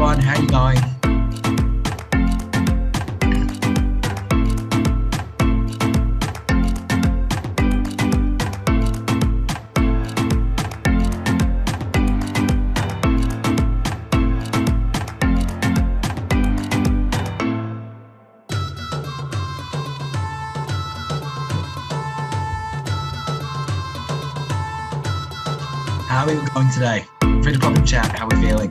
everyone, how are you going? How are we going today? Free to pop in chat, how are we feeling?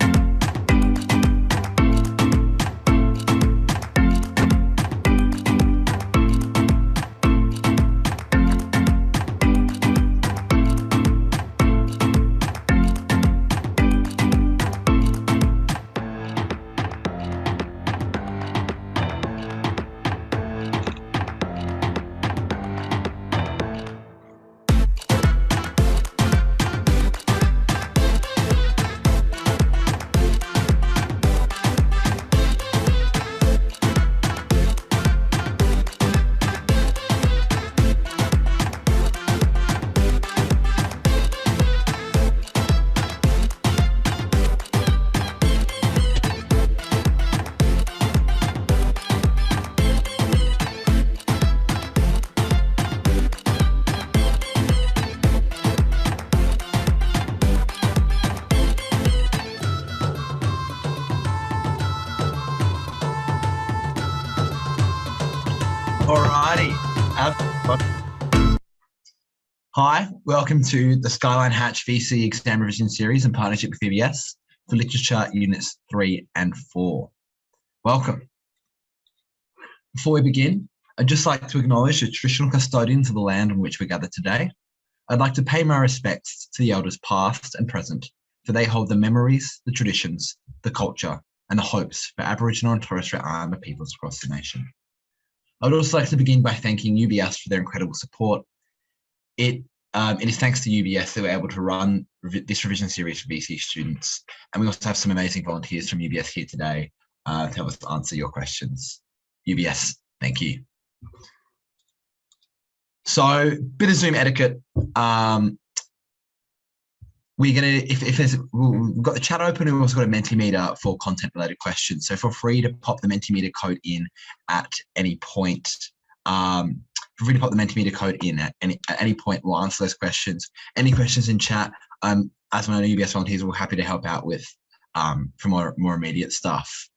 Alrighty. Hi, welcome to the Skyline Hatch VCE Exam Revision Series in partnership with UBS for Literature Units 3 and 4. Welcome. Before we begin, I'd just like to acknowledge the traditional custodians of the land on which we gather today. I'd like to pay my respects to the elders past and present, for they hold the memories, the traditions, the culture, and the hopes for Aboriginal and Torres Strait Islander peoples across the nation. I would also like to begin by thanking UBS for their incredible support. It is thanks to UBS that we're able to run this revision series for VC students. And we also have some amazing volunteers from UBS here today to help us answer your questions. UBS, thank you. So, bit of Zoom etiquette. We're gonna, we've got the chat open, and we've also got a Mentimeter for content-related questions. So feel free to pop the Mentimeter code in at any point. Feel free to pop the Mentimeter code in at any point. We'll answer those questions. Any questions in chat, as my UBS volunteers, we're happy to help out with for more immediate stuff.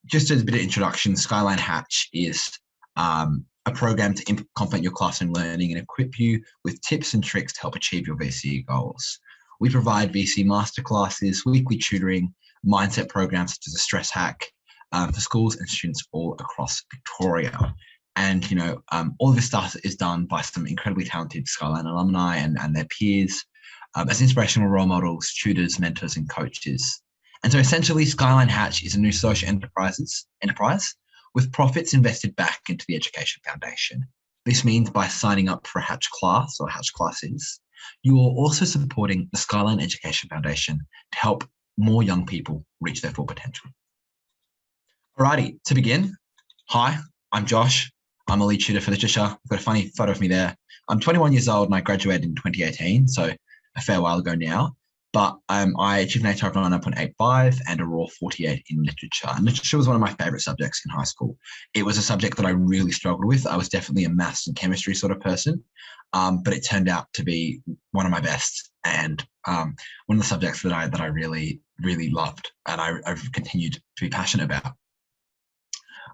Just as a bit of introduction, Skyline Hatch is a program to complement your classroom learning and equip you with tips and tricks to help achieve your VCE goals. We provide VCE masterclasses, weekly tutoring, mindset programs such as a stress hack for schools and students all across Victoria. And, you know, all of this stuff is done by some incredibly talented Skyline alumni and their peers as inspirational role models, tutors, mentors, and coaches. And so essentially, Skyline Hatch is a new social enterprise with profits invested back into the Education Foundation. This means by signing up for a Hatch class or Hatch classes, you are also supporting the Skyline Education Foundation to help more young people reach their full potential. Alrighty, to begin, hi, I'm Josh. I'm a lead tutor for literature. I've got a funny photo of me there. I'm 21 years old and I graduated in 2018, so a fair while ago now. But I achieved an ATAR of 99.85 and a raw 48 in literature. And literature was one of my favourite subjects in high school. It was a subject that I really struggled with. I was definitely a maths and chemistry sort of person, but it turned out to be one of my best and one of the subjects that I really, really loved and I've continued to be passionate about.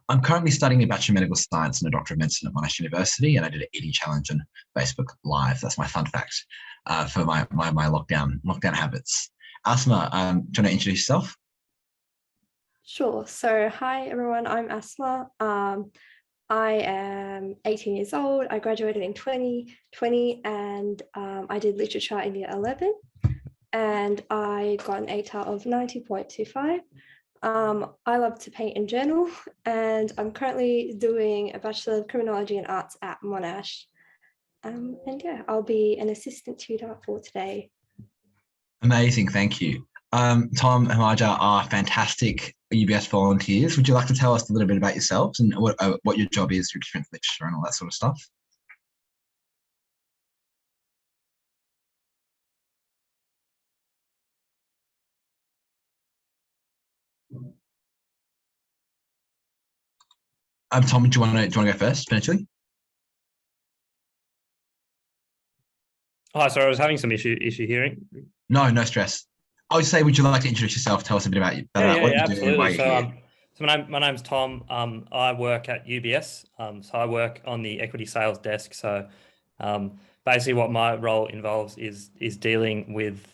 I'm currently studying a Bachelor of Medical Science and a Doctor of Medicine at Monash University, and I did an eating challenge on Facebook Live. That's my fun fact for my lockdown habits. Asma, do you want to introduce yourself? Sure. So, hi everyone, I'm Asma. I am 18 years old. I graduated in 2020 and I did literature in year 11 and I got an ATAR of 90.25. I love to paint and journal, and I'm currently doing a Bachelor of Criminology and Arts at Monash. And yeah, I'll be an assistant tutor for today. Amazing, thank you. Tom and Hamaja are fantastic UBS volunteers. Would you like to tell us a little bit about yourselves and what your job is, your experience with literature and all that sort of stuff? Tom, do you want to go first, potentially? Hi, sorry, I was having some issue hearing. No stress. I would say, would you like to introduce yourself? Tell us a bit about you, what you absolutely. do, why you're here. So my name's Tom. I work at UBS. So I work on the equity sales desk. So basically, what my role involves is dealing with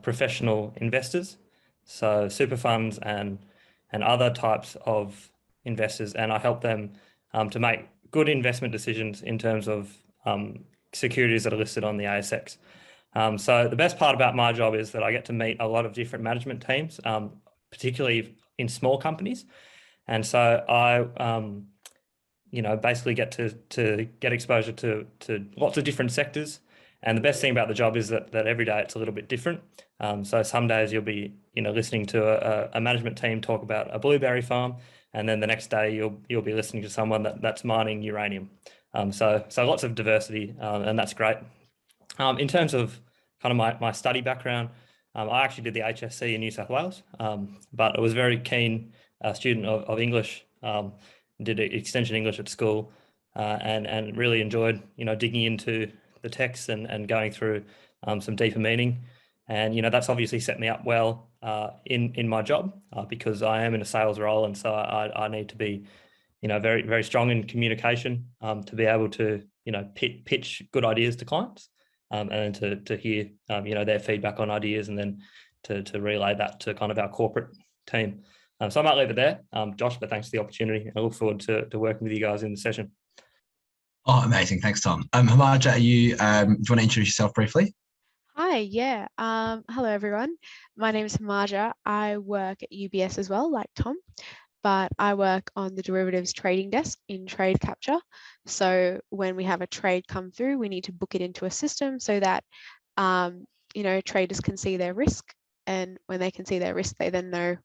professional investors, so super funds and other types of investors, and I help them to make good investment decisions in terms of securities that are listed on the ASX. So the best part about my job is that I get to meet a lot of different management teams, particularly in small companies. And so I, basically get to get exposure to lots of different sectors. And the best thing about the job is that every day it's a little bit different. So some days you'll be, listening to a management team talk about a blueberry farm, and then the next day you'll be listening to someone that's mining uranium. So lots of diversity, and that's great. In terms of kind of my study background, I actually did the HSC in New South Wales, but I was a very keen student of English, did extension English at school, and really enjoyed, digging into the text and going through some deeper meaning. And, that's obviously set me up well in my job because I am in a sales role. And so I need to be, very, very strong in communication to be able to, pitch good ideas to clients. And then to hear, their feedback on ideas, and then to relay that to kind of our corporate team. So I might leave it there, Josh, but thanks for the opportunity. I look forward to working with you guys in the session. Oh, amazing. Thanks, Tom. Hamaja, do you want to introduce yourself briefly? Hi, yeah. Hello, everyone. My name is Hamaja. I work at UBS as well, like Tom, but I work on the derivatives trading desk in trade capture. So when we have a trade come through, we need to book it into a system so that, traders can see their risk. And when they can see their risk, they then know,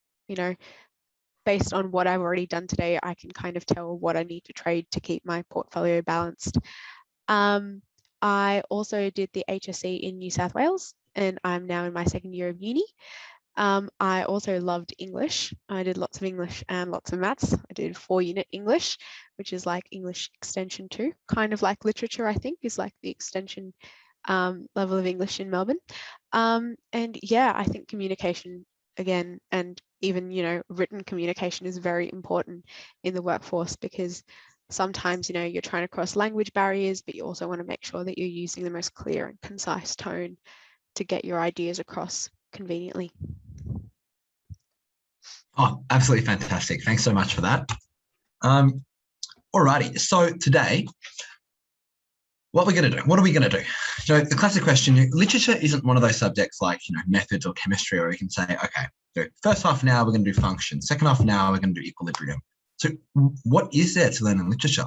based on what I've already done today, I can kind of tell what I need to trade to keep my portfolio balanced. I also did the HSC in New South Wales, and I'm now in my second year of uni. I also loved English. I did lots of English and lots of maths. I did 4-unit English, which is like English extension 2, kind of like literature, I think, is like the extension level of English in Melbourne. And yeah, I think communication, again, and even, written communication is very important in the workforce, because sometimes, you're trying to cross language barriers, but you also want to make sure that you're using the most clear and concise tone to get your ideas across conveniently. Oh, absolutely fantastic. Thanks so much for that. Alrighty, so today, what are we going to do? What are we going to do? So the classic question, literature isn't one of those subjects like, methods or chemistry, where we can say, okay, so first half an hour, we're going to do functions. Second half an hour, we're going to do equilibrium. So what is there to learn in literature?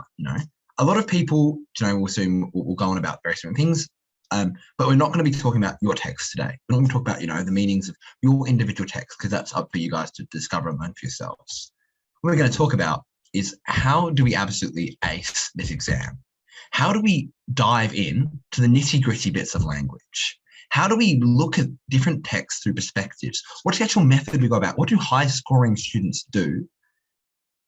A lot of people, will assume we'll go on about various different things, but we're not going to be talking about your text today. We're not going to talk about, the meanings of your individual text, because that's up for you guys to discover and learn for yourselves. What we're going to talk about is, how do we absolutely ace this exam? How do we dive in to the nitty-gritty bits of language? How do we look at different texts through perspectives? What's the actual method we go about? What do high-scoring students do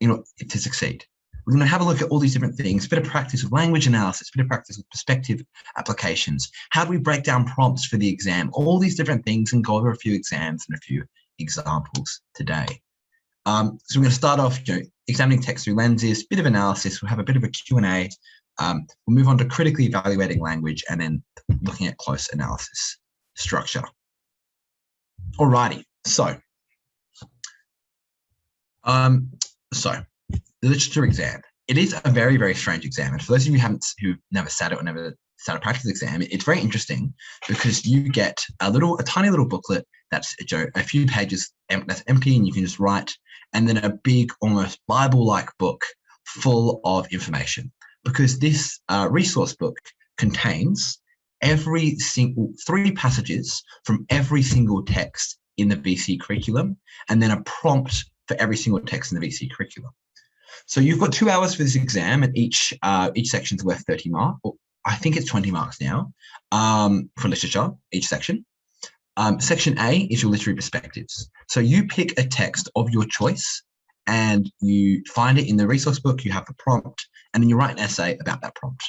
to succeed? We're going to have a look at all these different things, a bit of practice with language analysis, a bit of practice with perspective applications. How do we break down prompts for the exam? All these different things, and go over a few exams and a few examples today. So we're going to start off, examining text through lenses, bit of analysis. We'll have a bit of a Q&A. We'll move on to critically evaluating language, and then looking at close analysis structure. Alrighty, so the literature exam. It is a very, very strange exam. And for those of you who've never sat it or never sat a practice exam, it's very interesting, because you get a tiny little booklet that's a few pages that's empty, and you can just write, and then a big, almost Bible-like book full of information, because this resource book contains every single 3 passages from every single text in the VCE curriculum, and then a prompt for every single text in the VCE curriculum. So you've got 2 hours for this exam, and each section's worth 30 marks. Or I think it's 20 marks now for literature, each section. Section A is your literary perspectives. So you pick a text of your choice, and you find it in the resource book, you have the prompt, and then you write an essay about that prompt.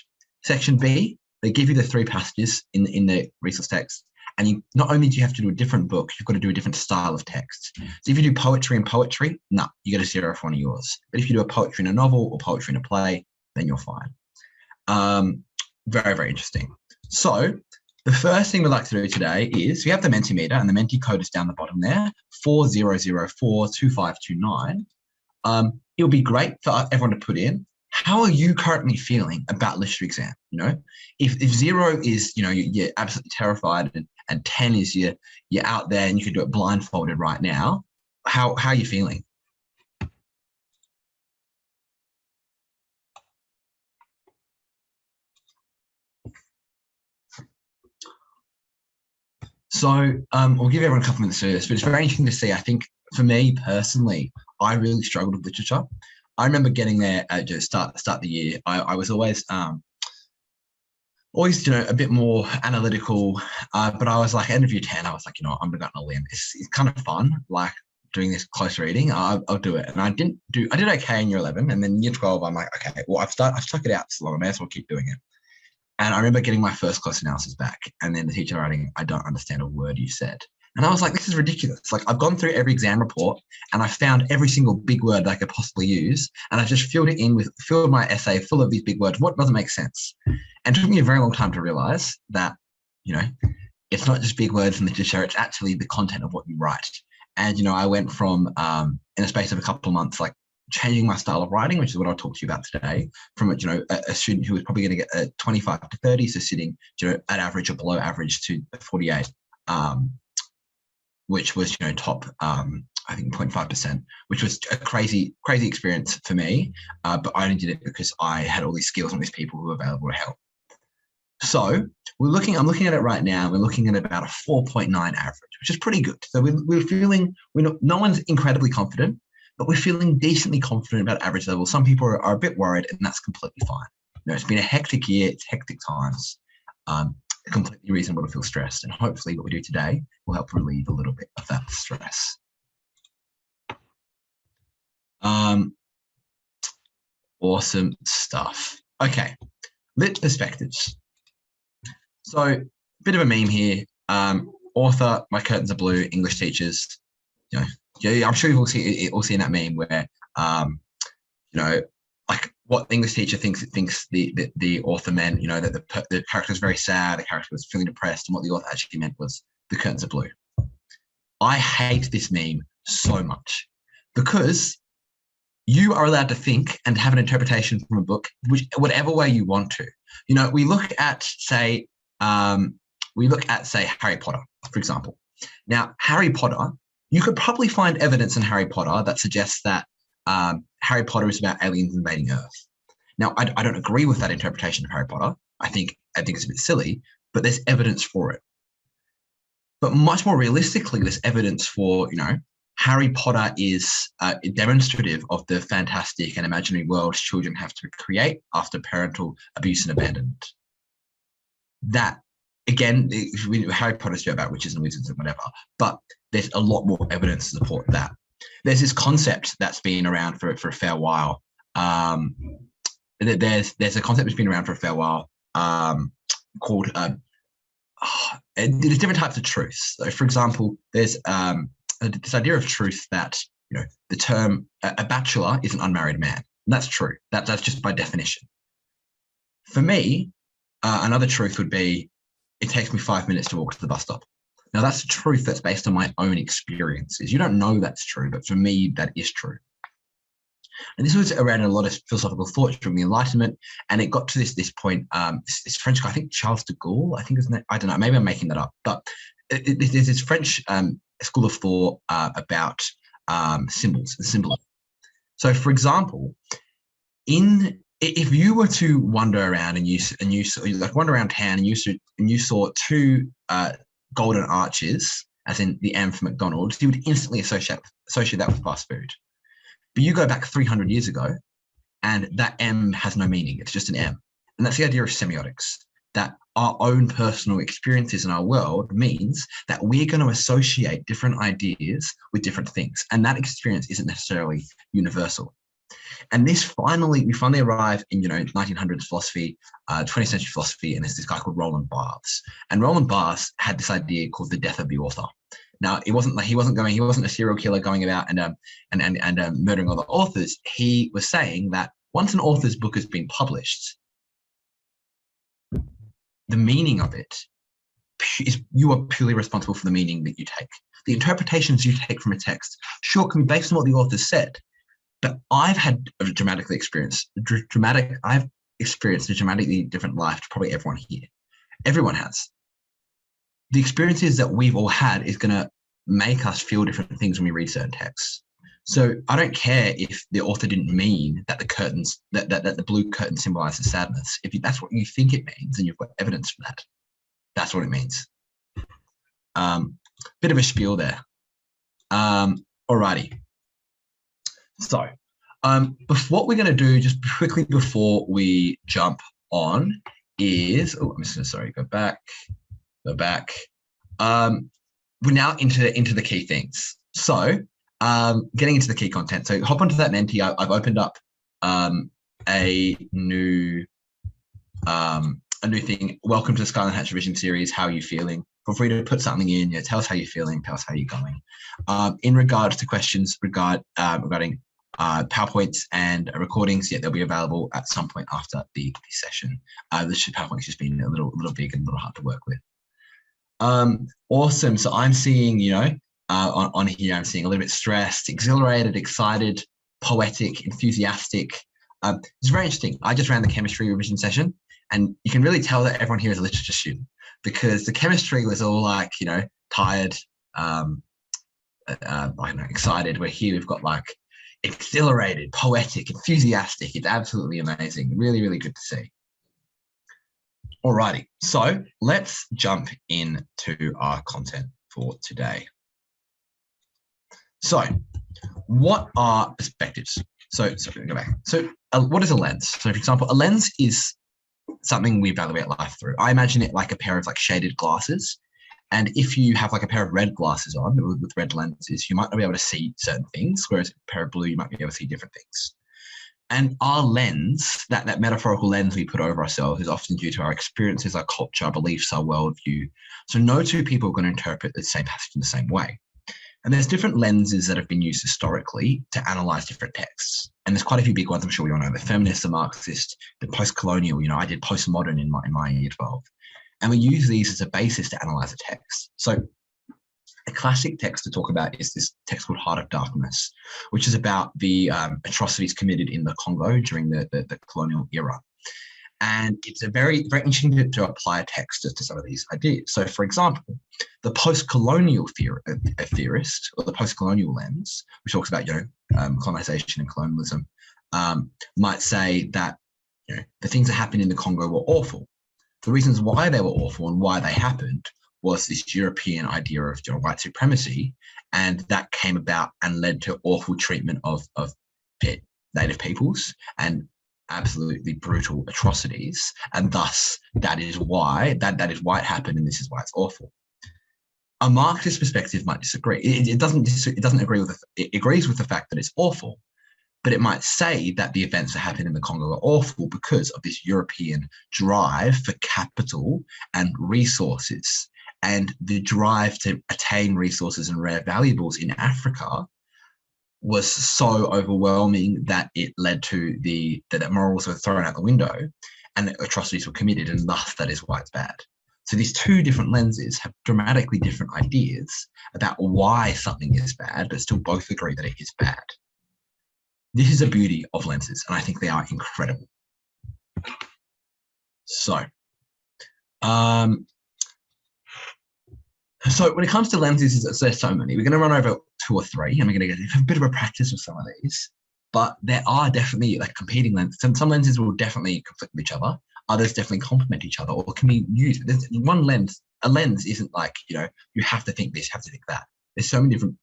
Section B, they give you the 3 passages in the resource text, and you not only do you have to do a different book, you've got to do a different style of text. So if you do poetry and poetry, no, you get a 0 for one of yours. But if you do a poetry in a novel or poetry in a play, then you're fine. Very, very interesting. So the first thing we'd like to do today is we have the Mentimeter, and the Menti code is down the bottom there, 40042529. It would be great for everyone to put in, how are you currently feeling about literature exam? You know, if 0 is, you know, you're absolutely terrified, and 10 is you're out there and you can do it blindfolded right now, how are you feeling? So I'll give everyone a couple minutes to do this, but it's very interesting to see. I think for me personally, I really struggled with literature. I remember getting there at just start the year. I was always, you know, a bit more analytical, but I was like, end of year 10, I was like, you know, I'm going to go on a limb. It's kind of fun, like doing this close reading. I'll do it. And I did okay in year 11, and then year 12, I'm like, okay, well, I've stuck it out so long, I may as well keep doing it. And I remember getting my first close analysis back, and then the teacher writing, I don't understand a word you said. And I was like, this is ridiculous. Like, I've gone through every exam report and I found every single big word that I could possibly use. And I've just filled my essay full of these big words. What doesn't make sense? And it took me a very long time to realize that, you know, it's not just big words in literature, it's actually the content of what you write. And, you know, I went from, in a space of a couple of months, like changing my style of writing, which is what I'll talk to you about today, from, you know, a student who was probably going to get a 25 to 30, so sitting, you know, at average or below average, to 48. Which was, you know, top, I think 0.5%, which was a crazy experience for me. But I only did it because I had all these skills and these people who were available to help. So I'm looking at it right now. We're looking at about a 4.9 average, which is pretty good. So we're feeling, no one's incredibly confident, but we're feeling decently confident about average level. Some people are a bit worried, and that's completely fine. You know, it's been a hectic year. It's hectic times. Completely reasonable to feel stressed, and hopefully what we do today will help relieve a little bit of that stress. Awesome stuff. Okay, lit perspectives. So, bit of a meme here. Author, my curtains are blue. English teachers, you know, I'm sure you've all seen that meme where, you know, like what the English teacher thinks the author meant, you know, that the character was very sad, the character was feeling depressed, and what the author actually meant was the curtains are blue. I hate this meme so much because you are allowed to think and have an interpretation from a book, whatever way you want to. You know, we look at, say, Harry Potter, for example. Now, Harry Potter, you could probably find evidence in Harry Potter that suggests that Harry Potter is about aliens invading Earth. Now, I don't agree with that interpretation of Harry Potter. I think it's a bit silly, but there's evidence for it. But much more realistically, there's evidence for, you know, Harry Potter is demonstrative of the fantastic and imaginary worlds children have to create after parental abuse and abandonment. That, again, Harry Potter's about witches and wizards and whatever, but there's a lot more evidence to support that. There's this concept that's been around for a fair while. There's a concept that's been around for a fair while called there's different types of truths. So, for example, there's this idea of truth that, you know, the term a bachelor is an unmarried man, and that's true. That's just by definition. For me, another truth would be it takes me 5 minutes to walk to the bus stop. Now, that's a truth that's based on my own experiences. You don't know that's true, but for me, that is true. And this was around a lot of philosophical thought during the Enlightenment, and it got to this point. This French guy, I think Charles de Gaulle, I think isn't it? I don't know. Maybe I'm making that up. But there's this French school of thought about symbols and symbolism. So, for example, if you were to wander around and you wander around town and you saw two golden arches, as in the M for McDonald's, you would instantly associate that with fast food. But you go back 300 years ago, and that M has no meaning. It's just an M. And that's the idea of semiotics, that our own personal experiences in our world means that we're going to associate different ideas with different things. And that experience isn't necessarily universal. And we finally arrive in, 1900s philosophy, 20th century philosophy, and there's this guy called Roland Barthes. And Roland Barthes had this idea called the death of the author. Now, he wasn't a serial killer going about and murdering other authors. He was saying that once an author's book has been published, the meaning of it is you are purely responsible for the meaning that you take. The interpretations you take from a text, sure, can be based on what the author said, but I've experienced a dramatically different life to probably everyone here. Everyone has. The experiences that we've all had is going to make us feel different things when we read certain texts. So I don't care if the author didn't mean that the curtains, that the blue curtain symbolizes sadness. If that's what you think it means, and you've got evidence for that, that's what it means. Bit of a spiel there. Alrighty. So, what we're going to do just quickly before we jump on is, I'm just going to, sorry, go back. We're now into the key things. So, getting into the key content. So hop onto that Menti. I've opened up a new thing. Welcome to the Skyline Revision series. How are you feeling? Feel free to put something in. Tell us how you're feeling. Tell us how you're going. In regards to questions regarding PowerPoints and recordings, they'll be available at some point after the session. This PowerPoint's just been a little big and a little hard to work with. Awesome. So I'm seeing, on here, I'm seeing a little bit stressed, exhilarated, excited, poetic, enthusiastic. It's very interesting. I just ran the chemistry revision session, and you can really tell that everyone here is a literature student, because the chemistry was all like, tired, I don't know, excited. Where here we've got like exhilarated, poetic, enthusiastic. It's absolutely amazing. Really, really good to see. Alrighty, so let's jump into our content for today. So, what are perspectives? So go back. So, what is a lens? So, for example, a lens is something we evaluate life through. I imagine it like a pair of like shaded glasses, and if you have like a pair of red glasses on with red lenses, you might not be able to see certain things, whereas a pair of blue, you might be able to see different things. And our lens, that metaphorical lens we put over ourselves, is often due to our experiences, our culture, our beliefs, our worldview. So no two people are going to interpret the same passage in the same way. And there's different lenses that have been used historically to analyze different texts. And there's quite a few big ones, I'm sure we all know: the feminist, the Marxist, the post-colonial. I did postmodern in my year 12. And we use these as a basis to analyze a text. So a classic text to talk about is this text called Heart of Darkness, which is about the atrocities committed in the Congo during the colonial era. And it's a very, very interesting to apply a text to some of these ideas. So, for example, the post-colonial theorist, or the post-colonial lens, which talks about colonization and colonialism, might say that the things that happened in the Congo were awful. The reasons why they were awful and why they happened was this European idea of white supremacy, and that came about and led to awful treatment of native peoples and absolutely brutal atrocities, and thus that is why it happened, and this is why it's awful. A Marxist perspective might disagree. It doesn't agree with it agrees with the fact that it's awful, but it might say that the events that happened in the Congo are awful because of this European drive for capital and resources. And the drive to attain resources and rare valuables in Africa was so overwhelming that it led to that morals were thrown out the window and atrocities were committed, and thus that is why it's bad. So these two different lenses have dramatically different ideas about why something is bad, but still both agree that it is bad. This is the beauty of lenses, and I think they are incredible. So, so when it comes to lenses, there's so many. We're going to run over 2 or 3, and we're going to get a bit of a practice with some of these. But there are definitely like competing lenses. Some lenses will definitely conflict with each other. Others definitely complement each other, or can be used. There's one lens. A lens isn't like, you have to think this, you have to think that. There's so many different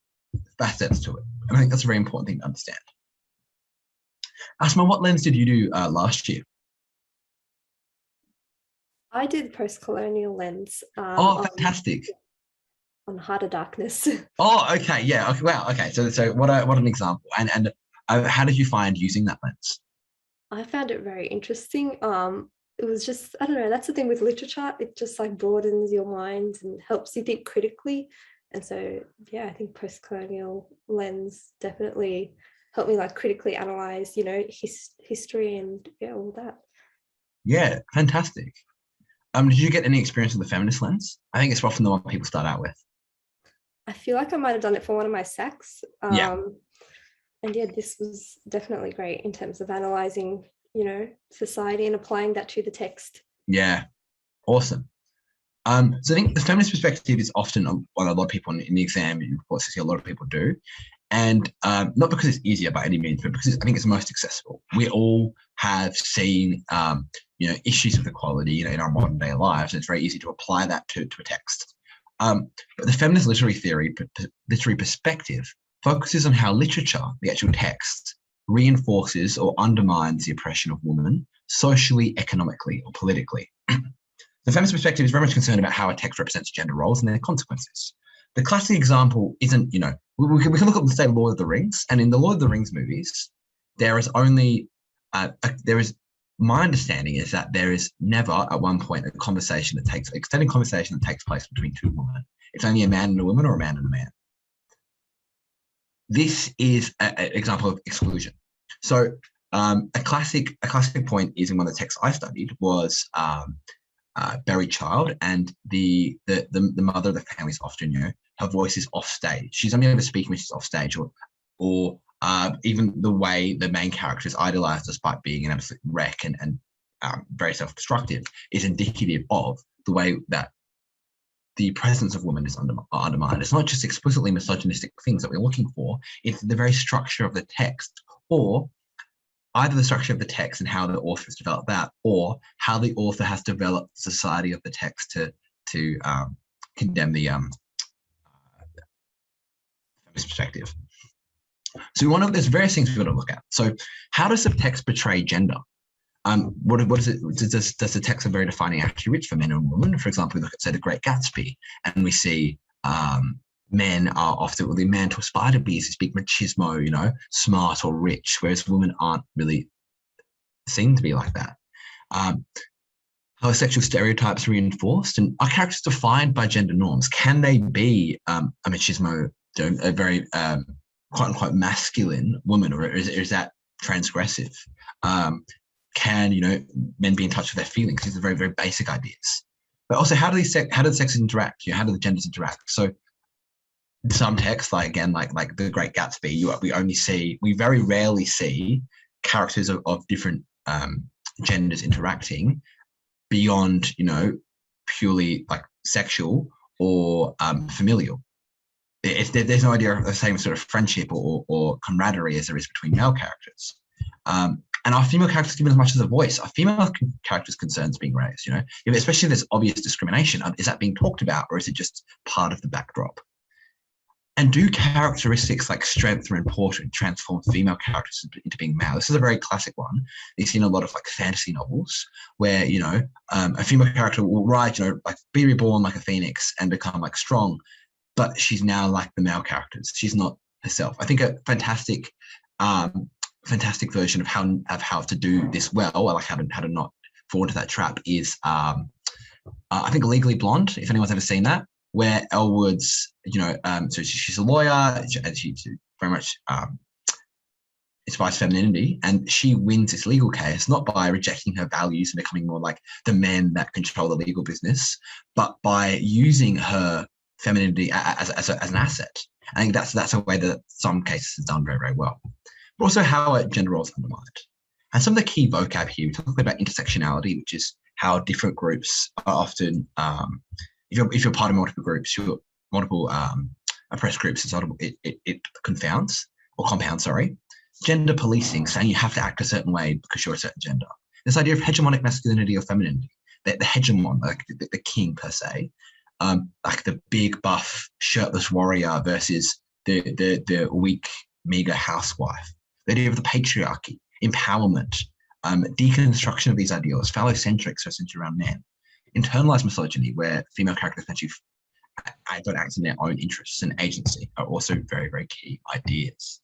facets to it. And I think that's a very important thing to understand. Asma, what lens did you do last year? I did post-colonial lens Oh, fantastic. on Heart of Darkness. Oh, okay. Yeah. Okay. Wow. Okay. So what an example. And how did you find using that lens? I found it very interesting. It was just, I don't know, that's the thing with literature. It just like broadens your mind and helps you think critically. And so, yeah, I think post-colonial lens definitely helped me like critically analyze, history and all that. Yeah, fantastic. Did you get any experience with the feminist lens? I think it's often the one people start out with. I feel like I might have done it for one of my sacs. Yeah. And yeah, this was definitely great in terms of analyzing, society and applying that to the text. Yeah, awesome. So I think the feminist perspective is often what a lot of people in the exam reports see a lot of people do. And not because it's easier by any means, but because I think it's most accessible. We all have seen, issues with equality, in our modern day lives, and it's very easy to apply that to a text. But the feminist literary perspective focuses on how literature, the actual text, reinforces or undermines the oppression of women socially, economically, or politically. The feminist perspective is very much concerned about how a text represents gender roles and their consequences. The classic example isn't, we can look at, say, Lord of the Rings, and in the Lord of the Rings movies, there is only, my understanding is that there is never at one point extended conversation that takes place between two women. It's only a man and a woman or a man and a man. This is an example of exclusion. So a classic point is in one of the texts I studied was buried child, and the mother of the family is often, her voice is off stage. She's only ever speaking when she's off stage, or even the way the main character is idolized despite being an absolute wreck and very self-destructive is indicative of the way that the presence of women is undermined. It's not just explicitly misogynistic things that we're looking for, it's the very structure of the text, or either the structure of the text and how the author has developed that, or how the author has developed the society of the text to condemn the feminist perspective. So there's various things we've got to look at. So how does the text portray gender? What is it? Does the text have very defining attributes for men and women? For example, we look at, say, The Great Gatsby, and we see men are often, the man to aspire to be is this big machismo, smart or rich, whereas women aren't really seen to be like that. How are sexual stereotypes reinforced? And are characters defined by gender norms? Can they be a machismo, a very quote unquote masculine woman, or is that transgressive? Can men be in touch with their feelings? These are very, very basic ideas. But also, how do the sexes interact? How do the genders interact? So some texts, like The Great Gatsby, we very rarely see characters of different genders interacting beyond, purely like sexual or familial. There's no idea of the same sort of friendship or camaraderie as there is between male characters. And are female characters given as much as a voice? Are female characters' concerns being raised? Especially if there's obvious discrimination, is that being talked about, or is it just part of the backdrop? And do characteristics like strength or importance transform female characters into being male? This is a very classic one. You've seen a lot of like fantasy novels where, a female character will rise, like be reborn like a phoenix and become like strong, but she's now like the male characters. She's not herself. I think a fantastic version of how to do this well, or like how to not fall into that trap is, I think Legally Blonde, if anyone's ever seen that, where Elwood's, so she's a lawyer, and she very much inspires femininity, and she wins this legal case not by rejecting her values and becoming more like the men that control the legal business, but by using her femininity as an asset. I think that's a way that some cases is done very, very well. But also how gender roles are undermined. And some of the key vocab here, we talk about intersectionality, which is how different groups are often, if you're part of multiple groups, you're multiple oppressed groups, it compounds. Gender policing, saying you have to act a certain way because you're a certain gender. This idea of hegemonic masculinity or femininity, the hegemon, like the king per se, like the big buff shirtless warrior versus the weak meager housewife. The idea of the patriarchy, empowerment, deconstruction of these ideals, phallocentrics are centered around men. internalized misogyny, where female characters actually don't act in their own interests and agency, are also very, very key ideas.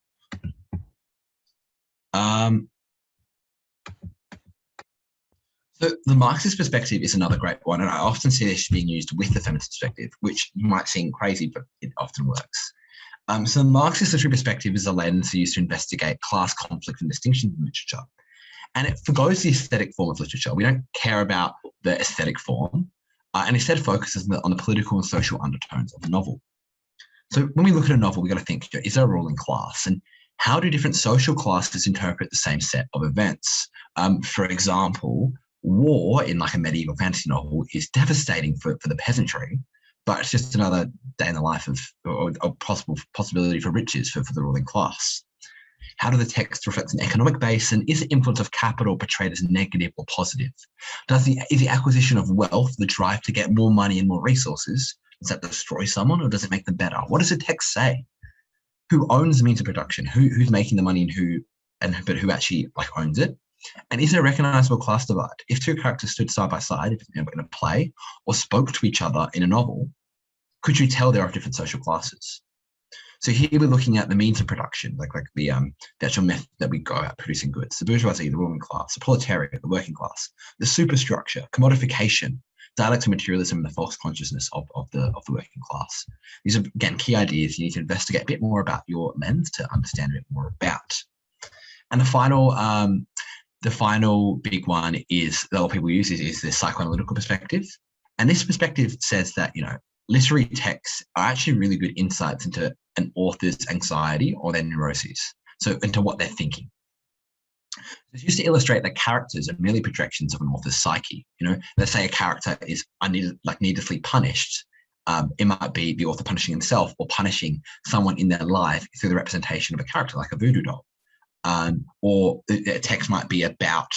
So the Marxist perspective is another great one, and I often see this being used with the feminist perspective, which might seem crazy, but it often works. So the Marxist literary perspective is a lens used to investigate class conflict and distinction in literature. And it forgoes the aesthetic form of literature. We don't care about the aesthetic form, and instead focuses on the political and social undertones of the novel. So when we look at a novel, we've got to think, is there a ruling class? And how do different social classes interpret the same set of events? For example, war in like a medieval fantasy novel is devastating for the peasantry, but it's just another day in the life of, or possibility for riches for the ruling class. How do the texts reflect an economic base, and is the influence of capital portrayed as negative or positive? Is the acquisition of wealth the drive to get more money and more resources? Does that destroy someone, or does it make them better? What does the text say? Who owns the means of production? Who's making the money, and who actually like owns it? And is there a recognizable class divide? If two characters stood side by side in a play or spoke to each other in a novel, could you tell there are different social classes? So here we're looking at the means of production, like the actual method that we go at producing goods. The bourgeoisie, the ruling class, the proletariat, the working class, the superstructure, commodification, dialectical materialism, and the false consciousness of the working class. These are, again, key ideas you need to investigate a bit more about your lens to understand a bit more about. And the final big one is that a lot of people use is the psychoanalytical perspective. And this perspective says that, literary texts are actually really good insights into an author's anxiety or their neuroses, so into what they're thinking. It's used to illustrate that characters are merely projections of an author's psyche. Let's say a character is needlessly punished. It might be the author punishing himself or punishing someone in their life through the representation of a character, like a voodoo doll. Or the text might be about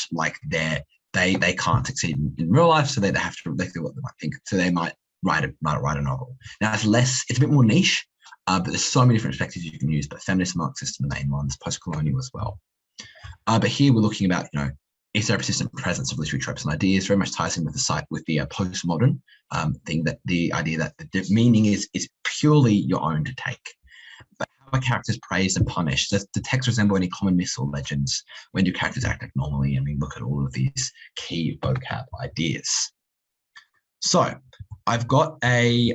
they can't succeed in real life, so they have to reflect what they might think. So they might write a novel. Now it's a bit more niche, but there's so many different perspectives you can use. But feminist, Marxist are the main ones, post-colonial as well. But here we're looking about, is there a persistent presence of literary tropes and ideas? Very much ties in with the postmodern thing, that the idea that the meaning is purely your own to take. But how are characters praised and punished? Does the text resemble any common myths or legends? When do characters act normally? And we look at all of these key vocab ideas. So I've got I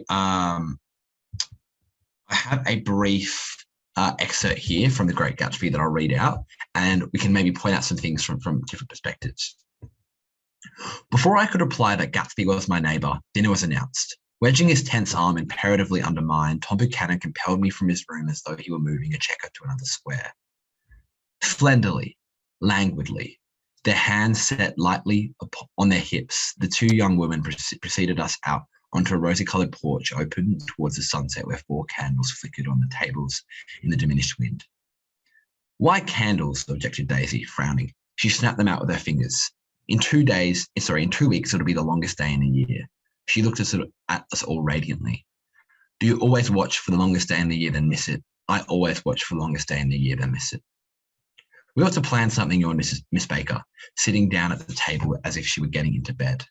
have a brief excerpt here from The Great Gatsby that I'll read out, and we can maybe point out some things from different perspectives. Before I could reply that Gatsby was my neighbour, dinner was announced. Wedging his tense arm imperatively under mine, Tom Buchanan compelled me from his room as though he were moving a checker to another square. Splendidly, languidly, their hands set lightly on their hips, the two young women preceded us out onto a rosy-coloured porch open towards the sunset where 4 candles flickered on the tables in the diminished wind. Why candles? Objected Daisy, frowning. She snapped them out with her fingers. In 2 weeks, it'll be the longest day in a year. She looked at us all radiantly. Do you always watch for the longest day in the year, then miss it? I always watch for the longest day in the year, then miss it. We ought to plan something, you and Miss Baker, sitting down at the table as if she were getting into bed.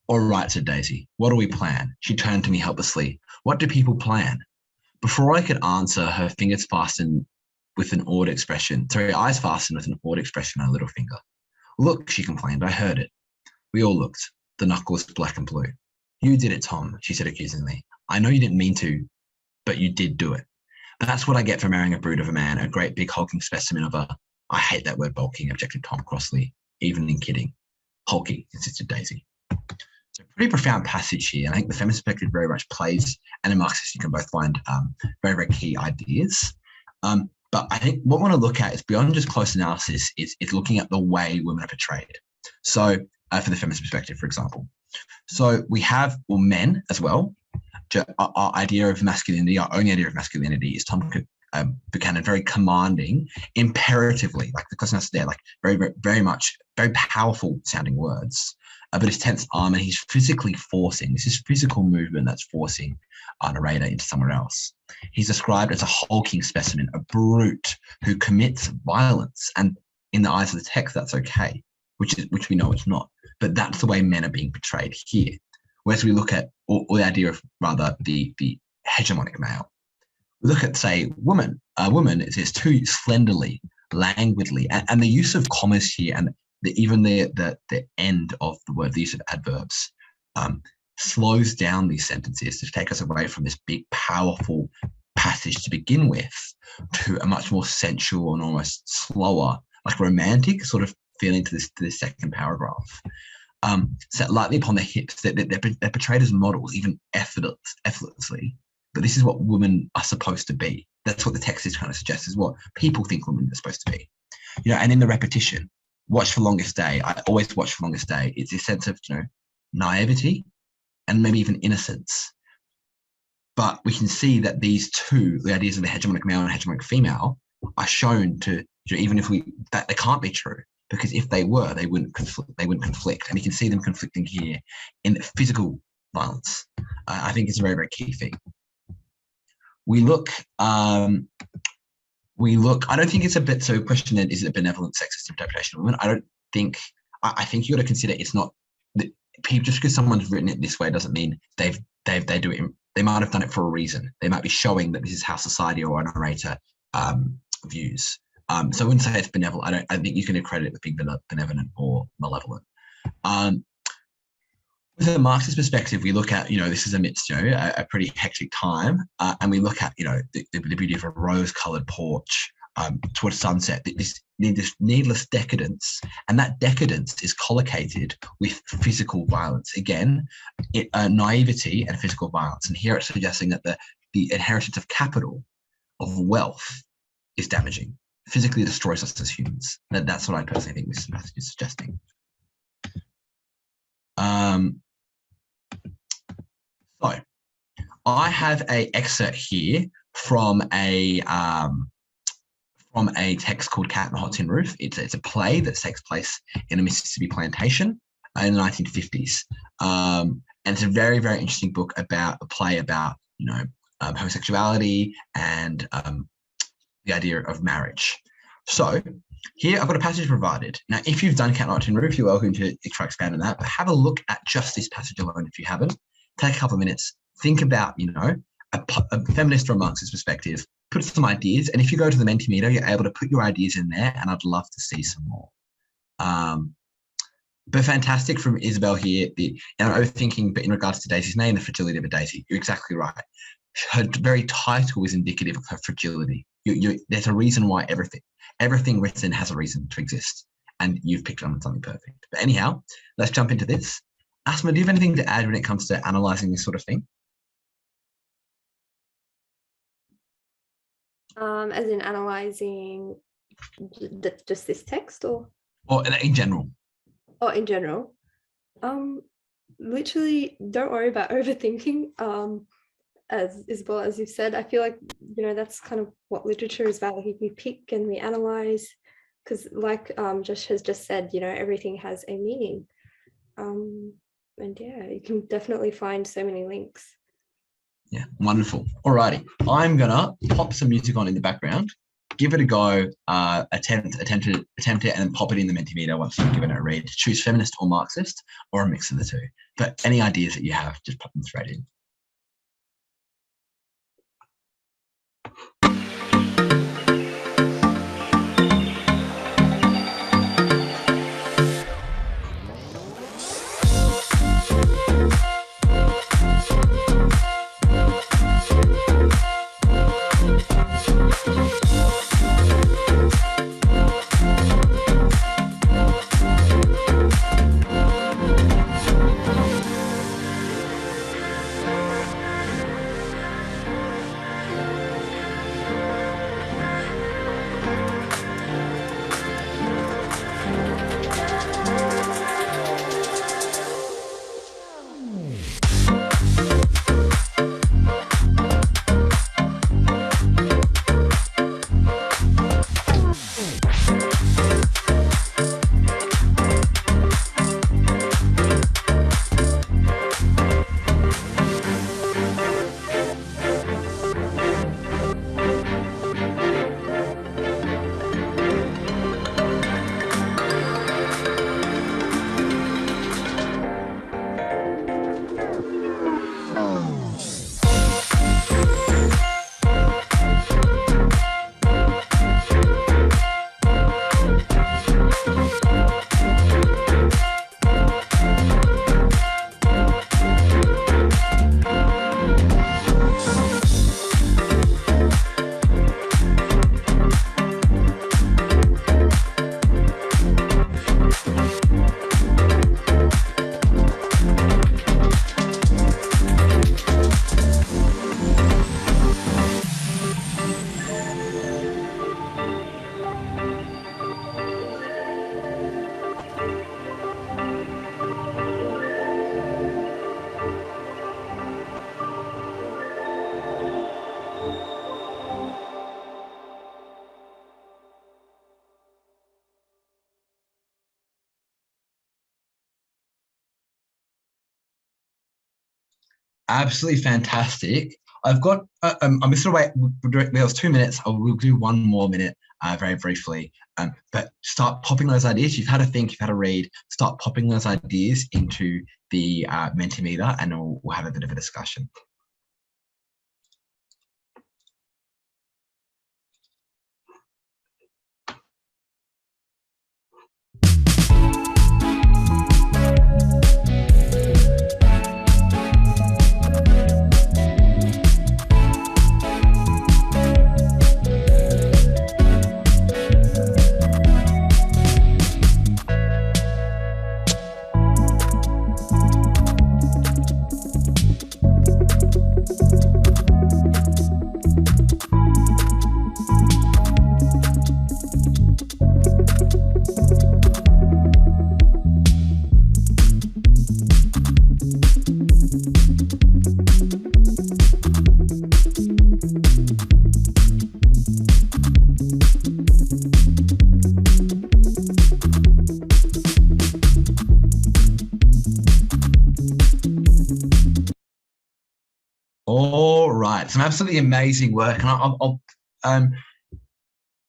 All right, said Daisy. What do we plan? She turned to me helplessly. What do people plan? Before I could answer, her eyes fastened with an awed expression on her little finger. Look, she complained. I heard it. We all looked. The knuckles black and blue. You did it, Tom, she said accusingly. I know you didn't mean to, but you did do it. That's what I get for marrying a brute of a man, a great big hulking specimen of a... I hate that word bulking, objected Tom crossly, even in kidding. Hulky, insisted Daisy. So pretty profound passage here. And I think the feminist perspective very much plays, and in Marxist you can both find very, very key ideas. But I think what we want to look at is beyond just close analysis is looking at the way women are portrayed. So for the feminist perspective, for example. So we have men as well. Our idea of masculinity, our own idea of masculinity is Tom Buchanan very commanding, imperatively, like the close there, like very, very, very much, very powerful sounding words. But his tense arm, and he's physically forcing, this is physical movement that's forcing our narrator into somewhere else. He's described as a hulking specimen, a brute who commits violence. And in the eyes of the text, that's okay. which we know it's not. But that's the way men are being portrayed here. Whereas we look at, or the idea of rather the hegemonic male. We look at, say, a woman, it says too slenderly, languidly, and the use of commas here, and even the end of the word, the use of adverbs, slows down these sentences to take us away from this big, powerful passage to begin with to a much more sensual and almost slower, like romantic sort of feeling to this second paragraph. Set lightly upon their hips, they're portrayed as models, even effortlessly. But this is what women are supposed to be. That's what the text is trying to suggest, is what people think women are supposed to be. And in the repetition, watch for longest day, I always watch for longest day. It's this sense of, naivety and maybe even innocence. But we can see that these two, the ideas of the hegemonic male and hegemonic female, are shown to, even if that they can't be true, because if they were, they wouldn't conflict. And you can see them conflicting here in the physical violence. I think it's a very, very key thing. We look, I don't think it's a bit, so question then, is it a benevolent sexist interpretation of women? I think you got to consider it's not, just because someone's written it this way doesn't mean they do it, they might have done it for a reason. They might be showing that this is how society or a narrator views. So I wouldn't say it's benevolent. I think you can accredit it with being benevolent or malevolent. With a Marxist perspective, we look at, this is amidst, a pretty hectic time, and we look at, the beauty of a rose-coloured porch towards sunset, this needless decadence, and that decadence is collocated with physical violence. Again, naivety and physical violence. And here it's suggesting that the inheritance of capital, of wealth, is damaging. Physically destroys us as humans. That's what I personally think this passage is suggesting. So I have an excerpt here from a text called Cat and the Hot Tin Roof. It's a play that takes place in a Mississippi plantation in the 1950s. And it's a very, very interesting book about a play about, homosexuality and the idea of marriage. So here I've got a passage provided. Now, if you've done Cat and the Hot Tin Roof, you're welcome to try to expand on that, but have a look at just this passage alone if you haven't. Take a couple of minutes, think about, a feminist or a Marxist perspective, put some ideas, and if you go to the Mentimeter, you're able to put your ideas in there, and I'd love to see some more. But fantastic from Isabel here, and overthinking, but in regards to Daisy's name, the fragility of a daisy. You're exactly right. Her very title is indicative of her fragility. There's a reason why everything written has a reason to exist, and you've picked on something perfect. But anyhow, let's jump into this. Asma, do you have anything to add when it comes to analysing this sort of thing? As in analysing just this text, or in general? Oh, in general. Literally, don't worry about overthinking. As Isabel, as you've said, I feel like that's kind of what literature is about. We pick and we analyse, because like Josh has just said, everything has a meaning. And yeah, you can definitely find so many links. Yeah, wonderful. Alrighty, I'm gonna pop some music on in the background, give it a go, attempt it, and then pop it in the Mentimeter once you've given it a read. Choose feminist or Marxist, or a mix of the two. But any ideas that you have, just pop them straight in. Absolutely fantastic. I've got, I'm just going to wait, there was 2 minutes. We'll do 1 more minute very briefly. But start popping those ideas. You've had a think, you've had a read, start popping those ideas into the Mentimeter, and we'll have a bit of a discussion. All right, some absolutely amazing work, and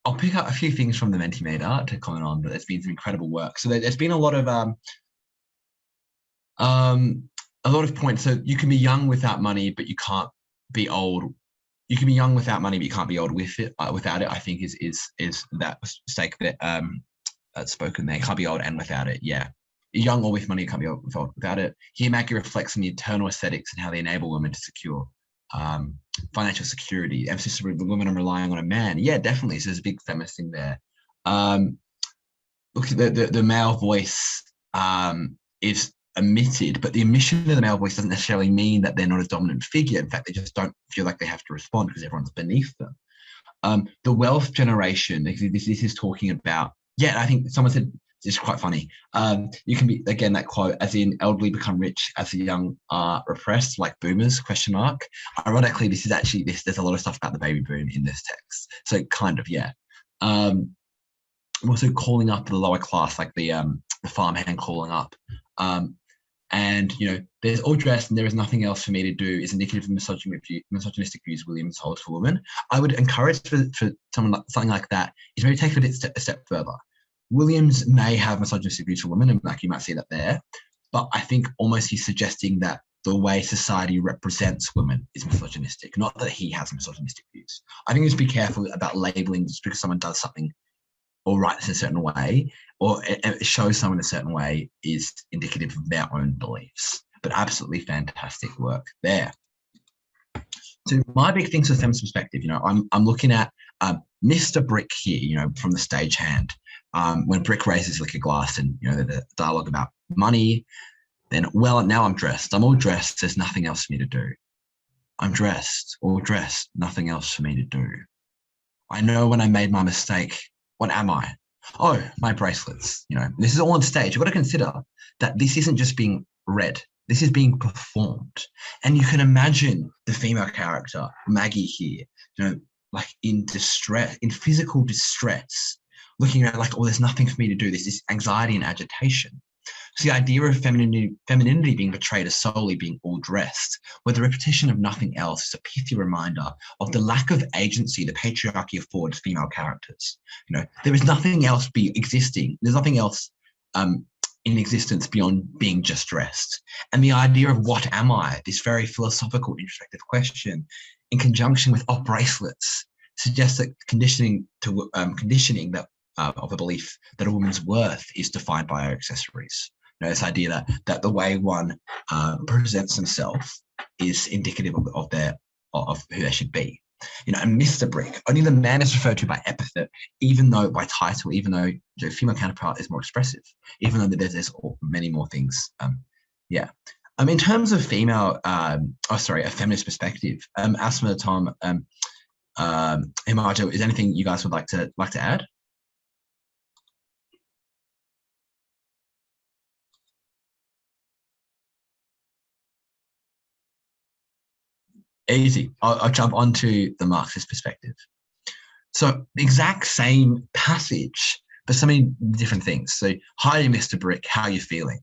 I'll pick up a few things from the Mentimeter to comment on, but there's been some incredible work. So there's been a lot of points. So you can be young without money, but you can't be old. You can be young without money, but you can't be old with it. Without it, I think is that mistake that that's spoken there. You can't be old and without it. Yeah. Young or with money, you can't be old without it. Here, Mackie reflects on the internal aesthetics and how they enable women to secure financial security. Emphasis of the women are relying on a man. Yeah, definitely. So there's a big feminist thing there. Look at the male voice is omitted, but the omission of the male voice doesn't necessarily mean that they're not a dominant figure. In fact, they just don't feel like they have to respond because everyone's beneath them. The wealth generation, this is talking about, yeah, I think someone said, it's quite funny. You can be, again, that quote, as in elderly become rich as the young are repressed, like boomers, question mark. Ironically, this is actually, there's a lot of stuff about the baby boom in this text. So kind of, yeah. Also calling up the lower class, like the farmhand calling up. And, you know, there's all dressed and there is nothing else for me to do is indicative of misogynistic views Williams holds for women. I would encourage for someone something like that is maybe take it a step further. Williams may have misogynistic views for women, and like you might see that there, but I think almost he's suggesting that the way society represents women is misogynistic, not that he has misogynistic views. I think just be careful about labeling just because someone does something or writes in a certain way or it shows someone a certain way is indicative of their own beliefs. But absolutely fantastic work there. So my big things from feminist perspective, you know, I'm looking at Mr. Brick here, you know, from the stagehand. When Brick raises liquor glass and, you know, the dialogue about money, then, well, now I'm dressed. I'm all dressed. There's nothing else for me to do. I'm dressed, all dressed, nothing else for me to do. I know when I made my mistake. What am I? Oh, my bracelets. You know, this is all on stage. You've got to consider that this isn't just being read. This is being performed. And you can imagine the female character, Maggie here, you know, like in distress, in physical distress, looking at like, oh, there's nothing for me to do. There's this anxiety and agitation. So the idea of femininity being portrayed as solely being all dressed, where the repetition of nothing else is a pithy reminder of the lack of agency the patriarchy affords female characters. You know, there is nothing else existing. There's nothing else in existence beyond being just dressed. And the idea of what am I, this very philosophical, introspective question, in conjunction with bracelets, suggests that conditioning that of a belief that a woman's worth is defined by her accessories. You know, this idea that the way one presents themselves is indicative of who they should be. You know, and Mr. Brick, only the man is referred to by epithet, even though by title, even though the female counterpart is more expressive, even though there's many more things. Yeah. In terms of female, a feminist perspective, Asma, Tom, Imajo, is anything you guys would like to add? Easy. I'll jump onto the Marxist perspective. So the exact same passage, but so many different things. So, hi, Mr. Brick, how are you feeling?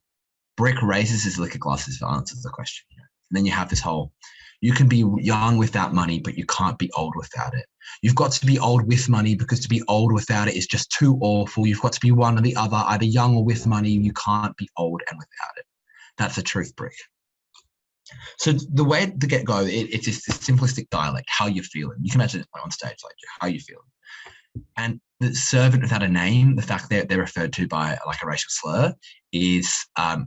Brick raises his liquor glasses to answer the question. And then you have this whole, you can be young without money, but you can't be old without it. You've got to be old with money, because to be old without it is just too awful. You've got to be one or the other, either young or with money. You can't be old and without it. That's a truth brick. So the way to get go, it's this simplistic dialect, how you're feeling. You can imagine it on stage, like how you feeling. And the servant without a name, the fact that they're referred to by like a racial slur, is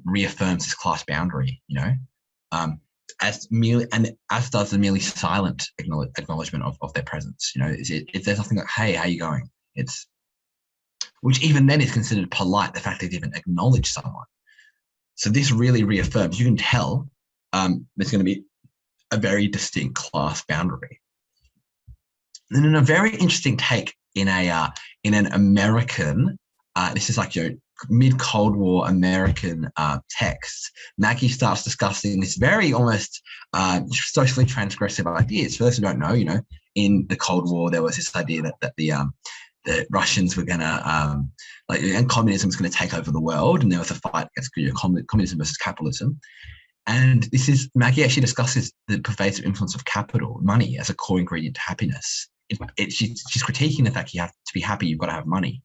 reaffirms this class boundary, you know, as does the merely silent acknowledgement of their presence. You know, if there's nothing like, hey, how you going? It's, which even then is considered polite, the fact they've even acknowledged someone. So this really reaffirms, you can tell there's going to be a very distinct class boundary. And then a very interesting take in an American, this is like your mid-Cold War American text, Maggie starts discussing this very almost socially transgressive ideas. For those who don't know, you know, in the Cold War, there was this idea that the Russians were gonna and communism was gonna take over the world, and there was a fight against communism versus capitalism. And this is, Maggie actually discusses the pervasive influence of capital, money, as a core ingredient to happiness. She's critiquing the fact you have to be happy, you've got to have money.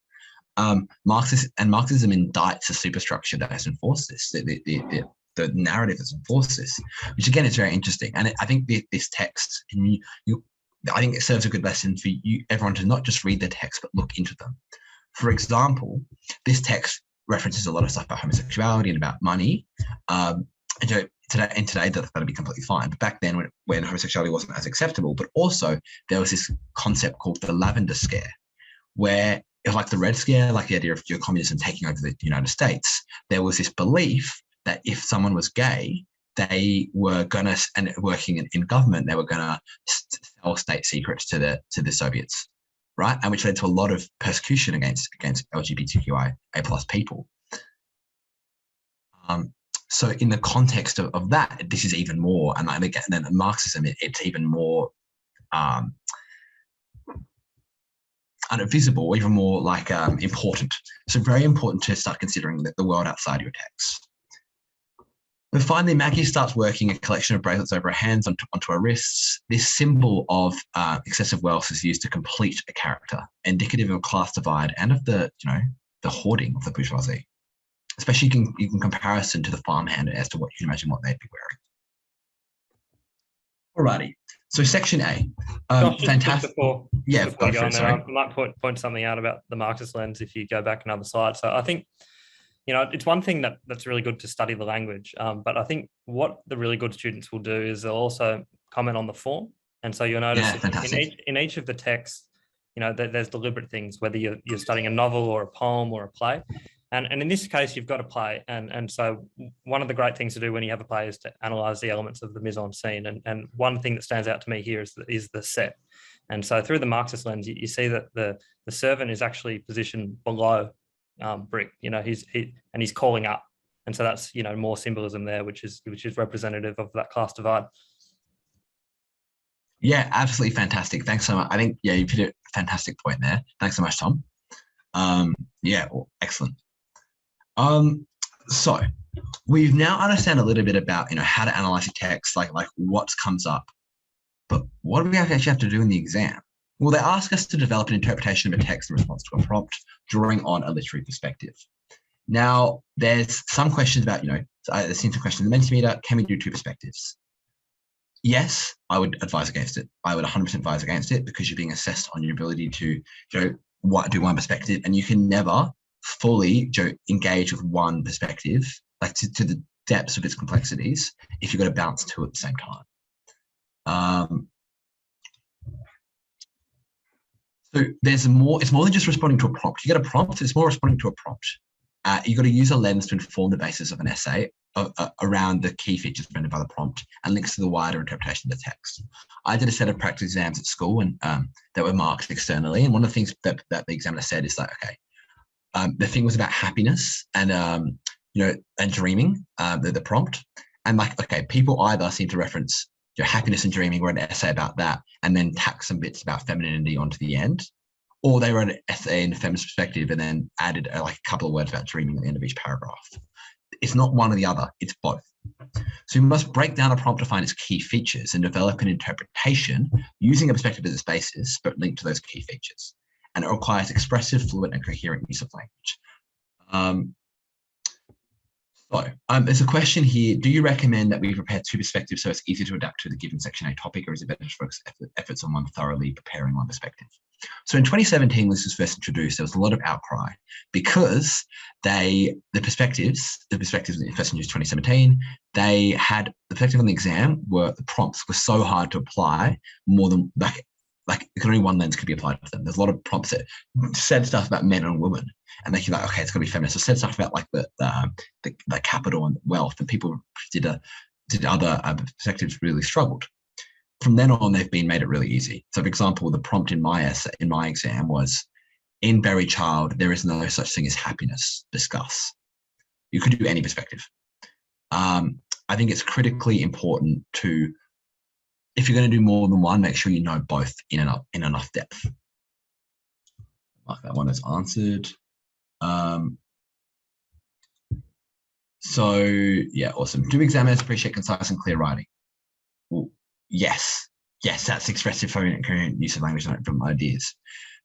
Marxism indicts the superstructure that has enforced this, the narrative that's enforced this, which again is very interesting. And I think this text, I think it serves a good lesson for everyone to not just read the text, but look into them. For example, this text references a lot of stuff about homosexuality and about money. And today that'll be completely fine. But back then, when homosexuality wasn't as acceptable, but also there was this concept called the lavender scare, where it was like the Red Scare, like the idea of your communism taking over the United States. There was this belief that if someone was gay, they were gonna, and working in government, they were gonna sell state secrets to the Soviets, right? And which led to a lot of persecution against LGBTQIA+ people. So in the context of that, this is even more, and then Marxism, it's even more visible, even more like important. So very important to start considering the world outside your text. But finally, Maggie starts working a collection of bracelets over her hands onto her wrists. This symbol of excessive wealth is used to complete a character, indicative of a class divide and of the hoarding of the bourgeoisie, especially in comparison to the farmhand as to what you can imagine what they'd be wearing. Alrighty. So section A, fantastic. Before go for it, sorry. I might point something out about the Marxist lens if you go back another slide. So I think, it's one thing that's really good to study the language, but I think what the really good students will do is they'll also comment on the form. And so you'll notice in each of the texts, there's deliberate things, whether you're studying a novel or a poem or a play. And in this case, you've got a play. And so one of the great things to do when you have a play is to analyse the elements of the mise-en-scene. And one thing that stands out to me here is the set. And so through the Marxist lens, you see that the servant is actually positioned below Brick. He's calling up. And so that's, more symbolism there, which is representative of that class divide. Yeah, absolutely fantastic. Thanks so much. I think, you put a fantastic point there. Thanks so much, Tom. Excellent. So we've now understand a little bit about, how to analyze a text, like what comes up, but what do we actually have to do in the exam? Well, they ask us to develop an interpretation of a text in response to a prompt, drawing on a literary perspective. Now, there's some questions about, there's some questions in the Mentimeter, can we do two perspectives? Yes, I would advise against it. I would 100% advise against it, because you're being assessed on your ability to, do one perspective, and you can never fully engage with one perspective, like to the depths of its complexities, if you've got to balance two at the same time. So it's more than just responding to a prompt. You get a prompt, it's more responding to a prompt. You've got to use a lens to inform the basis of an essay around the key features presented by the prompt and links to the wider interpretation of the text. I did a set of practice exams at school and that were marked externally. And one of the things that the examiner said is like, okay, the thing was about happiness and, and dreaming, the prompt. And like, okay, people either seem to reference your happiness and dreaming, wrote an essay about that, and then tack some bits about femininity onto the end. Or they wrote an essay in a feminist perspective and then added a couple of words about dreaming at the end of each paragraph. It's not one or the other, it's both. So we must break down a prompt to find its key features and develop an interpretation using a perspective as its basis, but linked to those key features. And it requires expressive, fluent, and coherent use of language. There's a question here. Do you recommend that we prepare two perspectives so it's easier to adapt to the given Section A topic, or is it better to focus efforts on one thoroughly preparing one perspective? So in 2017, when this was first introduced, there was a lot of outcry because the perspectives first introduced in 2017, they had the perspective on the exam were the prompts were so hard to apply, more than like only one lens could be applied to them. There's a lot of prompts that said stuff about men and women, and they feel like, okay, it's going to be feminist. So said stuff about like the capital and wealth, and people did other perspectives really struggled. From then on, they've been made it really easy. So, for example, the prompt in my exam was, in Berry Child, there is no such thing as happiness. Discuss. You could do any perspective. I think it's critically important to, if you're going to do more than one, make sure you know both in enough depth. Mark that one as answered. So yeah, awesome. Do examiners appreciate concise and clear writing? Well, yes, that's expressive, fluent, and coherent use of language from ideas.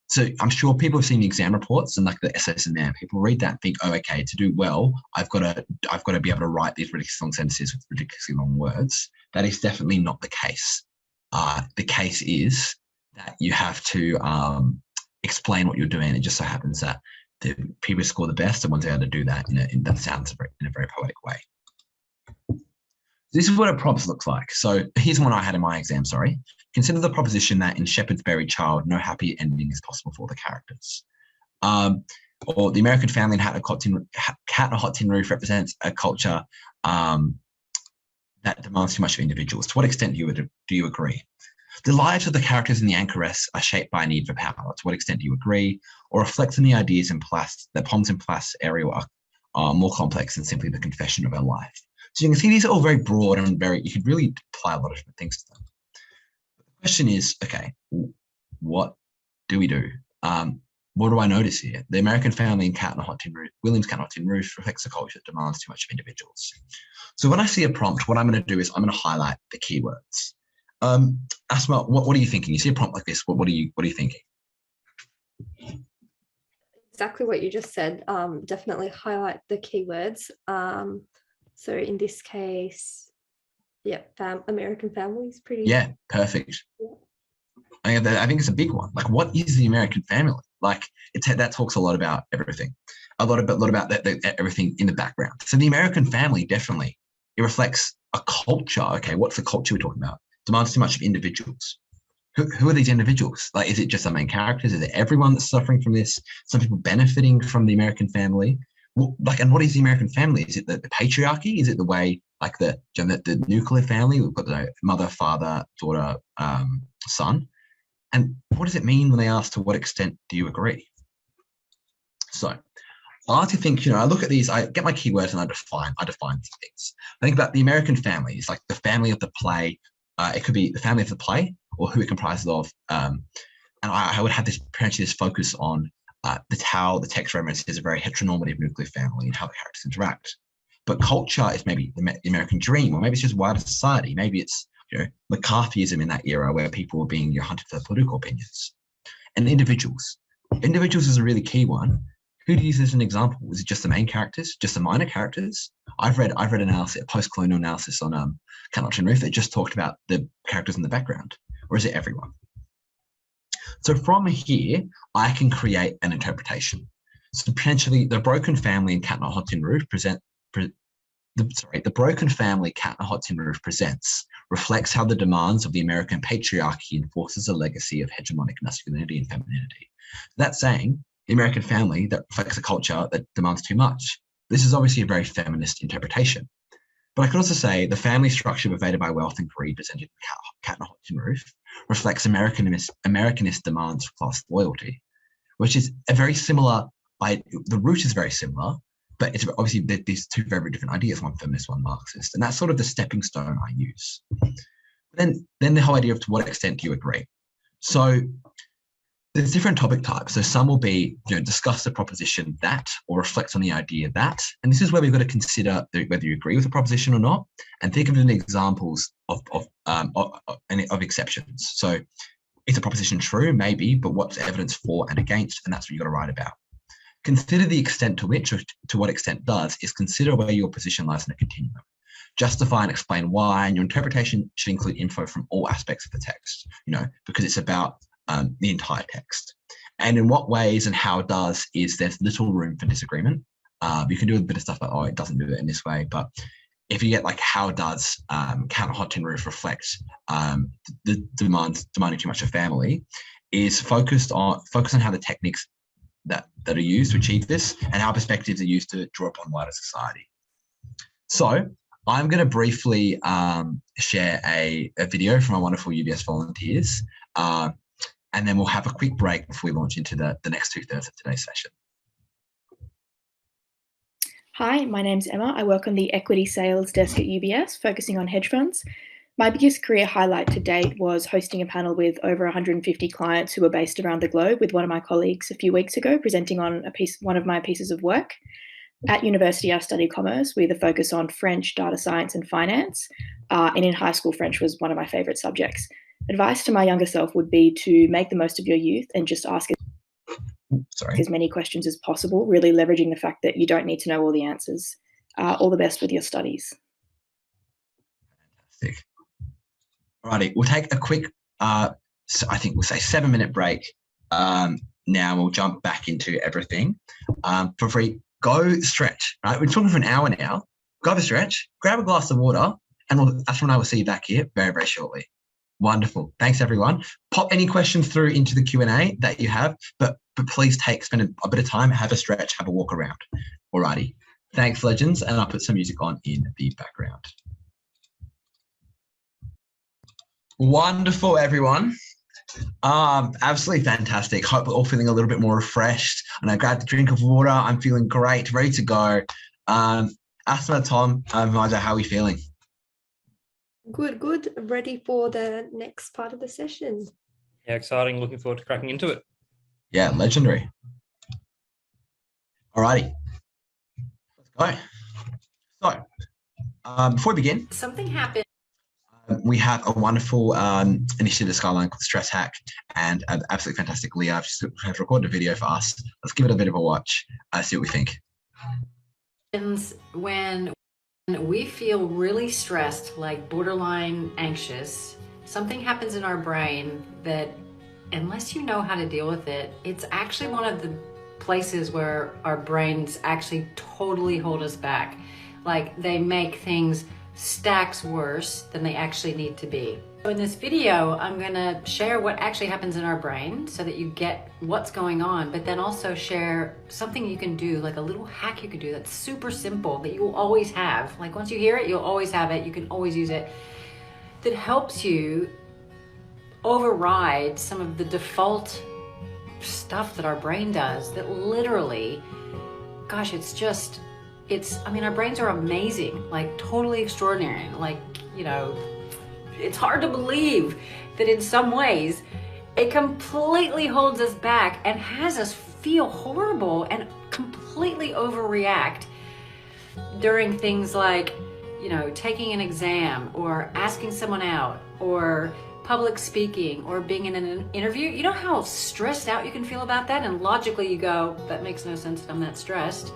So I'm sure people have seen the exam reports and like the essays in there. People read that and think, oh, okay, to do well, I've got to be able to write these ridiculously long sentences with ridiculously long words. That is definitely not the case. The case is that you have to explain what you're doing. It just so happens that the people who score the best are ones able to do that in a very poetic way. This is what a prompt looks like. So here's one I had in my exam, sorry. Consider the proposition that in Shepherd's Berry Child, no happy ending is possible for the characters. Or the American Family in Cat and a Hot Tin Roof represents a culture that demands too much of individuals. To what extent do you agree? The lives of the characters in the anchoress are shaped by a need for power. To what extent do you agree? Or reflects on the ideas in Plath's, that poems in Plath's area are more complex than simply the confession of her life. So you can see these are all very broad and you could really apply a lot of different things to them. The question is, okay, what do we do? What do I notice here? The American Family in Cat and a Hot Tin Roof, William's Cat and a Hot Tin Roof reflects a culture that demands too much of individuals. So when I see a prompt, what I'm going to do is I'm going to highlight the keywords. Asma, what are you thinking? You see a prompt like this, what are you thinking? Exactly what you just said. Definitely highlight the keywords. So in this case, yeah, American Family is pretty. Yeah, perfect. Yeah. I think it's a big one. Like, what is the American family? Like, that talks a lot about everything, a lot about everything in the background. So the American family, definitely, it reflects a culture. Okay, what's the culture we're talking about? Demands too much of individuals. Who are these individuals? Like, is it just the main characters? Is it everyone that's suffering from this? Some people benefiting from the American family? And what is the American family? Is it the patriarchy? Is it the way, like the nuclear family? We've got the mother, father, daughter, son. And what does it mean when they ask, to what extent do you agree? So I like to think, I look at these, I get my keywords and I define things. I think about the American family. It's like the family of the play. It could be the family of the play or who it comprises of. And I would have this focus on how the text references a very heteronormative nuclear family and how the characters interact. But culture is maybe the American dream, or maybe it's just wider society. Maybe it's McCarthyism in that era where people were being hunted for their political opinions. And individuals. Individuals is a really key one. Who do you use as an example? Is it just the main characters, just the minor characters? I've read analysis, post-colonial analysis on Cat and Roof that just talked about the characters in the background, or is it everyone? So from here, I can create an interpretation. So potentially, the broken family in Cat and a Hot Tin Roof the broken family Cat and a Hot Tin Roof presents reflects how the demands of the American patriarchy enforces a legacy of hegemonic masculinity and femininity. That's saying the American family that reflects a culture that demands too much. This is obviously a very feminist interpretation. But I could also say the family structure pervaded by wealth and greed presented in Cat and a Hot Tin Roof reflects Americanist demands for class loyalty, which is a very similar, the root is very similar, but it's obviously these two very different ideas, one feminist, one Marxist. And that's sort of the stepping stone I use. Then the whole idea of to what extent do you agree? So There's different topic types. So some will be, discuss the proposition that, or reflect on the idea that. And this is where we've got to consider whether you agree with the proposition or not, and think of it in examples of exceptions. So is a proposition true? Maybe, but what's evidence for and against? And that's what you've got to write about. Consider the extent to which, or to what extent does, is consider where your position lies in a continuum. Justify and explain why, and your interpretation should include info from all aspects of the text, because it's about the entire text. And in what ways and how does is there's little room for disagreement. You can do a bit of stuff like, oh, it doesn't do it in this way, but if you get like how does count a hot tin roof reflect the demanding too much of family, is focus on how the techniques that are used to achieve this and how perspectives are used to draw upon wider society. So I'm going to briefly share a video from our wonderful UBS volunteers, and then we'll have a quick break before we launch into the next 2/3 of today's session. Hi, my name's Emma. I work on the equity sales desk at UBS, focusing on hedge funds. My biggest career highlight to date was hosting a panel with over 150 clients who were based around the globe with one of my colleagues a few weeks ago, presenting on one of my pieces of work. At university, I studied commerce with a focus on French, data science, and finance. And in high school, French was one of my favorite subjects. Advice to my younger self would be to make the most of your youth and just ask as many questions as possible, really leveraging the fact that you don't need to know all the answers. All the best with your studies. Fantastic. Alrighty, we'll take a quick, I think we'll say 7-minute break. Now we'll jump back into everything. For free, go stretch, right? We're talking for an hour now. Go have a stretch, grab a glass of water, and Ashma and I will see you back here very, very shortly. Wonderful. Thanks, everyone. Pop any questions through into the Q&A that you have, but please spend a bit of time, have a stretch, have a walk around. Alrighty. Thanks, legends, and I'll put some music on in the background. Wonderful, everyone. Absolutely fantastic. Hope we're all feeling a little bit more refreshed. And I grabbed a drink of water. I'm feeling great, ready to go. Asma, Tom, Maja, how are we feeling? Good. Ready for the next part of the session. Yeah, exciting. Looking forward to cracking into it. Yeah, legendary. Alrighty. Let's go. So, before we begin, something happened. We have a wonderful initiative at Skyline called Stress Hack, and absolutely fantastic Leah. I've just recorded a video for us. Let's give it a bit of a watch, see what we think. When we feel really stressed, like borderline anxious, something happens in our brain that, unless you know how to deal with it, it's actually one of the places where our brains actually totally hold us back. Like they make things stacks worse than they actually need to be. So in this video, I'm gonna share what actually happens in our brain so that you get what's going on, but then also share something you can do, like a little hack you could do that's super simple that you will always have. Like once you hear it, you'll always have it. You can always use it. That helps you override some of the default stuff that our brain does that literally, gosh, I mean, our brains are amazing, like totally extraordinary. Like, it's hard to believe that in some ways it completely holds us back and has us feel horrible and completely overreact during things like, taking an exam or asking someone out or public speaking or being in an interview. You know how stressed out you can feel about that? And logically you go, that makes no sense that I'm that stressed.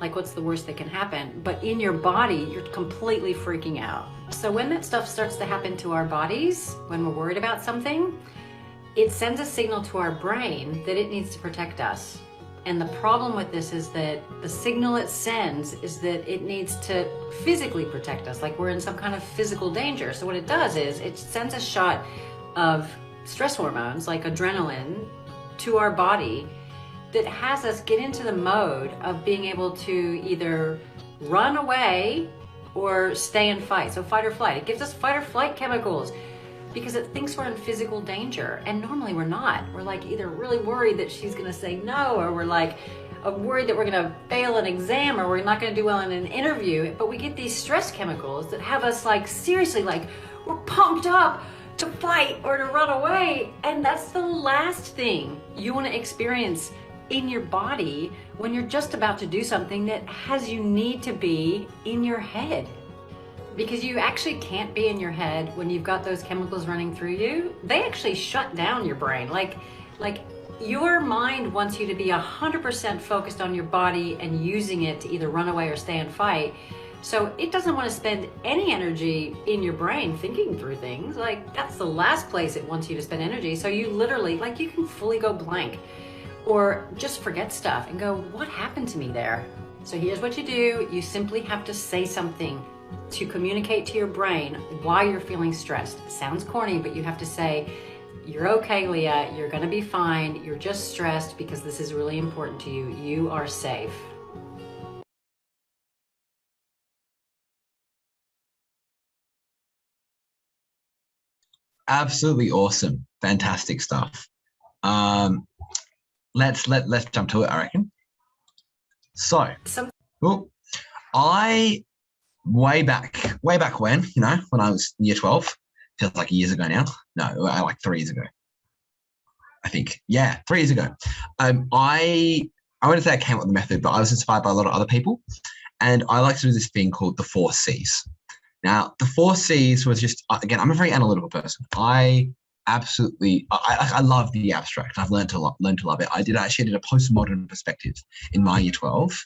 Like, what's the worst that can happen? But in your body, you're completely freaking out. So when that stuff starts to happen to our bodies, when we're worried about something, it sends a signal to our brain that it needs to protect us. And the problem with this is that the signal it sends is that it needs to physically protect us, like we're in some kind of physical danger. So what it does is it sends a shot of stress hormones, like adrenaline, to our body that has us get into the mode of being able to either run away or stay and fight. So fight or flight. It gives us fight or flight chemicals because it thinks we're in physical danger. And normally we're not. We're like either really worried that she's gonna say no, or we're like worried that we're gonna fail an exam, or we're not gonna do well in an interview. But we get these stress chemicals that have us like seriously, like we're pumped up to fight or to run away. And that's the last thing you want to experience in your body when you're just about to do something that has you need to be in your head. Because you actually can't be in your head when you've got those chemicals running through you. They actually shut down your brain. Like your mind wants you to be 100% focused on your body and using it to either run away or stay and fight. So it doesn't want to spend any energy in your brain thinking through things. Like, that's the last place it wants you to spend energy. So you literally, like, you can fully go blank or just forget stuff and go, what happened to me there? So here's what you do. You simply have to say something to communicate to your brain why you're feeling stressed. It sounds corny, but you have to say, you're okay, Leah, you're gonna be fine. You're just stressed because this is really important to you. You are safe. Absolutely awesome. Fantastic stuff. Let's jump to it, I reckon. So, well, I way back when, you know, when I was year 12, feels like years ago now. No, like 3 years ago. I think, yeah, 3 years ago. I wouldn't say I came up with the method, but I was inspired by a lot of other people, and I like to do this thing called the 4 C's. Now, the 4 C's was just, again, I'm a very analytical person. I love the abstract. I've learned to love it. I did a postmodern perspective in my year 12,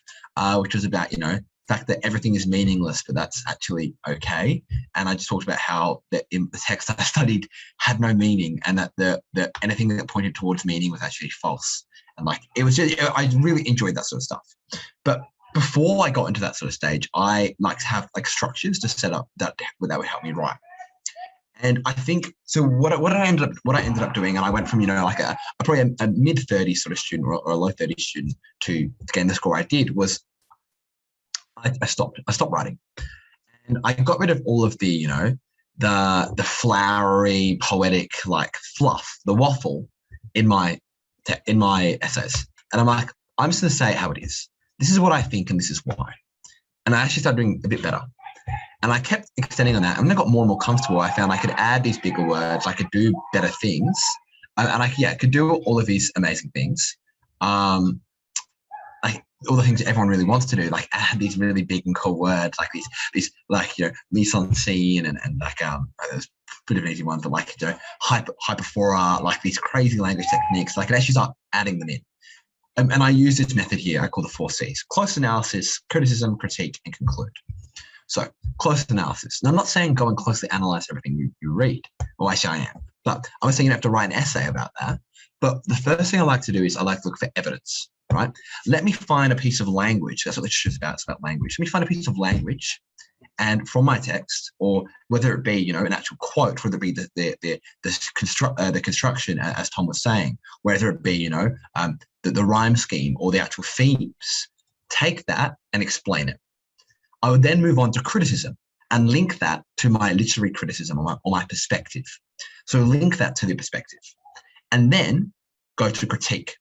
which was about, you know, the fact that everything is meaningless, but that's actually okay. And I just talked about how the text I studied had no meaning, and that the anything that pointed towards meaning was actually false. And like, it was just, I really enjoyed that sort of stuff. But before I got into that sort of stage, I like to have like structures to set up that would help me write. And I think, so what I ended up doing, and I went from, you know, like probably a mid-30s sort of student or a low-30s student to gain the score I did, was I stopped writing. And I got rid of all of the, you know, the flowery, poetic, like fluff, the waffle in my essays. And I'm like, I'm just going to say it how it is. This is what I think, and this is why. And I actually started doing a bit better. And I kept extending on that. And when I got more and more comfortable, I found I could add these bigger words. I could do better things. And I could do all of these amazing things. Like all the things that everyone really wants to do, like add these really big and cool words, like these like, you know, mise en scene and like, there's a bit of an easy one, but like, you know, hyperphora, like these crazy language techniques. Like, I actually start adding them in. And I use this method here I call the 4 C's: close analysis, criticism, critique, and conclude. So close analysis. Now, I'm not saying go and closely analyze everything you read. Well, actually I am. But I was saying you have to write an essay about that. But the first thing I like to do is I like to look for evidence, right? Let me find a piece of language. That's what literature is about. It's about language. Let me find a piece of language, and from my text, or whether it be, you know, an actual quote, whether it be the construction, as Tom was saying, whether it be, you know, the rhyme scheme or the actual themes, take that and explain it. I would then move on to criticism and link that to my literary criticism or my perspective. So link that to the perspective, and then go to critique.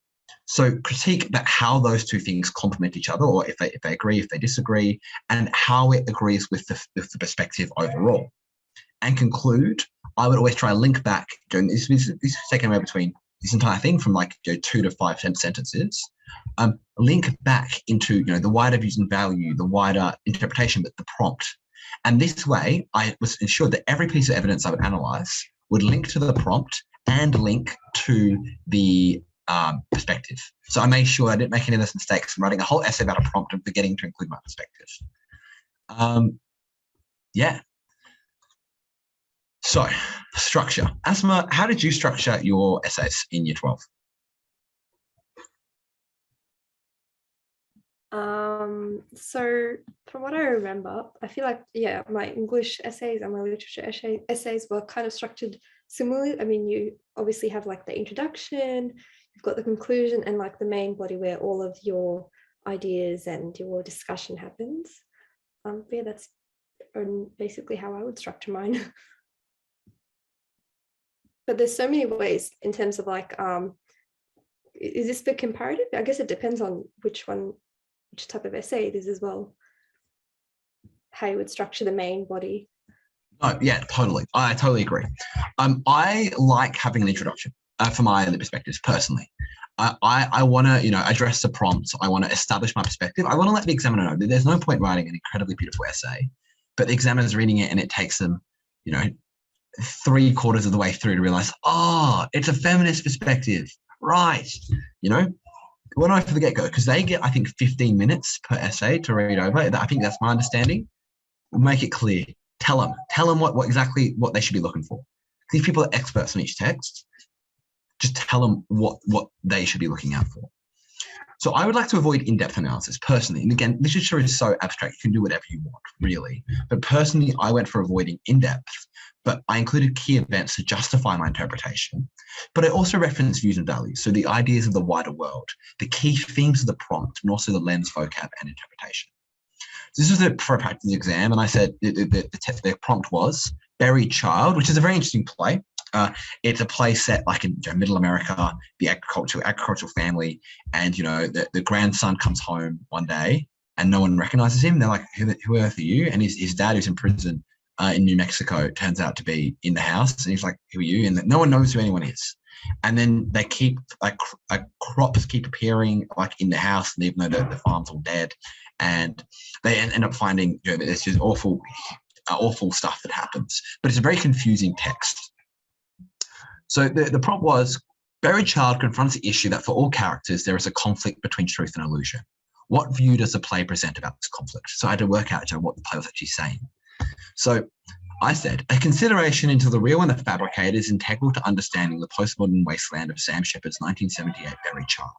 So critique about how those two things complement each other, or if they agree, if they disagree, and how it agrees with the perspective overall. And conclude, I would always try to link back. This is taken away between this entire thing from like, you know, 2 to 5 sentences. Link back into, you know, the wider views and value, the wider interpretation, but the prompt. And this way, I was ensured that every piece of evidence I would analyze would link to the prompt and link to the perspective. So I made sure I didn't make any of those mistakes in writing a whole essay about a prompt and forgetting to include my perspective. Yeah. So structure. Asma, how did you structure your essays in year 12? So from what I remember, I feel like, yeah, my English essays and my literature essays were kind of structured similarly. I mean, you obviously have like the introduction, you've got the conclusion, and like the main body where all of your ideas and your discussion happens. Yeah, that's basically how I would structure mine. But there's so many ways in terms of like, is this the comparative? I guess it depends on which type of essay it is as well, how you would structure the main body. Oh, yeah, totally. I totally agree. I like having an introduction for my perspectives personally. I want to, address the prompts. I want to establish my perspective. I want to let the examiner know that there's no point writing an incredibly beautiful essay, but the examiner's reading it and it takes them, 3/4 of the way through to realize, it's a feminist perspective. Right. When I from the get-go, because they get, I think, 15 minutes per essay to read over. I think that's my understanding. Make it clear. Tell them what exactly what they should be looking for. These people are experts on each text. Just tell them what they should be looking out for. So I would like to avoid in-depth analysis personally. And again, literature is so abstract, you can do whatever you want, really. But personally, I went for avoiding in-depth, but I included key events to justify my interpretation. But I also referenced views and values, so the ideas of the wider world, the key themes of the prompt, and also the lens, vocab, and interpretation. So this was for a practice exam, and I said the prompt was Buried Child, which is a very interesting play. It's a play set like in Middle America, the agricultural family, and the grandson comes home one day and no one recognizes him. They're like, who earth are you? And his dad, who's in prison in New Mexico, turns out to be in the house, and he's like, who are you? And no one knows who anyone is. And then they keep crops keep appearing like in the house, and even though the farm's all dead, and they end up finding there's just awful stuff that happens. But it's a very confusing text. So the prompt was, Buried Child confronts the issue that for all characters, there is a conflict between truth and illusion. What view does the play present about this conflict? So I had to work out what the play was actually saying. So I said, a consideration into the real and the fabricated is integral to understanding the postmodern wasteland of Sam Shepard's 1978 Buried Child.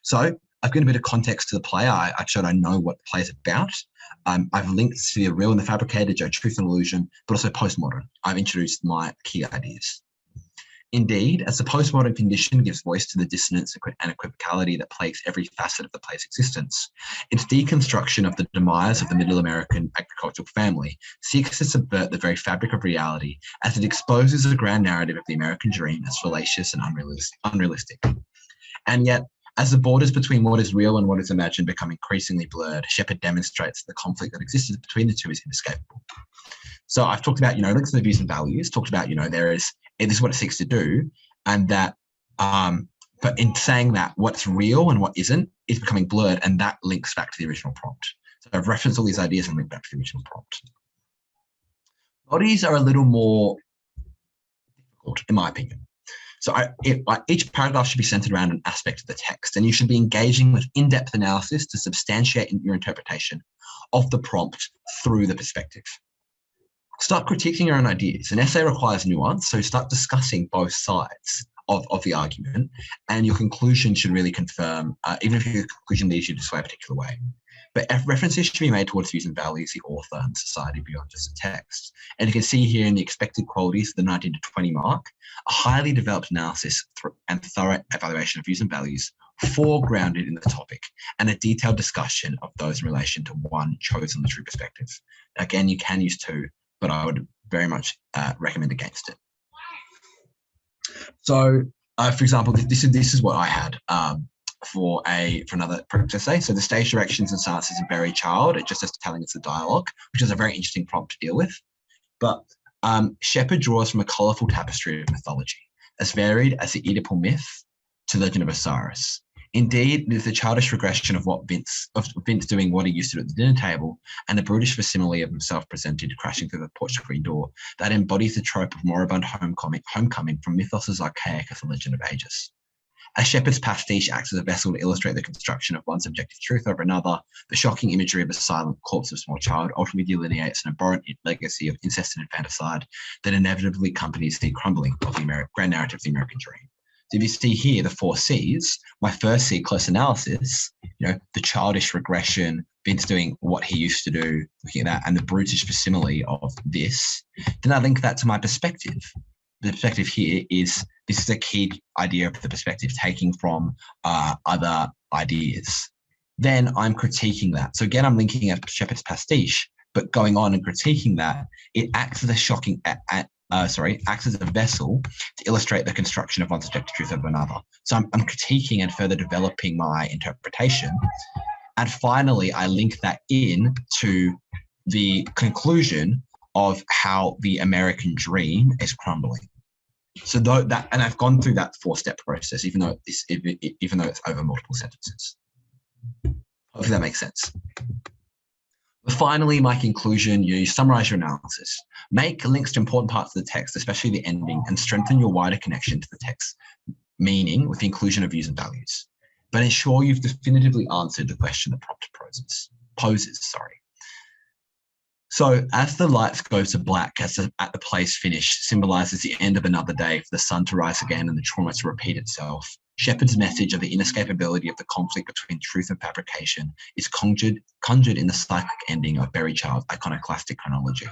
So I've given a bit of context to the play. I showed I know what the play is about. I've linked to the real and the fabricated, truth and illusion, but also postmodern. I've introduced my key ideas. Indeed, as the postmodern condition gives voice to the dissonance and equivocality that plagues every facet of the play's existence, its deconstruction of the demise of the Middle American agricultural family seeks to subvert the very fabric of reality as it exposes the grand narrative of the American dream as fallacious and unrealistic. And yet, as the borders between what is real and what is imagined become increasingly blurred, Shepard demonstrates the conflict that exists between the two is inescapable. So I've talked about, links to the views and values, talked about, this is what it seeks to do, and that, but in saying that, what's real and what isn't is becoming blurred, and that links back to the original prompt. So I've referenced all these ideas and linked back to the original prompt. Bodies are a little more difficult, in my opinion. So each paragraph should be centered around an aspect of the text, and you should be engaging with in-depth analysis to substantiate your interpretation of the prompt through the perspective. Start critiquing your own ideas. An essay requires nuance, so start discussing both sides of the argument, and your conclusion should really confirm, even if your conclusion leads you to sway a particular way. But references should be made towards views and values, the author, and society beyond just the text. And you can see here in the expected qualities of the 19 to 20 mark, a highly developed analysis and thorough evaluation of views and values foregrounded in the topic, and a detailed discussion of those in relation to one chosen literary perspective. Again, you can use two, but I would very much recommend against it. So, for example, this is what I had for another prompt essay. So the stage directions and stances in Buried Child, it just is telling us the dialogue, which is a very interesting prompt to deal with. But Shepard draws from a colourful tapestry of mythology, as varied as the Oedipal myth to Legend of Osiris. Indeed, it is the childish regression of Vince doing what he used to do at the dinner table, and the brutish facsimile of himself presented crashing through the porch screen door that embodies the trope of moribund homecoming from mythos as archaic as the legend of ages. As Shepard's pastiche acts as a vessel to illustrate the construction of one subjective truth over another, the shocking imagery of the silent corpse of a small child ultimately delineates an abhorrent legacy of incest and infanticide that inevitably accompanies the crumbling of the grand narrative of the American dream. So if you see here the 4 C's, my first C, close analysis, the childish regression, Vince doing what he used to do, looking at that, and the brutish facsimile of this, then I link that to my perspective. The perspective here is, this is a key idea of the perspective, taking from other ideas. Then I'm critiquing that. So again, I'm linking at Shepard's pastiche, but going on and critiquing that, it acts as a vessel to illustrate the construction of one subjective truth over another. So I'm critiquing and further developing my interpretation. And finally, I link that in to the conclusion of how the American dream is crumbling. So that, and I've gone through that 4-step process, even though it's over multiple sentences. Hopefully that makes sense. But finally, my conclusion, you summarize your analysis. Make links to important parts of the text, especially the ending, and strengthen your wider connection to the text meaning with the inclusion of views and values. But ensure you've definitively answered the question the prompt poses. So as the lights go to black at the play's finish symbolizes the end of another day for the sun to rise again and the trauma to repeat itself, Shepard's message of the inescapability of the conflict between truth and fabrication is conjured in the cyclic ending of Berry Child's iconoclastic chronology.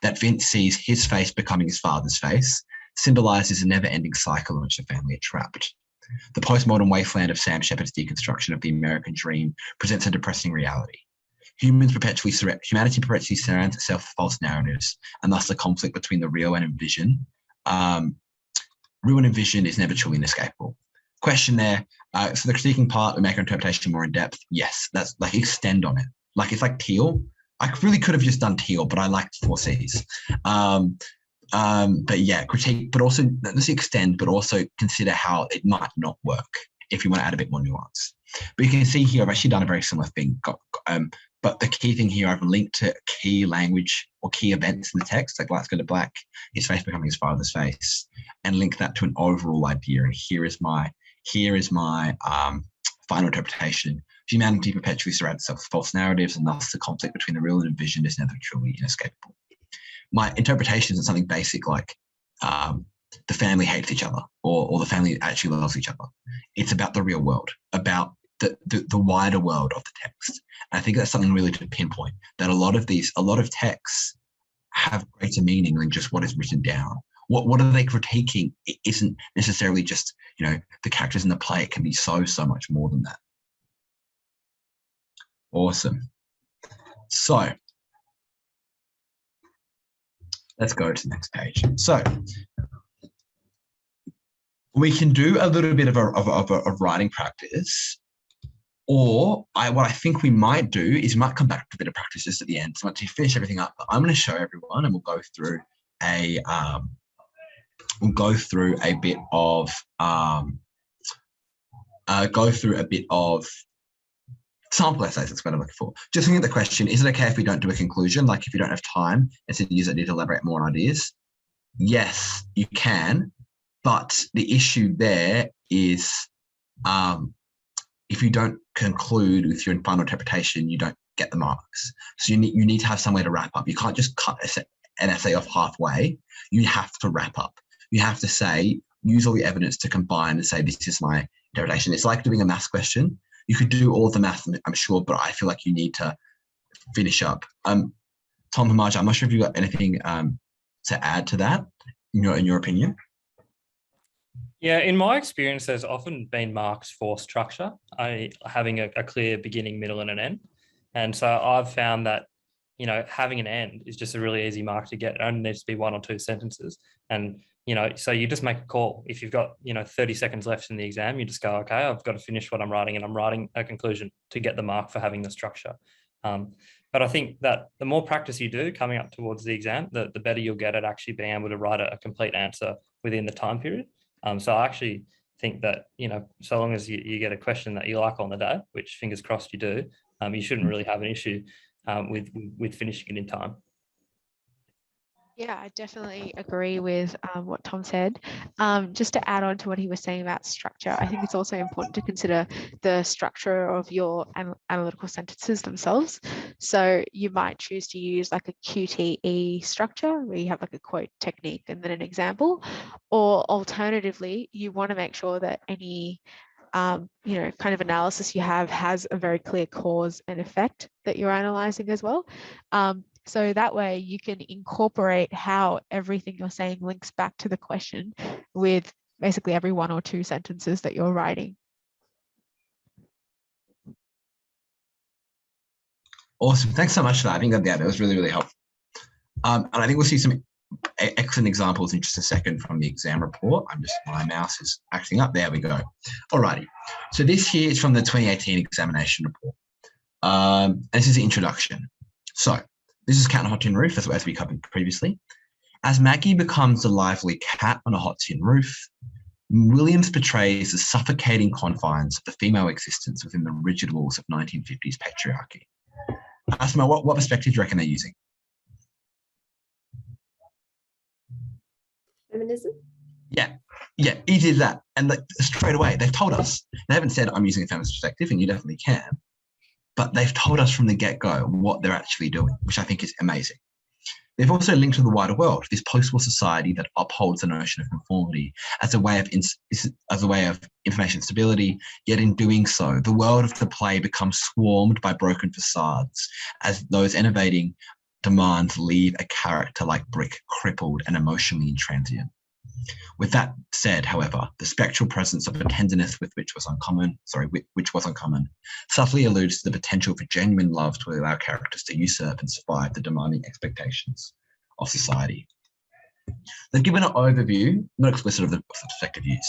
That Vince sees his face becoming his father's face symbolizes a never-ending cycle in which the family are trapped. The postmodern wasteland of Sam Shepard's deconstruction of the American dream presents a depressing reality. Humanity perpetually surrounds itself with false narratives, and thus the conflict between the real and vision. Real and vision is never truly inescapable. Question there. So the critiquing part, we make our interpretation more in depth. Yes, that's like extend on it. Like it's like teal. I really could have just done teal, but I liked 4 C's. But yeah, critique, but also not just extend, but also consider how it might not work if you want to add a bit more nuance. But you can see here, I've actually done a very similar thing. But the key thing here, I've linked to key language or key events in the text, like lights go to black, his face becoming his father's face, and link that to an overall idea. And here is my final interpretation. Humanity perpetually surrounds itself with false narratives, and thus the conflict between the real and envisioned is never truly inescapable. My interpretation is something basic like the family hates each other, or the family actually loves each other. It's about the real world, about the wider world of the text. And I think that's something really to pinpoint, that a lot of texts have greater meaning than just what is written down. What are they critiquing? It isn't necessarily just, the characters in the play. It can be so much more than that. Awesome. So let's go to the next page. So we can do a little bit of a writing practice, or what I think we might do is might come back to a bit of practice just at the end. So once you finish everything up, I'm going to show everyone, and we'll go through a bit of sample essays. That's what I'm looking for. Just looking at the question, is it okay if we don't do a conclusion? Like if you don't have time, instead use it to elaborate more on ideas? Yes, you can. But the issue there is if you don't conclude with your final interpretation, you don't get the marks. So you need to have some way to wrap up. You can't just cut an essay off halfway. You have to wrap up. You have to say, use all the evidence to combine and say, this is my interpretation. It's like doing a maths question. You could do all of the math, I'm sure, but I feel like you need to finish up. Tom and Marja, I'm not sure if you've got anything to add to that in your opinion. Yeah, in my experience, there's often been marks for structure, having a clear beginning, middle, and an end. And so I've found that, having an end is just a really easy mark to get. It only needs to be 1 or 2 sentences. And, so you just make a call. If you've got, 30 seconds left in the exam, you just go, okay, I've got to finish what I'm writing, and I'm writing a conclusion to get the mark for having the structure. But I think that the more practice you do coming up towards the exam, the better you'll get at actually being able to write a complete answer within the time period. So I actually think that, so long as you get a question that you like on the day, which fingers crossed you do, you shouldn't really have an issue with finishing it in time. Yeah, I definitely agree with what Tom said. Just to add on to what he was saying about structure, I think it's also important to consider the structure of your analytical sentences themselves. So you might choose to use like a QTE structure where you have like a quote technique and then an example, or alternatively, you want to make sure that any kind of analysis you have has a very clear cause and effect that you're analyzing as well. So that way you can incorporate how everything you're saying links back to the question with basically every 1 or 2 sentences that you're writing. Awesome. Thanks so much for that. I think that was really, really helpful. And I think we'll see some excellent examples in just a second from the exam report. My mouse is acting up. There we go. Alrighty. So this here is from the 2018 examination report. This is the introduction. So This is Cat on a Hot Tin Roof, as we covered previously. As Maggie becomes a lively cat on a hot tin roof, Williams portrays the suffocating confines of the female existence within the rigid walls of 1950s patriarchy. Asma, what perspective do you reckon they're using? Feminism? Yeah, he did that. And like, straight away, they've told us. They haven't said, I'm using a feminist perspective, and you definitely can. But they've told us from the get-go what they're actually doing, which I think is amazing. They've also linked to the wider world, this post-war society that upholds the notion of conformity as a way of information stability, yet in doing so, the world of the play becomes swarmed by broken facades as those innovating demands leave a character like Brick crippled and emotionally intransient. With that said, however, the spectral presence of a tenderness which was uncommon, subtly alludes to the potential for genuine love to allow characters to usurp and survive the demanding expectations of society. They've given an overview, not explicit of the perspective used,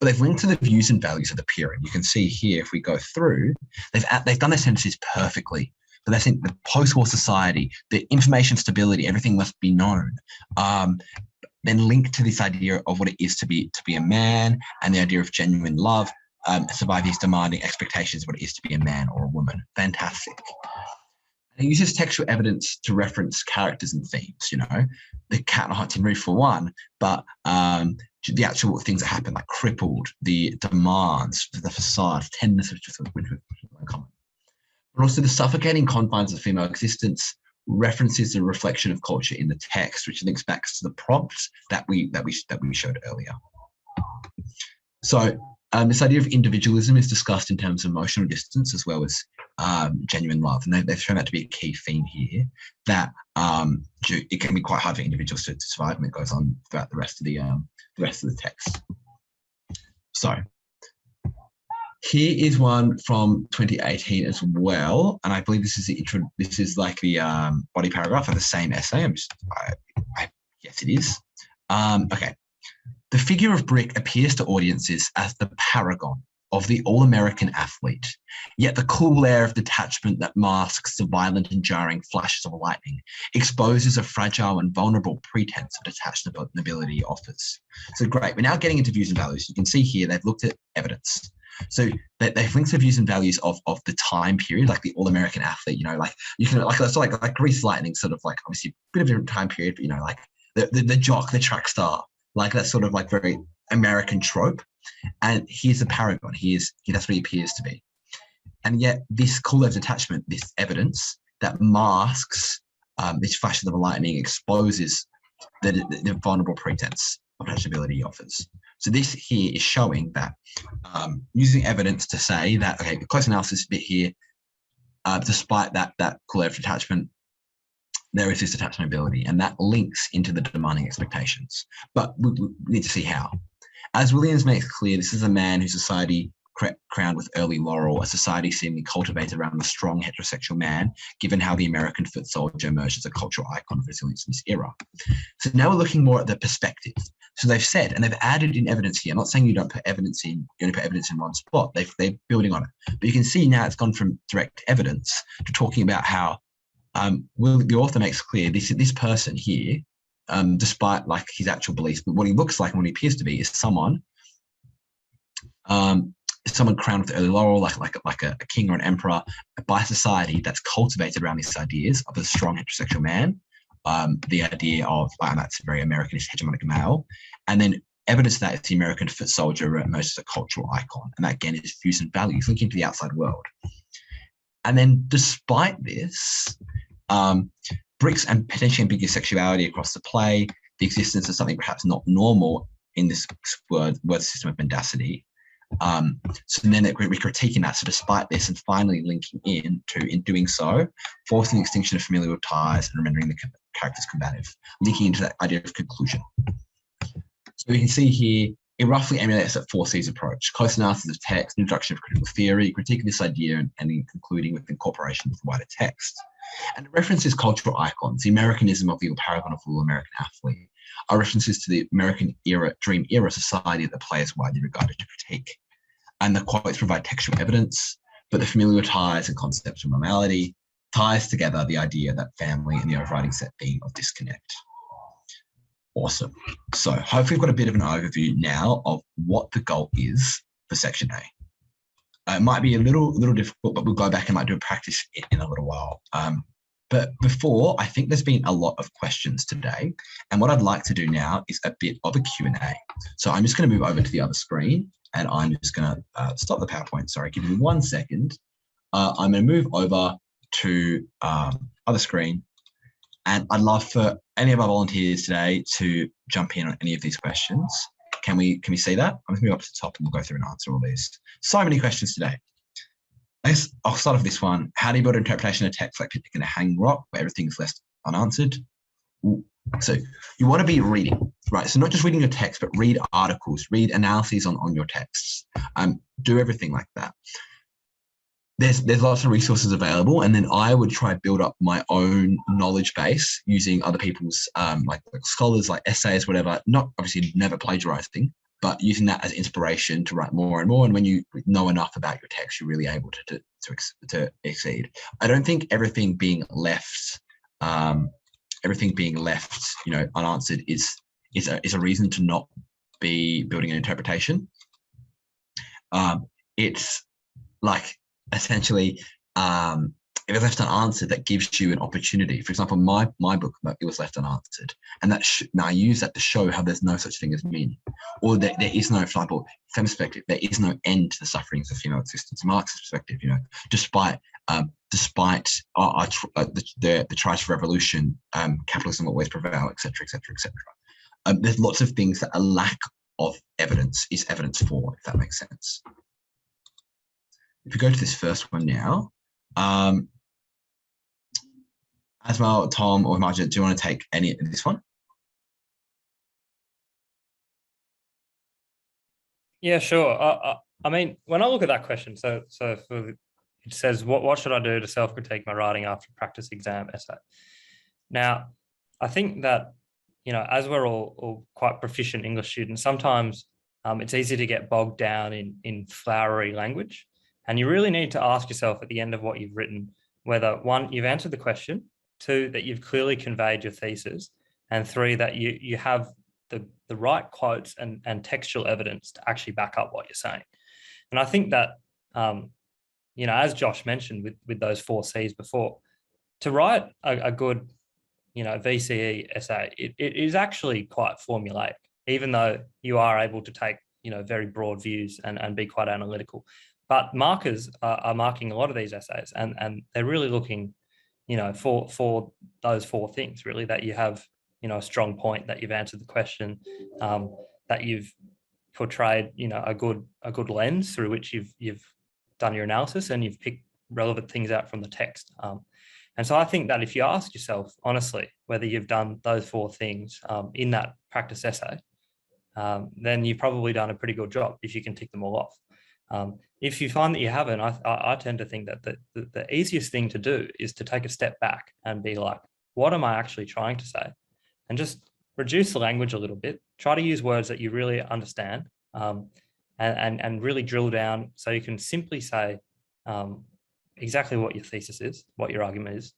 but they've linked to the views and values of the period. You can see here, if we go through, they've done their sentences perfectly. But they think the post-war society, the information stability, everything must be known. Then linked to this idea of what it is to be a man, and the idea of genuine love, survive these demanding expectations of what it is to be a man or a woman. Fantastic. And it uses textual evidence to reference characters and themes, the cat on a hot tin roof for one, but the actual things that happen, like crippled, the demands, the facade, tenderness, which is uncommon. But also the suffocating confines of female existence references the reflection of culture in the text, which links back to the prompts that we showed earlier. So this idea of individualism is discussed in terms of emotional distance as well as genuine love, and they've shown that to be a key theme here. That it can be quite hard for individuals to survive, and it goes on throughout the rest of the text. So here is one from 2018 as well, and I believe this is like the body paragraph of the same essay. Yes, it is. Okay. The figure of Brick appears to audiences as the paragon of the all-American athlete, yet the cool air of detachment that masks the violent and jarring flashes of lightning exposes a fragile and vulnerable pretense of detached nobility offers. So great, we're now getting into views and values. You can see here they've looked at evidence. So they've linked to views and values of the time period, like the all-American athlete, like you can like Grease Lightning, sort of like obviously a bit of a different time period, but like the jock, the track star, like that sort of like very American trope. And he's a paragon. That's what he appears to be. And yet this cool of detachment, this evidence that masks this flashes of lightning, exposes the vulnerable pretense of attachability offers. So this here is showing that using evidence to say that, okay, the close analysis bit here, despite that cool of detachment, there is this attachability, and that links into the demanding expectations. But we need to see how. As Williams makes clear, this is a man whose society crowned with early laurel, a society seemingly cultivated around the strong heterosexual man, given how the American foot soldier emerged as a cultural icon of resilience in this era. So now we're looking more at the perspective. So they've said, and they've added in evidence here. I'm not saying you don't put evidence in, you only put evidence in one spot. They're building on it. But you can see now it's gone from direct evidence to talking about how the author makes clear this person here, despite like his actual beliefs, but what he looks like and what he appears to be is someone crowned with early laurel, like a king or an emperor, by society that's cultivated around these ideas of a strong heterosexual man, the idea of, and that's very Americanist hegemonic male, and then evidence that it's the American foot soldier emerges as a cultural icon, and that again is views and values linking to the outside world. And then despite this, Brick's and potentially ambiguous sexuality across the play, the existence of something perhaps not normal in this word system of mendacity. So then we're critiquing that. So despite this, and finally linking in doing so, forcing the extinction of familial ties and rendering the characters combative, linking into that idea of conclusion. So we can see here, it roughly emulates that 4C's approach: close analysis of text, introduction of critical theory, critique of this idea, and then concluding with incorporation of the wider text. And it references cultural icons, the Americanism of the paragon of the All-American athlete, are references to the American dream era society that the play is widely regarded to critique. And the quotes provide textual evidence, but the familial ties and concepts of normality, ties together the idea that family and the overriding set theme of disconnect. Awesome. So hopefully we've got a bit of an overview now of what the goal is for section A. It might be a little difficult, but we'll go back and might do a practice in a little while. But before, I think there's been a lot of questions today. And what I'd like to do now is a bit of a Q&A. So I'm just going to move over to the other screen and I'm just going to stop the PowerPoint. Sorry, give me 1 second. I'm going to move over to other screen. And I'd love for any of our volunteers today to jump in on any of these questions. Can we see that? I'm going to move up to the top and we'll go through and answer all these. So many questions today. I'll start off this one. How do you build an interpretation of text like picking a hanging rock where everything's left unanswered? So you want to be reading, right? So not just reading your text, but read articles, read analyses on your texts. Do everything like that. There's lots of resources available, and then I would try to build up my own knowledge base using other people's like scholars, like essays, whatever. Not obviously never plagiarizing, but using that as inspiration to write more and more. And when you know enough about your text, you're really able to exceed. I don't think everything being left, unanswered is a reason to not be building an interpretation. It's like essentially, if it's left unanswered, that gives you an opportunity. For example, my book, it was left unanswered, and now I use that to show how there's no such thing as meaning, or that there is no, for example, feminist perspective, there is no end to the sufferings of female existence. Marxist perspective, despite the tries for revolution, capitalism will always prevail, etc., etc., etc. There's lots of things that a lack of evidence is evidence for, if that makes sense. If we go to this first one now. Asma, Tom, or Margaret, do you want to take any of this one? Yeah, sure. I mean, when I look at that question, so it says, what should I do to self-critique my writing after practice exam essay? Now, I think that, as we're all quite proficient English students, sometimes it's easy to get bogged down in flowery language. And you really need to ask yourself at the end of what you've written, whether 1, you've answered the question, 2, that you've clearly conveyed your thesis, and 3, that you have the right quotes and textual evidence to actually back up what you're saying. And I think that, as Josh mentioned with those 4 C's before, to write a good, VCE essay, it is actually quite formulaic, even though you are able to take, very broad views and be quite analytical. But markers are marking a lot of these essays, and they're really looking, for those 4 things, really, that you have, a strong point, that you've answered the question, that you've portrayed, a good lens through which you've done your analysis, and you've picked relevant things out from the text. And so I think that if you ask yourself honestly whether you've done those 4 things in that practice essay, then you've probably done a pretty good job if you can tick them all off. If you find that you haven't, I tend to think that the easiest thing to do is to take a step back and be like, what am I actually trying to say? And just reduce the language a little bit. Try to use words that you really understand, and really drill down so you can simply say exactly what your thesis is, what your argument is.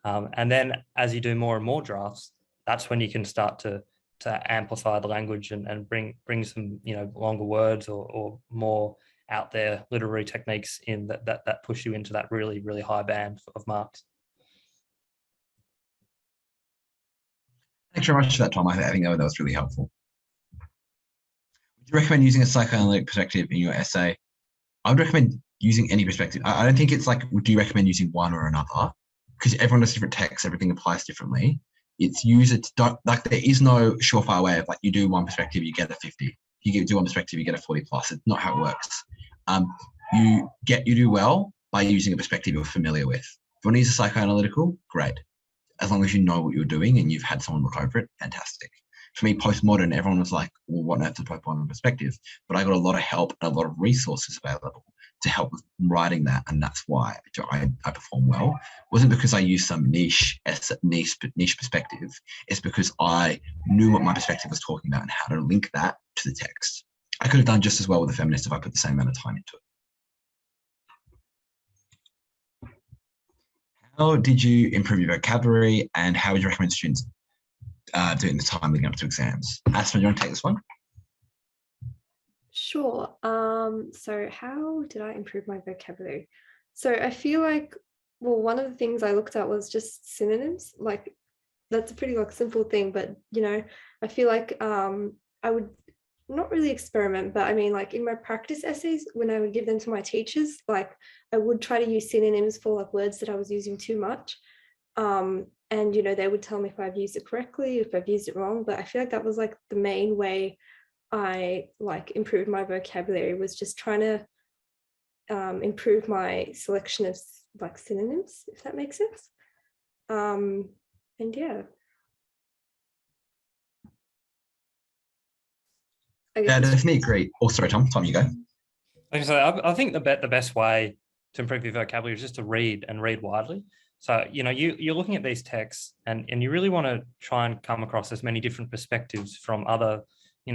And then as you do more and more drafts, that's when you can start to amplify the language and bring some longer words or more out there literary techniques in that push you into that really, really high band of marks. Thanks very much for that, Tom. I think that was really helpful. Would you recommend using a psychoanalytic perspective in your essay? I would recommend using any perspective. I don't think it's like, do you recommend using one or another? Because everyone has different texts, everything applies differently. It's there is no surefire way of like, you do one perspective, you get a 50. You do one perspective, you get a 40 plus. It's not how it works. You do well by using a perspective you're familiar with. If you want to use a psychoanalytical, great. As long as you know what you're doing and you've had someone look over it, fantastic. For me, postmodern, everyone was like, well, what on earth is postmodern perspective? But I got a lot of help and a lot of resources available to help with writing that, and that's why I perform well. It wasn't because I used some niche perspective. It's because I knew what my perspective was talking about and how to link that to the text. I could have done just as well with a feminist if I put the same amount of time into it. How did you improve your vocabulary, and how would you recommend students do it in the time leading up to exams? Asma, do you want to take this one? Sure. So how did I improve my vocabulary? So I feel like, well, one of the things I looked at was just synonyms. Like, that's a pretty like simple thing, but I feel like I would not really experiment, but I mean, like in my practice essays, when I would give them to my teachers, like I would try to use synonyms for like words that I was using too much. And they would tell me if I've used it correctly, if I've used it wrong. But I feel like that was like the main way I like improved my vocabulary, was just trying to improve my selection of like synonyms, if that makes sense. And yeah. I definitely agree. Oh, sorry, Tom, you go. Like I say, I think the best way to improve your vocabulary is just to read and read widely. So, you're looking at these texts and you really want to try and come across as many different perspectives from other,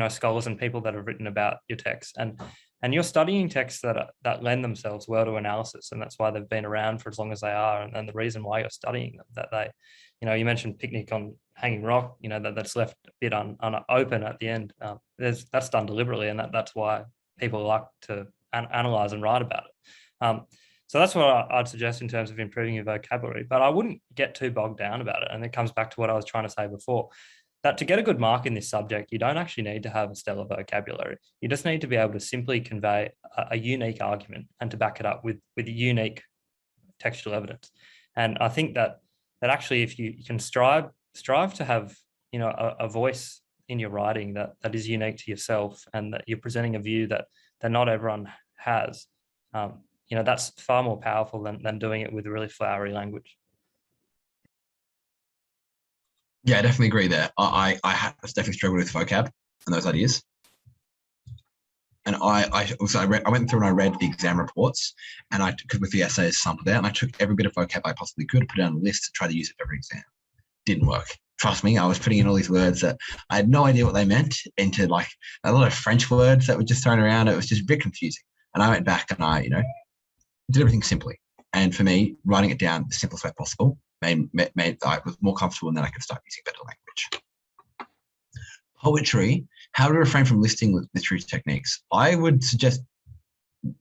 scholars and people that have written about your text. And you're studying texts that lend themselves well to analysis. And that's why they've been around for as long as they are. And the reason why you're studying them, that they, you mentioned Picnic on Hanging Rock, that's left a bit open at the end. That's done deliberately. And that's why people like to analyze and write about it. So that's what I'd suggest in terms of improving your vocabulary, but I wouldn't get too bogged down about it. And it comes back to what I was trying to say before, that to get a good mark in this subject, you don't actually need to have a stellar vocabulary. You just need to be able to simply convey a unique argument and to back it up with unique textual evidence. And I think that actually, if you can strive to have, a voice in your writing that is unique to yourself, and that you're presenting a view that not everyone has, that's far more powerful than doing it with a really flowery language. Yeah, I definitely agree there. I definitely struggled with vocab and those ideas. And I went through and I read the exam reports, and I took with the essays sample there, and I took every bit of vocab I possibly could, put it on a list to try to use it for every exam. Didn't work. Trust me, I was putting in all these words that I had no idea what they meant, into like a lot of French words that were just thrown around. It was just a bit confusing. And I went back and I, did everything simply. And for me, writing it down the simplest way possible made I was more comfortable, and then I could start using better language. Poetry, how to refrain from listing literary techniques. I would suggest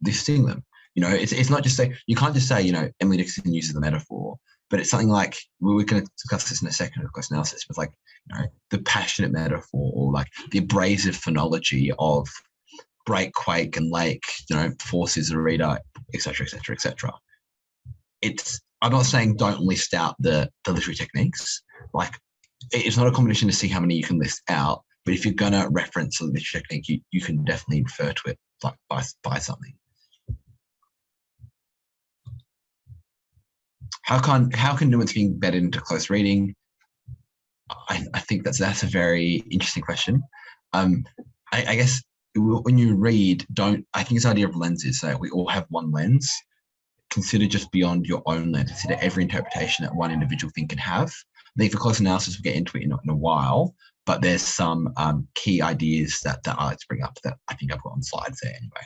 listing them. It's not just you can't just say, Emily Dixon uses the metaphor, but it's something like, we're going to discuss this in a second, of course, analysis, but like, the passionate metaphor, or like the abrasive phonology of break, quake, and lake, forces the reader, etc., etc., etc. I'm not saying don't list out the literary techniques. Like, it's not a competition to see how many you can list out, but if you're going to reference a literary technique, you can definitely refer to it like by something. How can nuance be embedded into close reading? I think that's a very interesting question. I guess when you read, I think it's the idea of lenses. So we all have one lens. Consider just beyond your own lens. Consider every interpretation that one individual thing can have. I think for close analysis, we'll get into it in a while, but there's some key ideas that I like to bring up that I think I've got on slides there anyway.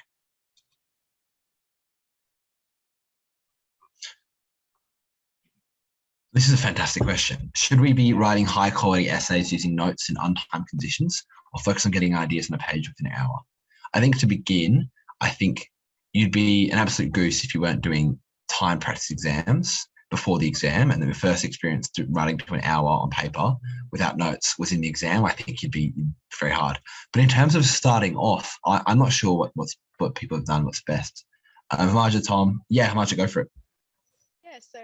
This is a fantastic question. Should we be writing high quality essays using notes in untimed conditions, or focus on getting ideas on a page within an hour? I think to begin, I think you'd be an absolute goose if you weren't doing time practice exams before the exam, and then the first experience writing to an hour on paper without notes was in the exam. I think you'd be very hard. But in terms of starting off, I'm not sure what people have done, what's best. Hamaja, Tom, Hamaja, go for it. Yeah, so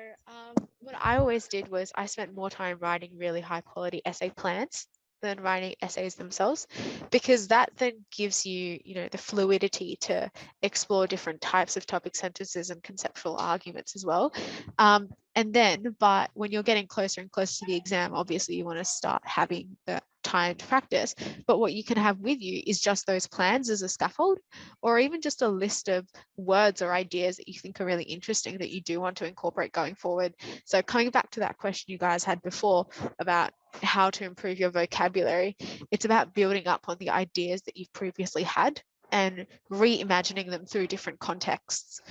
what I always did was I spent more time writing really high quality essay plans than writing essays themselves, because that then gives you, the fluidity to explore different types of topic sentences and conceptual arguments as well. But when you're getting closer and closer to the exam, obviously you want to start having the time to practice. But what you can have with you is just those plans as a scaffold, or even just a list of words or ideas that you think are really interesting that you do want to incorporate going forward. So coming back to that question you guys had before about how to improve your vocabulary, it's about building up on the ideas that you've previously had and reimagining them through different contexts.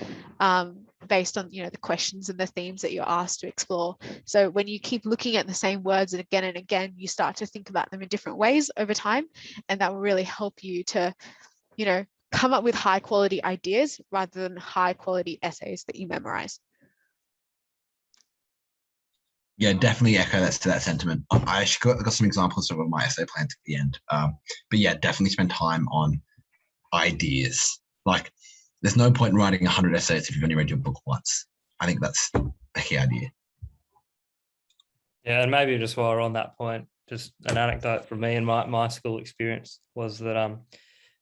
based on, the questions and the themes that you're asked to explore. So when you keep looking at the same words and again, you start to think about them in different ways over time, and that will really help you to, come up with high quality ideas rather than high quality essays that you memorize. Yeah, definitely echo that sentiment. I actually got some examples of my essay plans at the end. But yeah, definitely spend time on ideas. Like, there's no point in writing 100 essays if you've only read your book once. I think that's a key idea. Yeah, and maybe just while we're on that point, just an anecdote from me and my school experience was that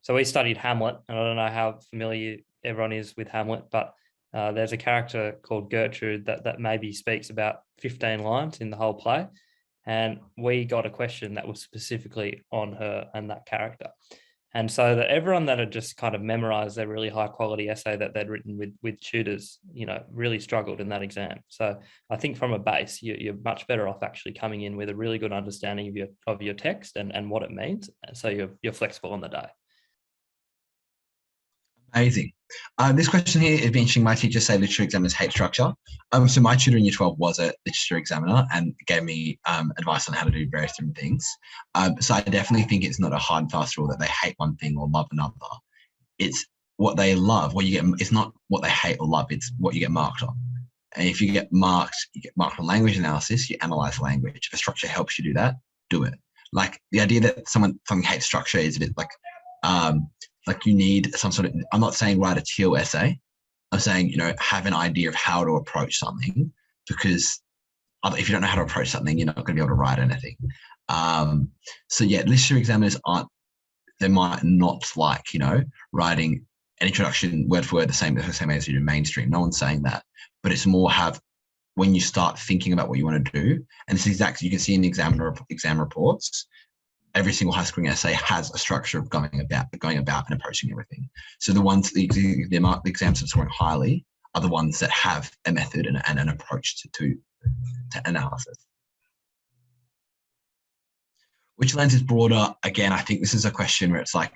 so we studied Hamlet, and I don't know how familiar everyone is with Hamlet, but there's a character called Gertrude that maybe speaks about 15 lines in the whole play, and we got a question that was specifically on her and that character. And so that everyone that had just kind of memorized their really high quality essay that they'd written with tutors, really struggled in that exam. So I think from a base, you're much better off actually coming in with a really good understanding of your text and what it means. So you're flexible on the day. Amazing. This question here is interesting. My teachers say literature examiners hate structure. So my tutor in year 12 was a literature examiner and gave me advice on how to do various different things. So I definitely think it's not a hard and fast rule that they hate one thing or love another. It's what they love. It's not what they hate or love. It's what you get marked on. And if you get marked on language analysis, you analyze language. If a structure helps you do that, do it. Like the idea that something hates structure is a bit like you need some sort of, I'm not saying write a teal essay. I'm saying, have an idea of how to approach something, because if you don't know how to approach something, you're not going to be able to write anything. So yeah, literature examiners they might not like, writing an introduction word for word the same as you do mainstream. No one's saying that, but it's more when you start thinking about what you want to do, and this is exactly, you can see in the exam reports, every single high scoring essay has a structure of going about and approaching everything. So the ones the exams that are scoring highly are the ones that have a method and an approach to analysis. Which lens is broader? Again, I think this is a question where it's like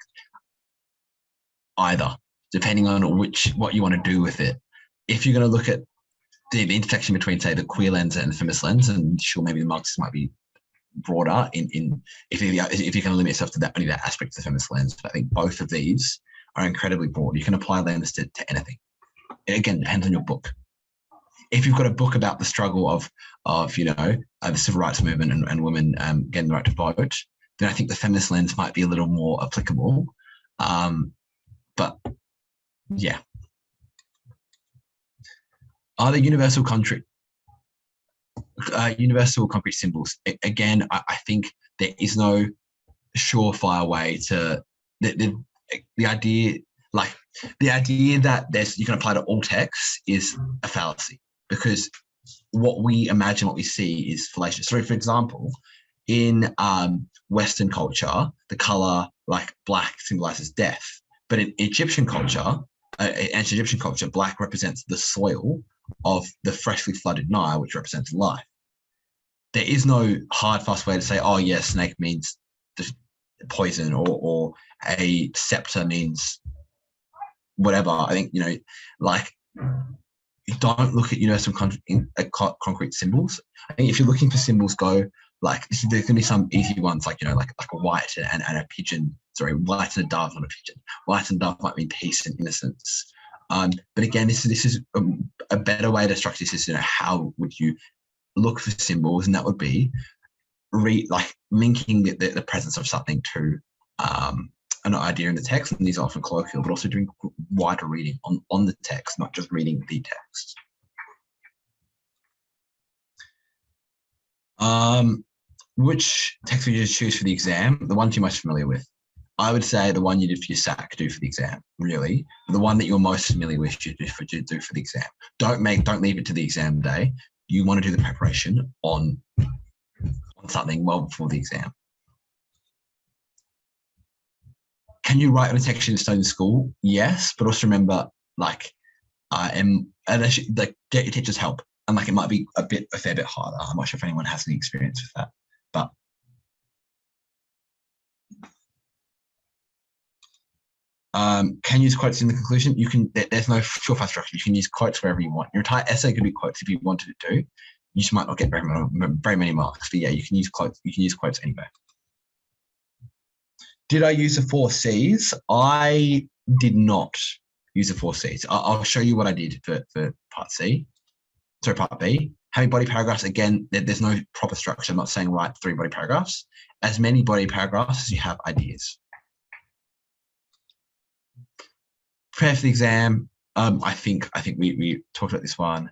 either, depending on what you want to do with it. If you're going to look at the intersection between, say, the queer lens and the feminist lens, and sure, maybe the Marxist might be broader if you're going to limit yourself to only that aspect of the feminist lens. But I think both of these are incredibly broad. You can apply lens to anything. It, again, depends on your book. If you've got a book about the struggle of the civil rights movement and women getting the right to vote, then I think the feminist lens might be a little more applicable. But yeah, are there universal concrete symbols? Again, I think there is no surefire way to the idea that you can apply to all texts is a fallacy, because what we imagine, what we see is fallacious. So for example, in Western culture, the color like black symbolizes death, but in Egyptian culture, ancient Egyptian culture, black represents the soil of the freshly flooded Nile, which represents life. There is no hard, fast way to say, oh, yeah, snake means poison, or a scepter means whatever. I think, you don't look at universal concrete symbols. I think if you're looking for symbols, go there's going to be some easy ones, like a white and a pigeon. Sorry, white and a dove, not a pigeon. White and dove might mean peace and innocence. But again, this is a better way to structure this. How would you look for symbols? And that would be linking the presence of something to an idea in the text. And these are often colloquial, but also doing wider reading on the text, not just reading the text. Which text would you choose for the exam? The ones you're most familiar with. I would say the one you did for your SAC, do for the exam, really. The one that you're most familiar with, you do for the exam. Don't leave it to the exam day. You want to do the preparation on something well before the exam. Can you write on a text you studied in school? Yes, but also remember, get your teacher's help. And it might be a fair bit harder. I'm not sure if anyone has any experience with that, but Can use quotes in the conclusion. You can. There's no surefire structure. You can use quotes wherever you want. Your entire essay could be quotes if you wanted it to. You just might not get very many marks. But yeah, you can use quotes. You can use quotes anywhere. Did I use the 4 C's? I did not use the 4 C's. I'll show you what I did for part C. Sorry, part B. Having body paragraphs, again, there's no proper structure. I'm not saying write 3 body paragraphs. As many body paragraphs as you have ideas. Prepare for the exam. I think we talked about this one.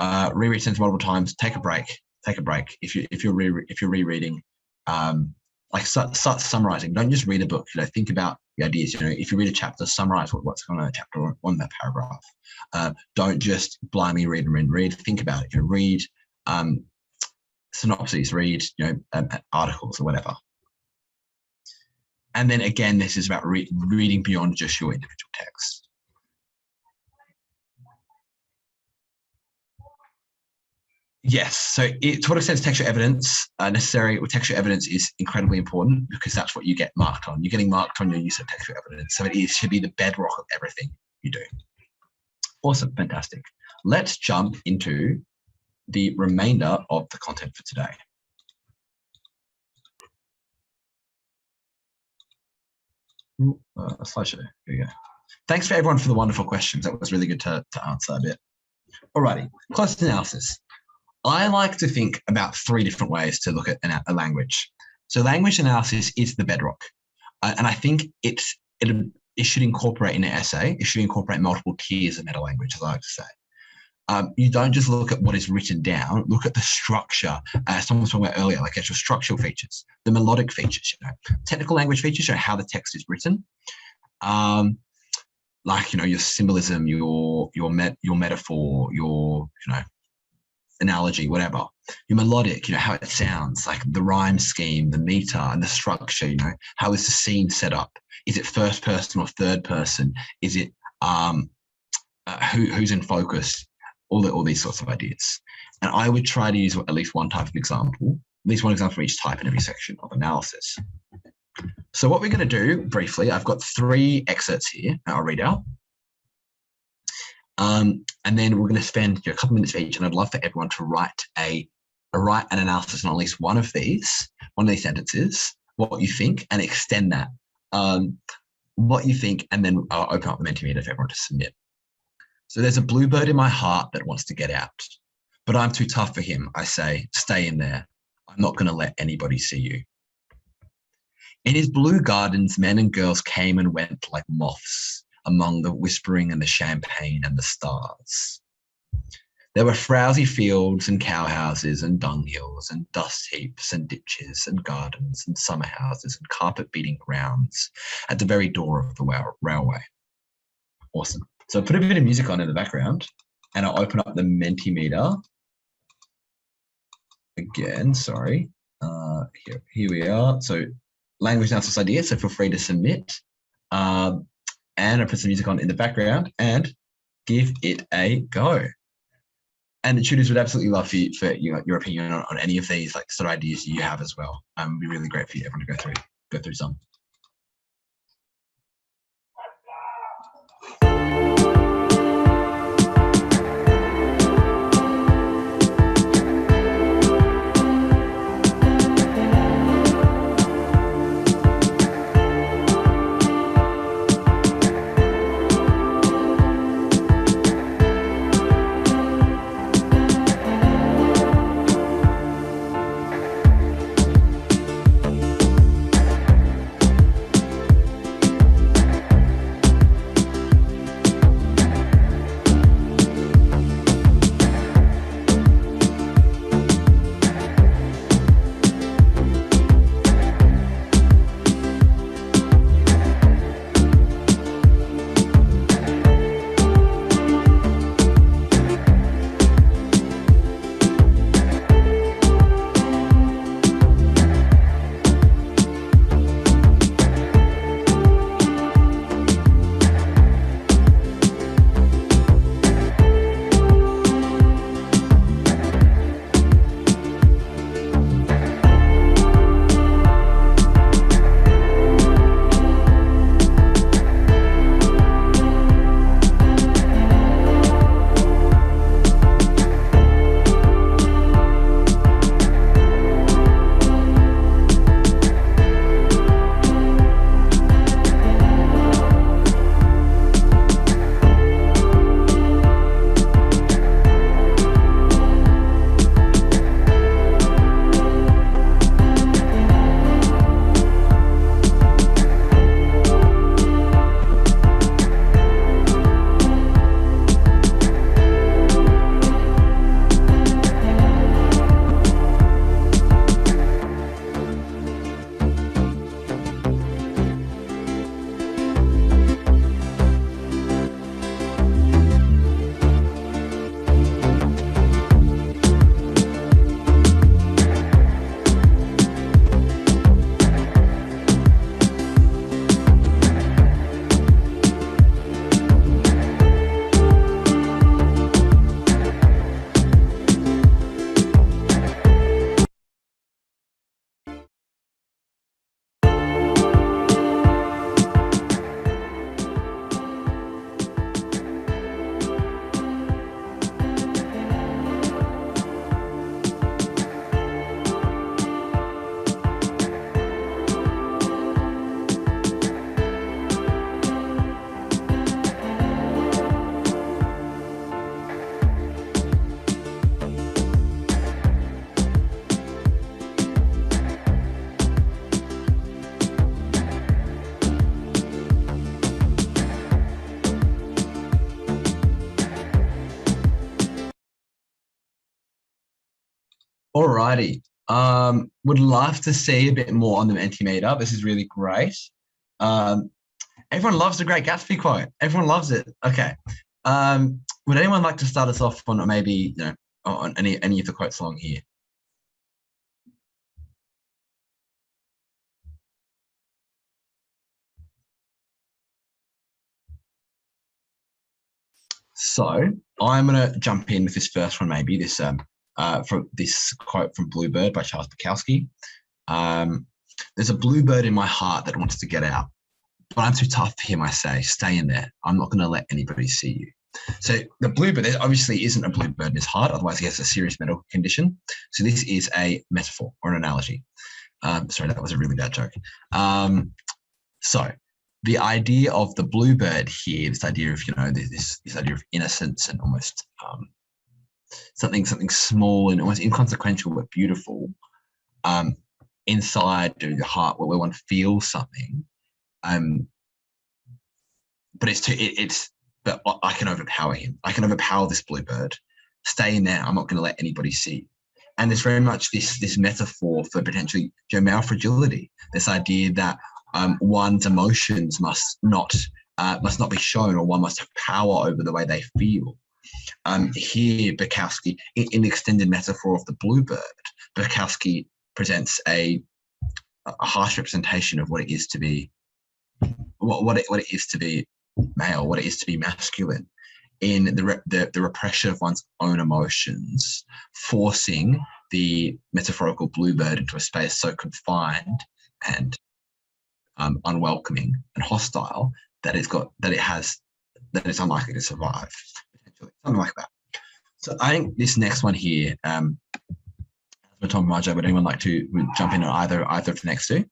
Reread sentence multiple times. Take a break. Take a break. If you're rereading, like start summarizing. Don't just read a book. Think about the ideas. If you read a chapter, summarize what's going on in a chapter or on that paragraph. Don't just blindly read and read. Think about it. Read synopses. Read articles or whatever. And then again, this is about reading beyond just your individual text. Yes, so to what extent is textual evidence necessary? Well, textual evidence is incredibly important because that's what you get marked on. You're getting marked on your use of textual evidence. So it should be the bedrock of everything you do. Awesome, fantastic. Let's jump into the remainder of the content for today. Slideshow. Here we go. Thanks for everyone for the wonderful questions. That was really good to answer a bit. Alrighty, close language. I like to think about 3 different ways to look at a language. So language analysis is the bedrock. And I think it should incorporate in an essay, it should incorporate multiple tiers of meta language, as I like to say. You don't just look at what is written down, look at the structure, as someone was talking about earlier, like actual structural features, the melodic features, technical language features, how the text is written, like, your symbolism, your metaphor, your, analogy, whatever. Your melodic, how it sounds, like the rhyme scheme, the meter and the structure, how is the scene set up? Is it first person or third person? Is it who's in focus? All these sorts of ideas. And I would try to use at least one type of example, at least one example for each type in every section of analysis. So what we're going to do briefly, I've got 3 excerpts here I'll read out. And then we're going to spend a couple minutes each, and I'd love for everyone to write an analysis on at least one of these sentences, what you think, and extend that. What you think, and then I'll open up the Mentimeter for everyone to submit. So there's a bluebird in my heart that wants to get out, but I'm too tough for him. I say, stay in there. I'm not going to let anybody see you. In his blue gardens, men and girls came and went like moths among the whispering and the champagne and the stars. There were frowsy fields and cowhouses and dunghills and dust heaps and ditches and gardens and summer houses and carpet-beating grounds at the very door of the railway. Awesome. So I'll put a bit of music on in the background, and I'll open up the Mentimeter. Again, sorry. Here we are. So language analysis ideas, so feel free to submit. And I'll put some music on in the background and give it a go. And the tutors would absolutely love for your opinion on any of these sort of ideas you have as well. It'd be really great for you everyone to go through some. Alrighty. Would love to see a bit more on the Mentimeter. This is really great. Everyone loves the Great Gatsby quote. Everyone loves it. Okay. Would anyone like to start us off on maybe on any of the quotes along here? So I'm going to jump in with this first one, maybe this from this quote from Bluebird by Charles Bukowski. There's a bluebird in my heart that wants to get out, but I'm too tough for him. I say, stay in there. I'm not going to let anybody see you. So the bluebird, there obviously isn't a bluebird in his heart, otherwise he has a serious medical condition. So this is a metaphor or an analogy. Sorry, that was a really bad joke. So the idea of the bluebird here, this idea of, this idea of innocence and almost something small and almost inconsequential but beautiful inside the heart where one feels something. But I can overpower him. I can overpower this bluebird. Stay in there. I'm not going to let anybody see. And there's very much this metaphor for potentially male fragility. This idea that one's emotions must not be shown, or one must have power over the way they feel. Here, Bukowski, in the extended metaphor of the bluebird, Bukowski presents a harsh representation of what it is to be, what it is to be male, what it is to be masculine, in the repression of one's own emotions, forcing the metaphorical bluebird into a space so confined and unwelcoming and hostile that it's unlikely to survive, potentially, something like that. So I think this next one here, for Tom and Raja, would anyone like to jump in on either of the next two?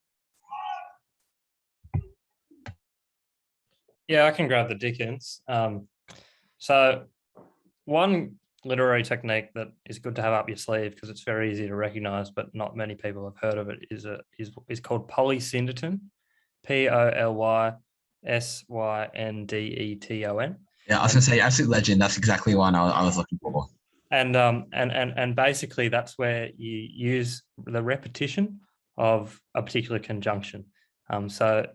Yeah, I can grab the Dickens. So one literary technique that is good to have up your sleeve because it's very easy to recognize, but not many people have heard of it, is called polysyndeton, POLYSYNDETON. Yeah, I was going to say absolute legend. That's exactly one I was looking for. And basically that's where you use the repetition of a particular conjunction. So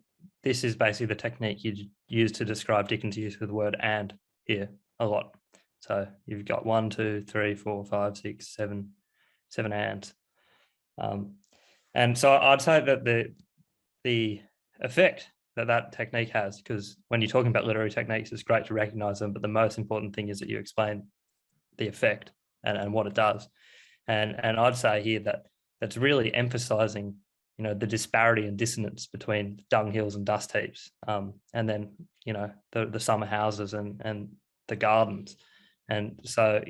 this is basically the technique you use to describe Dickens' use of the word "and" here a lot. So you've got 1, 2, 3, 4, 5, 6, 7 ands. And so I'd say that the effect that technique has, because when you're talking about literary techniques, it's great to recognize them, but the most important thing is that you explain the effect and what it does. And I'd say here that that's really emphasizing, the disparity and dissonance between dunghills and dust heaps, and then, the summer houses and the gardens. And so,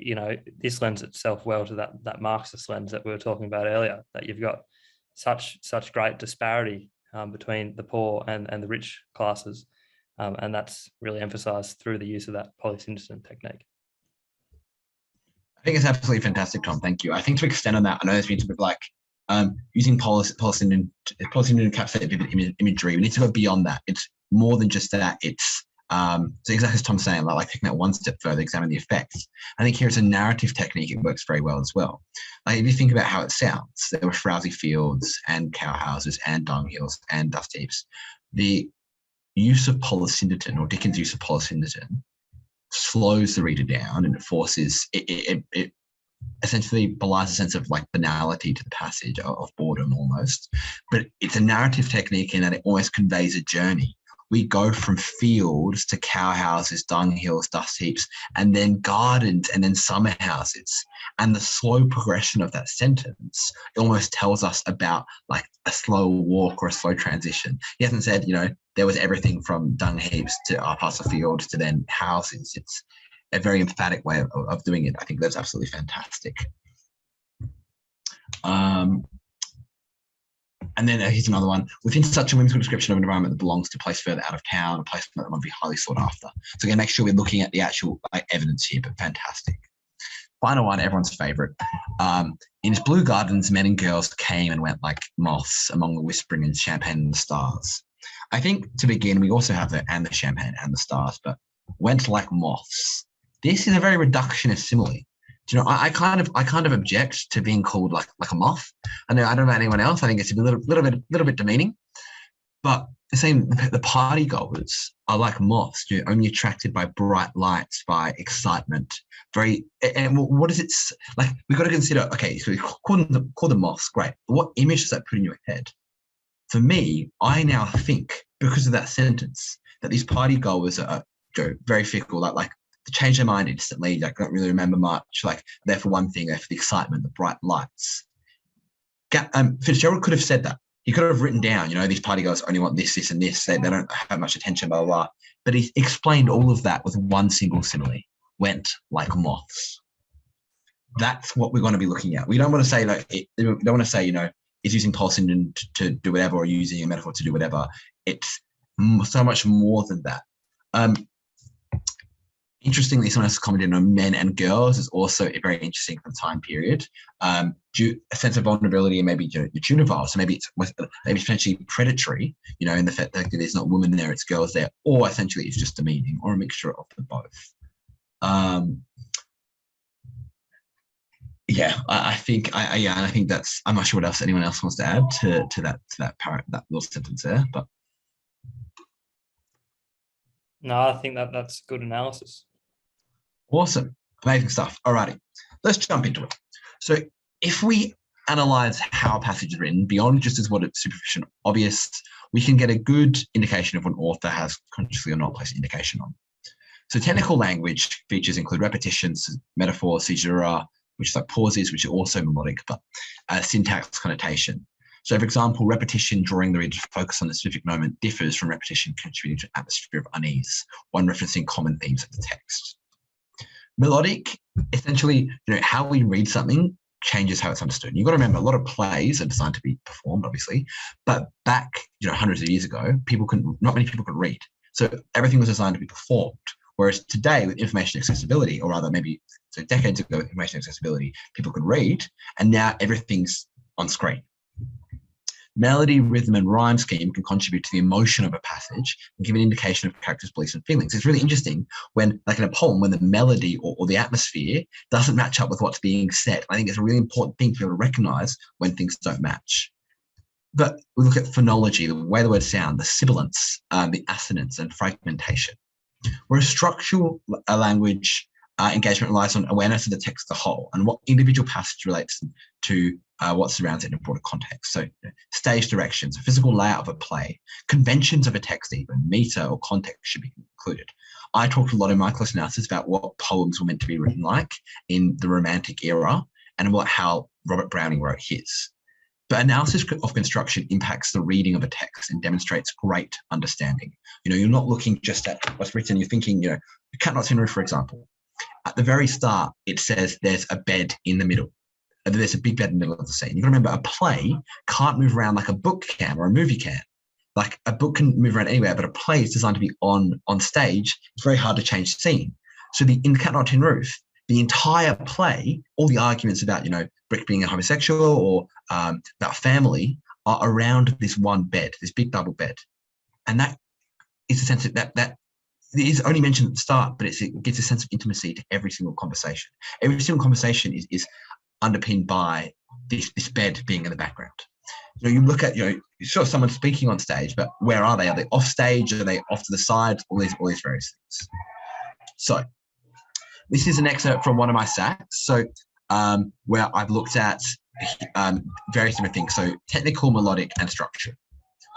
this lends itself well to that Marxist lens that we were talking about earlier, that you've got such great disparity between the poor and the rich classes. And that's really emphasized through the use of that polysyndeton technique. I think it's absolutely fantastic, Tom. Thank you. I think to extend on that, I know there's been some like using polysyndeton to encapsulate vivid imagery. We need to go beyond that. It's more than just that. It's so exactly as Tom's saying, like taking that one step further, examine the effects. I think here it's a narrative technique. It works very well as well. Like if you think about how it sounds, there were frowsy fields and cow houses and dunghills and dust heaps. The use of polysyndeton, or Dickens' use of polysyndeton, slows the reader down, and it forces it essentially belies a sense of like banality to the passage, of boredom almost. But it's a narrative technique in that it almost conveys a journey. We go from fields to cow houses, dunghills, dust heaps, and then gardens, and then summer houses. And the slow progression of that sentence, it almost tells us about like a slow walk or a slow transition. He hasn't said, there was everything from dung heaps to past the fields to then houses. It's a very emphatic way of doing it. I think that's absolutely fantastic. And then here's another one. Within such a whimsical description of an environment that belongs to a place further out of town, a place that might be highly sought after. So again, make sure we're looking at the actual evidence here, but fantastic. Final one, everyone's favorite. In his blue gardens, men and girls came and went like moths among the whispering and champagne and the stars. I think to begin, we also have the and the champagne and the stars, but went like moths. This is a very reductionist simile. Do you know, I kind of object to being called like a moth. I don't know about anyone else. I think it's a little bit demeaning. But the party goers are like moths. You're only attracted by bright lights, by excitement. And what is it like? We've got to consider. Okay, so we call them moths. Great. But what image does that put in your head? For me, I now think, because of that sentence, that these party goers are very fickle. Like they change their mind instantly. Like don't really remember much. Like they're for one thing, they're for the excitement, the bright lights. Fitzgerald could have said that. He could have written down, these party goers only want this, this, and this. They don't have much attention, blah, blah, blah. But he explained all of that with one single simile. Went like moths. That's what we're going to be looking at. We don't want to say, we don't want to say, is using pulse engine to do whatever, or using a metaphor to do whatever. It's so much more than that. Interestingly, someone else commented on men and girls is also very interesting for the time period. Due a sense of vulnerability and maybe you're juvenile, so maybe it's potentially predatory, in the fact that there's not women there, it's girls there, or essentially it's just demeaning, or a mixture of the both. I think that's. I'm not sure what else anyone else wants to add to that little sentence there, but no, I think that's good analysis. Awesome. Amazing stuff. Alrighty, let's jump into it. So if we analyze how a passage is written beyond just as what it's superficial obvious, we can get a good indication of what an author has consciously or not placed an indication on. So technical language features include repetitions, metaphor, caesura, which is like pauses, which are also melodic, but syntax, connotation. So for example, repetition drawing the reader to focus on the specific moment differs from repetition contributing to an atmosphere of unease, one referencing common themes of the text. Melodic, essentially, how we read something changes how it's understood. And you've got to remember, a lot of plays are designed to be performed, obviously, but back, hundreds of years ago, not many people could read. So everything was designed to be performed. Whereas today, with information accessibility, or rather maybe decades ago with information accessibility, people could read, and now everything's on screen. Melody, rhythm, and rhyme scheme can contribute to the emotion of a passage and give an indication of characters' beliefs and feelings. It's really interesting when, like in a poem, when the melody or the atmosphere doesn't match up with what's being said. I think it's a really important thing to be able to recognize when things don't match. But we look at phonology, the way the words sound, the sibilants, the assonance, and fragmentation. Whereas structural language engagement relies on awareness of the text as a whole and what individual passage relates to what surrounds it in a broader context. So stage directions, physical layout of a play, conventions of a text even, meter or context should be included. I talked a lot in my class analysis about what poems were meant to be written like in the Romantic era and how Robert Browning wrote his. But analysis of construction impacts the reading of a text and demonstrates great understanding. You're not looking just at what's written, you're thinking, the Cat Not Tin Roof, for example. At the very start, it says there's a bed in the middle. There's a big bed in the middle of the scene. You've got to remember, a play can't move around like a book can or a movie can. Like a book can move around anywhere, but a play is designed to be on stage. It's very hard to change scene. So in the Cat Not Tin Roof, the entire play, all the arguments about, Brick being a homosexual or about family are around this one bed, this big double bed. And that is a sense that it is only mentioned at the start, but it gives a sense of intimacy to every single conversation. Every single conversation is underpinned by this bed being in the background. You look at, you saw someone speaking on stage, but where are they? Are they off stage? Are they off to the side? All these various things. So this is an excerpt from one of my SACs. So where I've looked at various different things. So technical, melodic, and structure.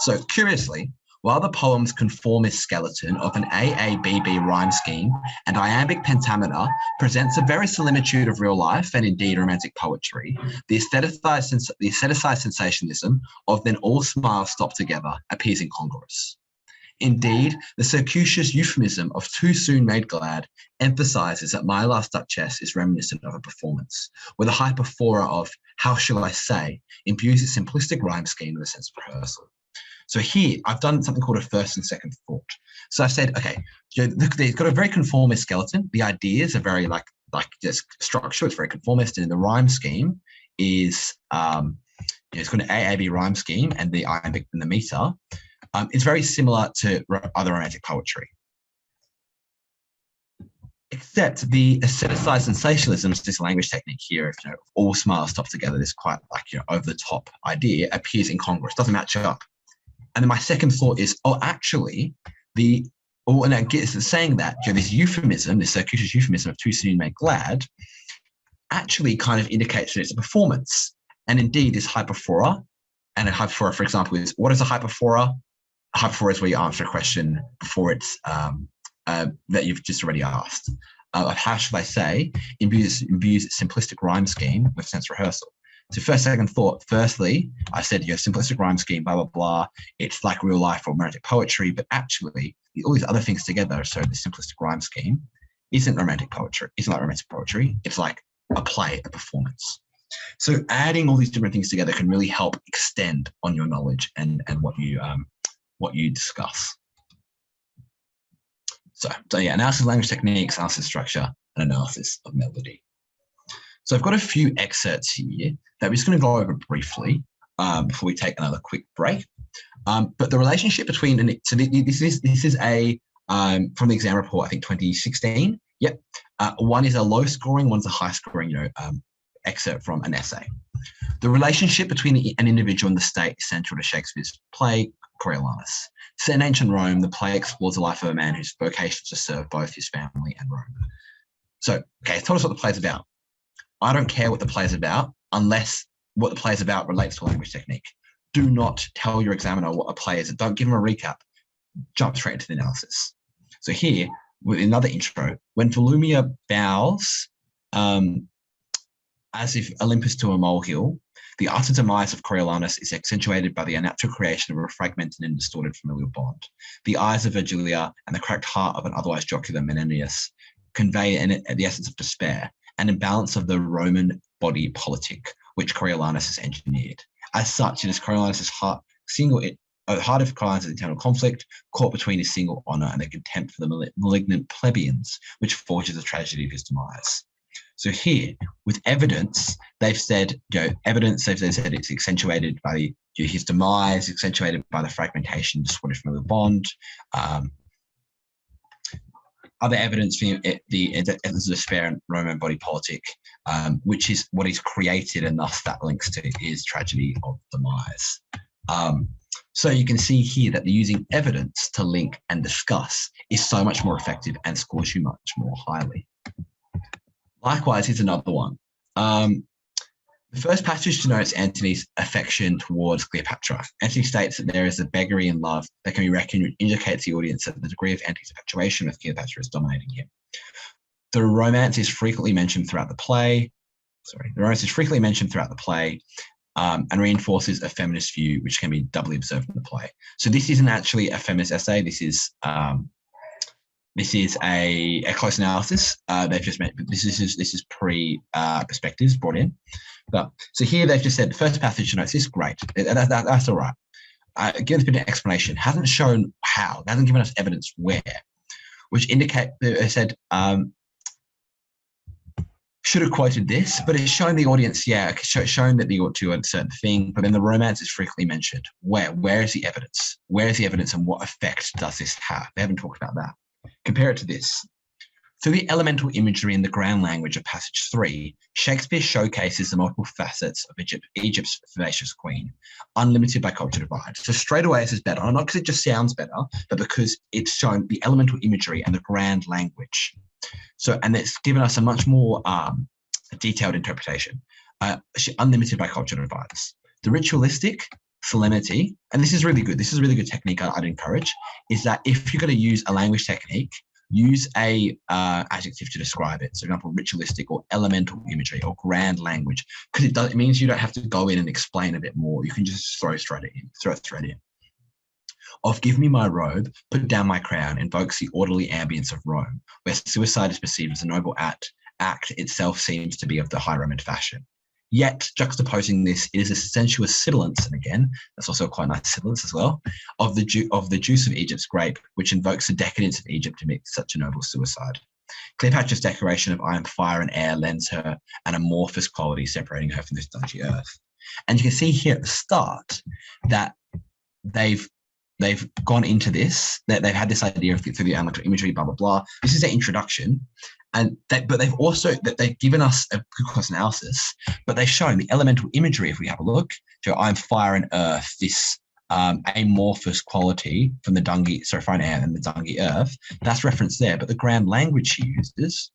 So curiously, while the poem's conformist skeleton of an AABB rhyme scheme and iambic pentameter presents a verisimilitude of real life and indeed romantic poetry, the aestheticized sensationalism of then all smiles stop together appears incongruous. Indeed, the circuitous euphemism of too soon made glad emphasizes that My Last Duchess is reminiscent of a performance, where the hyperphora of how shall I say imbues a simplistic rhyme scheme with a sense of rehearsal. So here, I've done something called a first and second thought. So I've said, okay, they've got a very conformist skeleton. The ideas are very like just structure. It's very conformist, and in the rhyme scheme is it's got an AAB rhyme scheme, and the iambic and the meter. It's very similar to other romantic poetry. Except the aestheticized sensationalism, this language technique here, if all smiles stopped together, this quite like over the top idea appears incongruous, doesn't match up. And then my second thought is, actually, and I guess saying that this euphemism, this circuitous euphemism of too soon made glad, actually kind of indicates that it's a performance. And indeed, this hyperphora, and a hyperphora, for example, is what is a hyperphora? A hyperphora is where you answer a question before it's that you've just already asked. How should I say? Imbues simplistic rhyme scheme with sense rehearsal. So first, second thought, firstly, I said, simplistic rhyme scheme, blah, blah, blah. It's like real life or romantic poetry, but actually all these other things together. So the simplistic rhyme scheme isn't romantic poetry. It's not romantic poetry. It's like a play, a performance. So adding all these different things together can really help extend on your knowledge and what you discuss. So yeah, analysis of language techniques, analysis of structure, and analysis of melody. So I've got a few excerpts here that we're just going to go over briefly before we take another quick break. But the relationship between, so this is a from the exam report, I think 2016. Yep. One is a low scoring, one's a high scoring, excerpt from an essay. The relationship between an individual and the state is central to Shakespeare's play, Coriolanus. Set in ancient Rome, the play explores the life of a man whose vocation is to serve both his family and Rome. So, okay, tell us what the play's about. I don't care what the play is about unless what the play is about relates to a language technique. Do not tell your examiner what a play is. Don't give them a recap. Jump straight into the analysis. So here, with another intro, when Volumnia bows as if Olympus to a molehill, the utter demise of Coriolanus is accentuated by the unnatural creation of a fragmented and distorted familial bond. The eyes of Virgilia and the cracked heart of an otherwise jocular Menenius convey the essence of despair, an imbalance of the Roman body politic, which Coriolanus has engineered. As such, it is Coriolanus' heart of Coriolanus' internal conflict, caught between his single honour and the contempt for the malignant plebeians, which forges the tragedy of his demise. So here, with evidence, they've said, it's accentuated by his demise, accentuated by the fragmentation, distorted familial bond. Other evidence for the despair and Roman body politic, which is what he's created, and thus that links to his tragedy of demise. So you can see here that using evidence to link and discuss is so much more effective and scores you much more highly. Likewise, here's another one. The first passage denotes Antony's affection towards Cleopatra. Antony states that there is a beggary in love that can be reckoned, which indicates the audience that the degree of Antony's infatuation with Cleopatra is dominating him. The romance is frequently mentioned throughout the play. And reinforces a feminist view, which can be doubly observed in the play. So this isn't actually a feminist essay. This is a close analysis. They've just meant this is perspectives brought in. But so here they've just said the first passage denotes this. Great, that's all right. Given a bit of explanation, hasn't shown how. It hasn't given us evidence where, which indicate they said should have quoted this, but it's shown the audience, shown that they ought to a certain thing. But then the romance is frequently mentioned. Where is the evidence? Where is the evidence, and what effect does this have? They haven't talked about that. Compare it to this. Through the elemental imagery in the grand language of passage 3, Shakespeare showcases the multiple facets of Egypt's vivacious queen, unlimited by culture divide. So straight away this is better, not because it just sounds better, but because it's shown the elemental imagery and the grand language. So, and it's given us a much more detailed interpretation. Unlimited by culture divides. The ritualistic solemnity, and this is really good. This is a really good technique I'd encourage, is that if you're going to use a language technique, use a adjective to describe it. So, for example, ritualistic or elemental imagery or grand language, because it means you don't have to go in and explain a bit more. You can just throw it straight in. Of give me my robe, put down my crown, invokes the orderly ambience of Rome, where suicide is perceived as a noble act itself seems to be of the high Roman fashion. Yet, juxtaposing this, it is a sensuous sibilance, and again, that's also quite a nice sibilance as well, of the juice of Egypt's grape, which invokes the decadence of Egypt to meet such a noble suicide. Cleopatra's declaration of I am fire and air lends her an amorphous quality, separating her from this dungy earth. And you can see here at the start that they've they've gone into this, that they've had this idea of through the analytical imagery, blah, blah, blah. This is their introduction. But they've also, they've given us a good cross analysis, but they've shown the elemental imagery, if we have a look, so I'm fire and earth, this amorphous quality from the Dungi, sorry, fire and air and the Dungi earth, that's referenced there. But the grand language she uses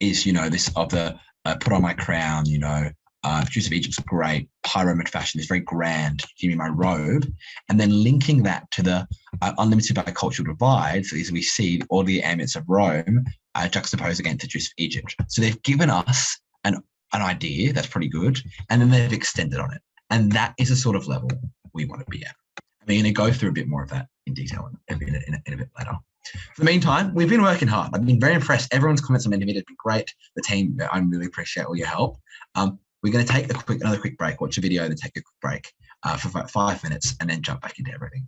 is, this of the put on my crown, Juice of Egypt's great, pyramid fashion is very grand, give me my robe, and then linking that to the unlimited by cultural divide, so as we see all the ambits of Rome juxtaposed against the Juice of Egypt. So they've given us an idea that's pretty good, and then they've extended on it. And that is the sort of level we want to be at. I'm going to go through a bit more of that in detail in a bit later. For the meantime, we've been working hard. I've been very impressed. Everyone's comments on Mentimeter have been great. The team, I really appreciate all your help. We're going to take another quick break, watch a video, then take a quick break for about 5 minutes, and then jump back into everything.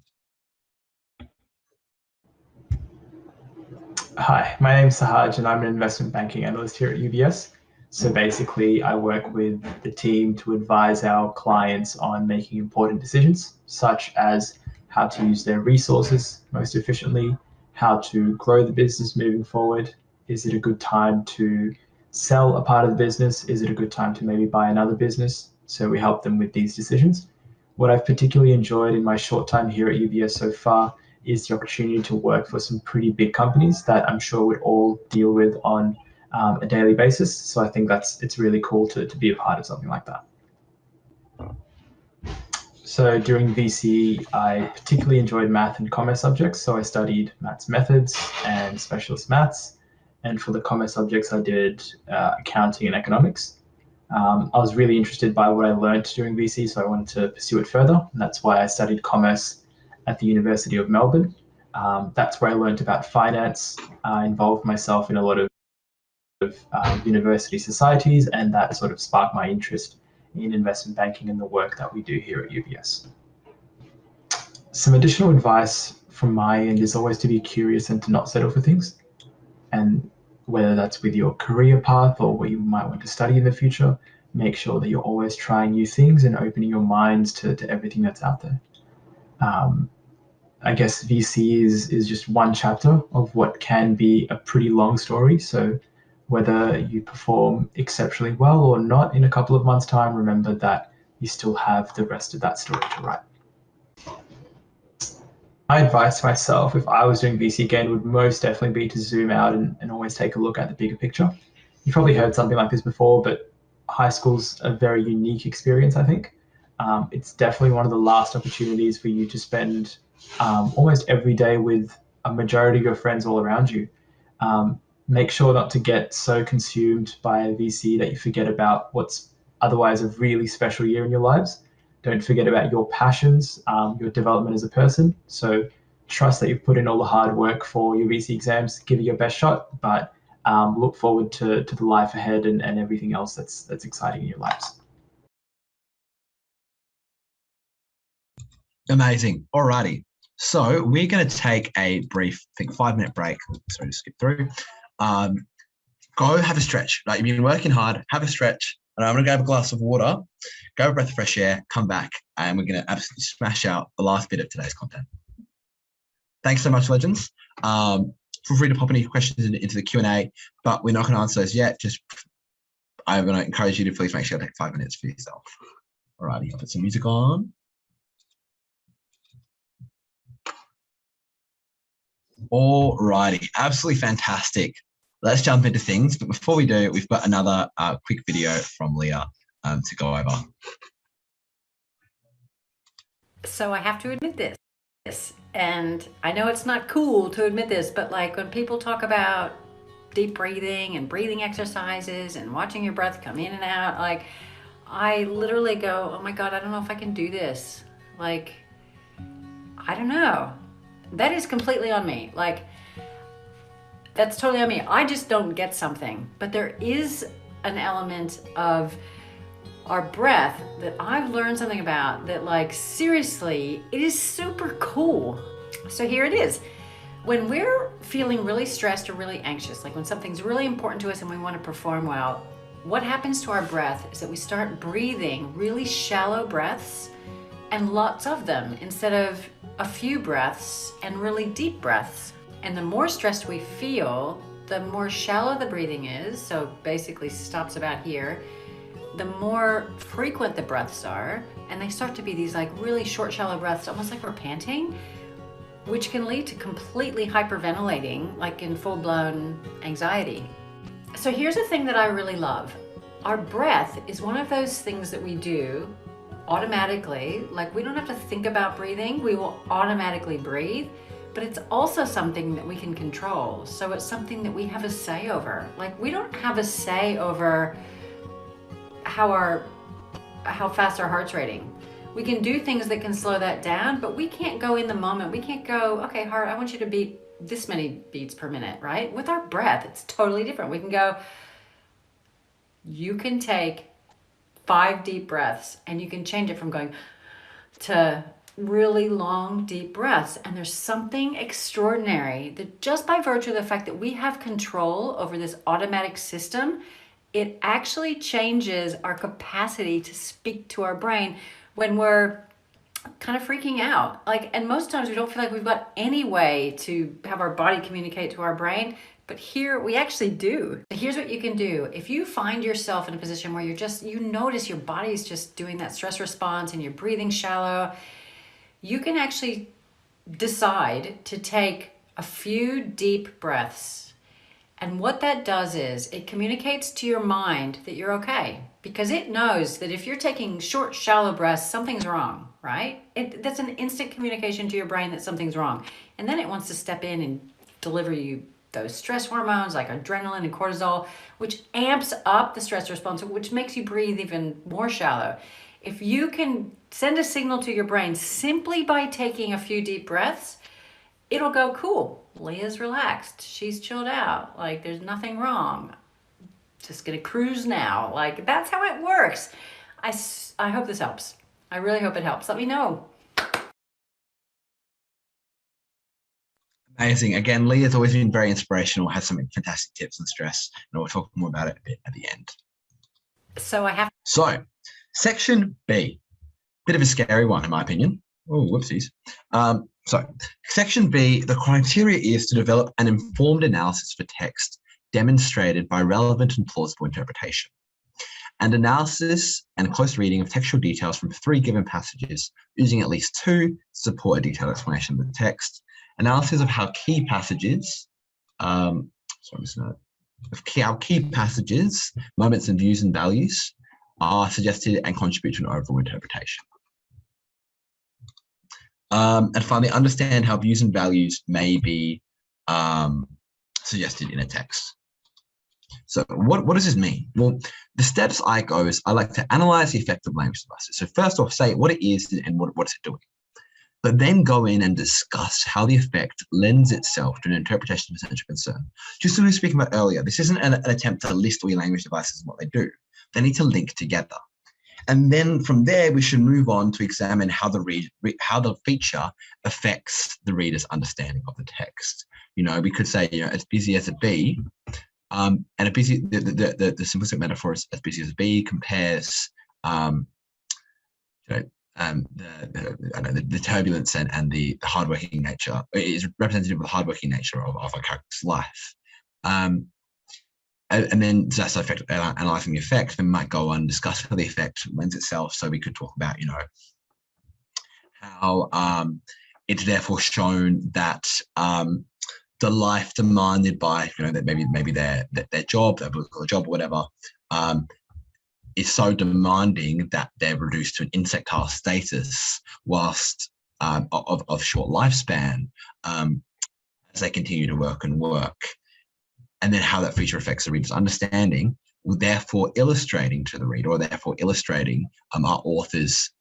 Hi, my name's Sahaj, and I'm an investment banking analyst here at UBS. So basically, I work with the team to advise our clients on making important decisions, such as how to use their resources most efficiently, how to grow the business moving forward. Is it a good time to sell a part of the business? Is it a good time to maybe buy another business? So we help them with these decisions. What I've particularly enjoyed in my short time here at UBS so far is the opportunity to work for some pretty big companies that I'm sure would all deal with on a daily basis. So I think it's really cool to be a part of something like that. So during VCE, I particularly enjoyed math and commerce subjects. So I studied maths methods and specialist maths. And for the commerce subjects, I did accounting and economics. I was really interested by what I learned during VCE, so I wanted to pursue it further. And that's why I studied commerce at the University of Melbourne. That's where I learned about finance. I involved myself in a lot of university societies, and that sort of sparked my interest in investment banking and the work that we do here at UBS. Some additional advice from my end is always to be curious and to not settle for things. And whether that's with your career path or what you might want to study in the future, make sure that you're always trying new things and opening your minds to everything that's out there. I guess VC is just one chapter of what can be a pretty long story. So whether you perform exceptionally well or not in a couple of months' time, remember that you still have the rest of that story to write. My advice to myself, if I was doing VC again, would most definitely be to zoom out and always take a look at the bigger picture. You've probably heard something like this before, but high school's a very unique experience, I think. It's definitely one of the last opportunities for you to spend almost every day with a majority of your friends all around you. Make sure not to get so consumed by a VC that you forget about what's otherwise a really special year in your lives. Don't forget about your passions, your development as a person. So trust that you've put in all the hard work for your VC exams, give it your best shot, but look forward to the life ahead and everything else that's exciting in your lives. Amazing. Alrighty. So we're going to take a brief, I think 5-minute break. Sorry to skip through. Go have a stretch. Like, you've been working hard, have a stretch. And I'm going to grab a glass of water, grab a breath of fresh air, come back, and we're going to absolutely smash out the last bit of today's content. Thanks so much, legends. Feel free to pop any questions into the Q&A, but we're not going to answer those yet. I'm going to encourage you to please make sure to take 5 minutes for yourself. Alrighty, I'll put some music on. Alrighty, absolutely fantastic. Let's jump into things, but before we do, we've got another quick video from Leah to go over. So I have to admit this, and I know it's not cool to admit this, but like when people talk about deep breathing and breathing exercises and watching your breath come in and out, like I literally go, oh my God, I don't know if I can do this. Like, I don't know. That is completely on me. Like, that's totally on me. I just don't get something. But there is an element of our breath that I've learned something about that, like, seriously, it is super cool. So here it is. When we're feeling really stressed or really anxious, like when something's really important to us and we want to perform well, what happens to our breath is that we start breathing really shallow breaths and lots of them instead of a few breaths and really deep breaths. And the more stressed we feel, the more shallow the breathing is, so basically stops about here, the more frequent the breaths are, and they start to be these like really short, shallow breaths, almost like we're panting, which can lead to completely hyperventilating, like in full-blown anxiety. So here's the thing that I really love. Our breath is one of those things that we do automatically, like we don't have to think about breathing, we will automatically breathe, but it's also something that we can control. So it's something that we have a say over. Like we don't have a say over how fast our heart's rating. We can do things that can slow that down, but we can't go in the moment. We can't go, okay, heart, I want you to beat this many beats per minute, right? With our breath, it's totally different. We can go, you can take 5 deep breaths and you can change it from going to really long, deep breaths. And there's something extraordinary that just by virtue of the fact that we have control over this automatic system, it actually changes our capacity to speak to our brain when we're kind of freaking out. Like, and most times we don't feel like we've got any way to have our body communicate to our brain, but here we actually do. Here's what you can do. If you find yourself in a position where you notice your body's just doing that stress response and you're breathing shallow, you can actually decide to take a few deep breaths. And what that does is it communicates to your mind that you're okay, because it knows that if you're taking short, shallow breaths, something's wrong, right? That's an instant communication to your brain that something's wrong. And then it wants to step in and deliver you those stress hormones like adrenaline and cortisol, which amps up the stress response, which makes you breathe even more shallow. If you can send a signal to your brain simply by taking a few deep breaths, it'll go, cool, Leah's relaxed, she's chilled out, like there's nothing wrong, just gonna cruise now. Like that's how it works. I hope this helps. I really hope it helps. Let me know. Amazing. Again, Leah's always been very inspirational, has some fantastic tips on stress, and we'll talk more about it a bit at the end. So, section B, bit of a scary one in my opinion. Oh, whoopsies. So, section B, the criteria is to develop an informed analysis for text demonstrated by relevant and plausible interpretation. And analysis and close reading of textual details from 3 given passages, using at least 2 to support a detailed explanation of the text. Analysis of how key passages, how key passages, moments and views and values are suggested and contribute to an overall interpretation. And finally, understand how views and values may be suggested in a text. So what does this mean? Well, the steps I go is I like to analyze the effect of language devices. So first off, say what it is and what it's doing. But then go in and discuss how the effect lends itself to an interpretation of potential concern. Just as we were speaking about earlier, this isn't an attempt to list all your language devices and what they do. They need to link together. And then from there, we should move on to examine how the feature affects the reader's understanding of the text. You know, we could say, you know, as busy as a bee, and a busy, the simplistic metaphor is as busy as a bee compares, the turbulence and the hardworking nature is representative of the hardworking nature of a character's life. And then that's the effect, analyzing the effect, then might go on and discuss how the effect lends itself. So we could talk about, you know, how it's therefore shown that the life demanded by, you know, that maybe their job, their political job or whatever, is so demanding that they're reduced to an insectile status whilst of short lifespan as they continue to work and work. And then how that feature affects the reader's understanding, therefore illustrating to the reader, or therefore illustrating our author's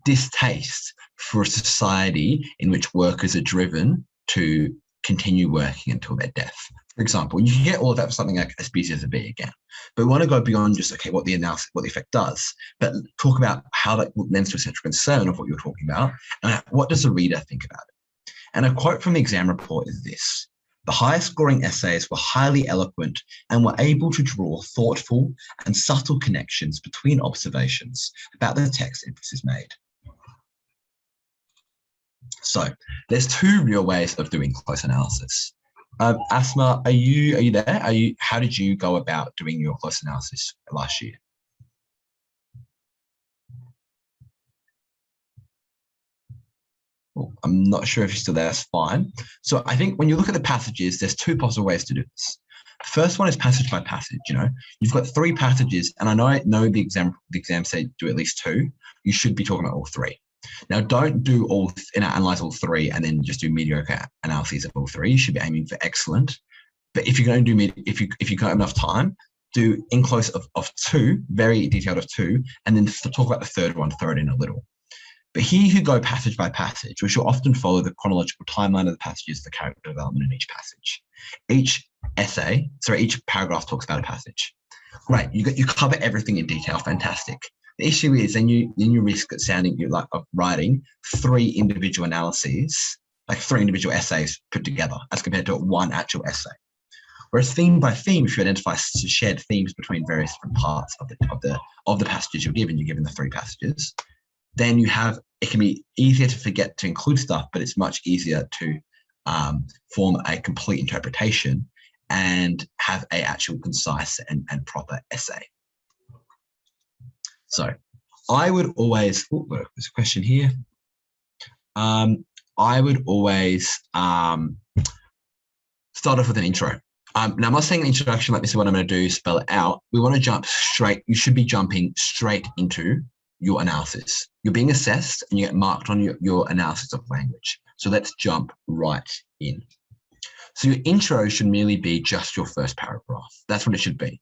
distaste for a society in which workers are driven to continue working until their death. For example, you can get all of that for something like as busy as a bee again, but we want to go beyond just, okay, what the analysis, what the effect does, but talk about how that lends to a central concern of what you're talking about, and what does the reader think about it. And a quote from the exam report is this: The highest scoring essays were highly eloquent and were able to draw thoughtful and subtle connections between observations about the text emphasis made. So there's two real ways of doing close analysis. Asma, are you there? How did you go about doing your close analysis last year? Oh, I'm not sure if you're still there, that's fine. So I think when you look at the passages, there's two possible ways to do this. The first one is passage by passage. You've got 3 passages, and I know the exam say do at least 2. You should be talking about all 3. Now, don't do analyze all 3 and then just do mediocre analyses of all 3. You should be aiming for excellent. But if you're going to do if you got enough time, do in close of 2, very detailed of 2, and then talk about the third one, throw it in a little. But here you go passage by passage, which will often follow the chronological timeline of the passages, the character development in each passage. Each paragraph talks about a passage. Great, you cover everything in detail, fantastic. The issue is then you risk of writing 3 individual analyses, like 3 individual essays put together, as compared to 1 actual essay. Whereas theme by theme, if you identify shared themes between various different parts of the passages you're given the 3 passages, then it can be easier to forget to include stuff, but it's much easier to form a complete interpretation and have an actual concise and proper essay. So I would always, there's a question here. I would always start off with an intro. Now, I'm not saying an introduction like this is what I'm going to do, spell it out. We want to jump straight. You should be jumping straight into your analysis. You're being assessed and you get marked on your analysis of language. So let's jump right in. So your intro should merely be just your first paragraph. That's what it should be.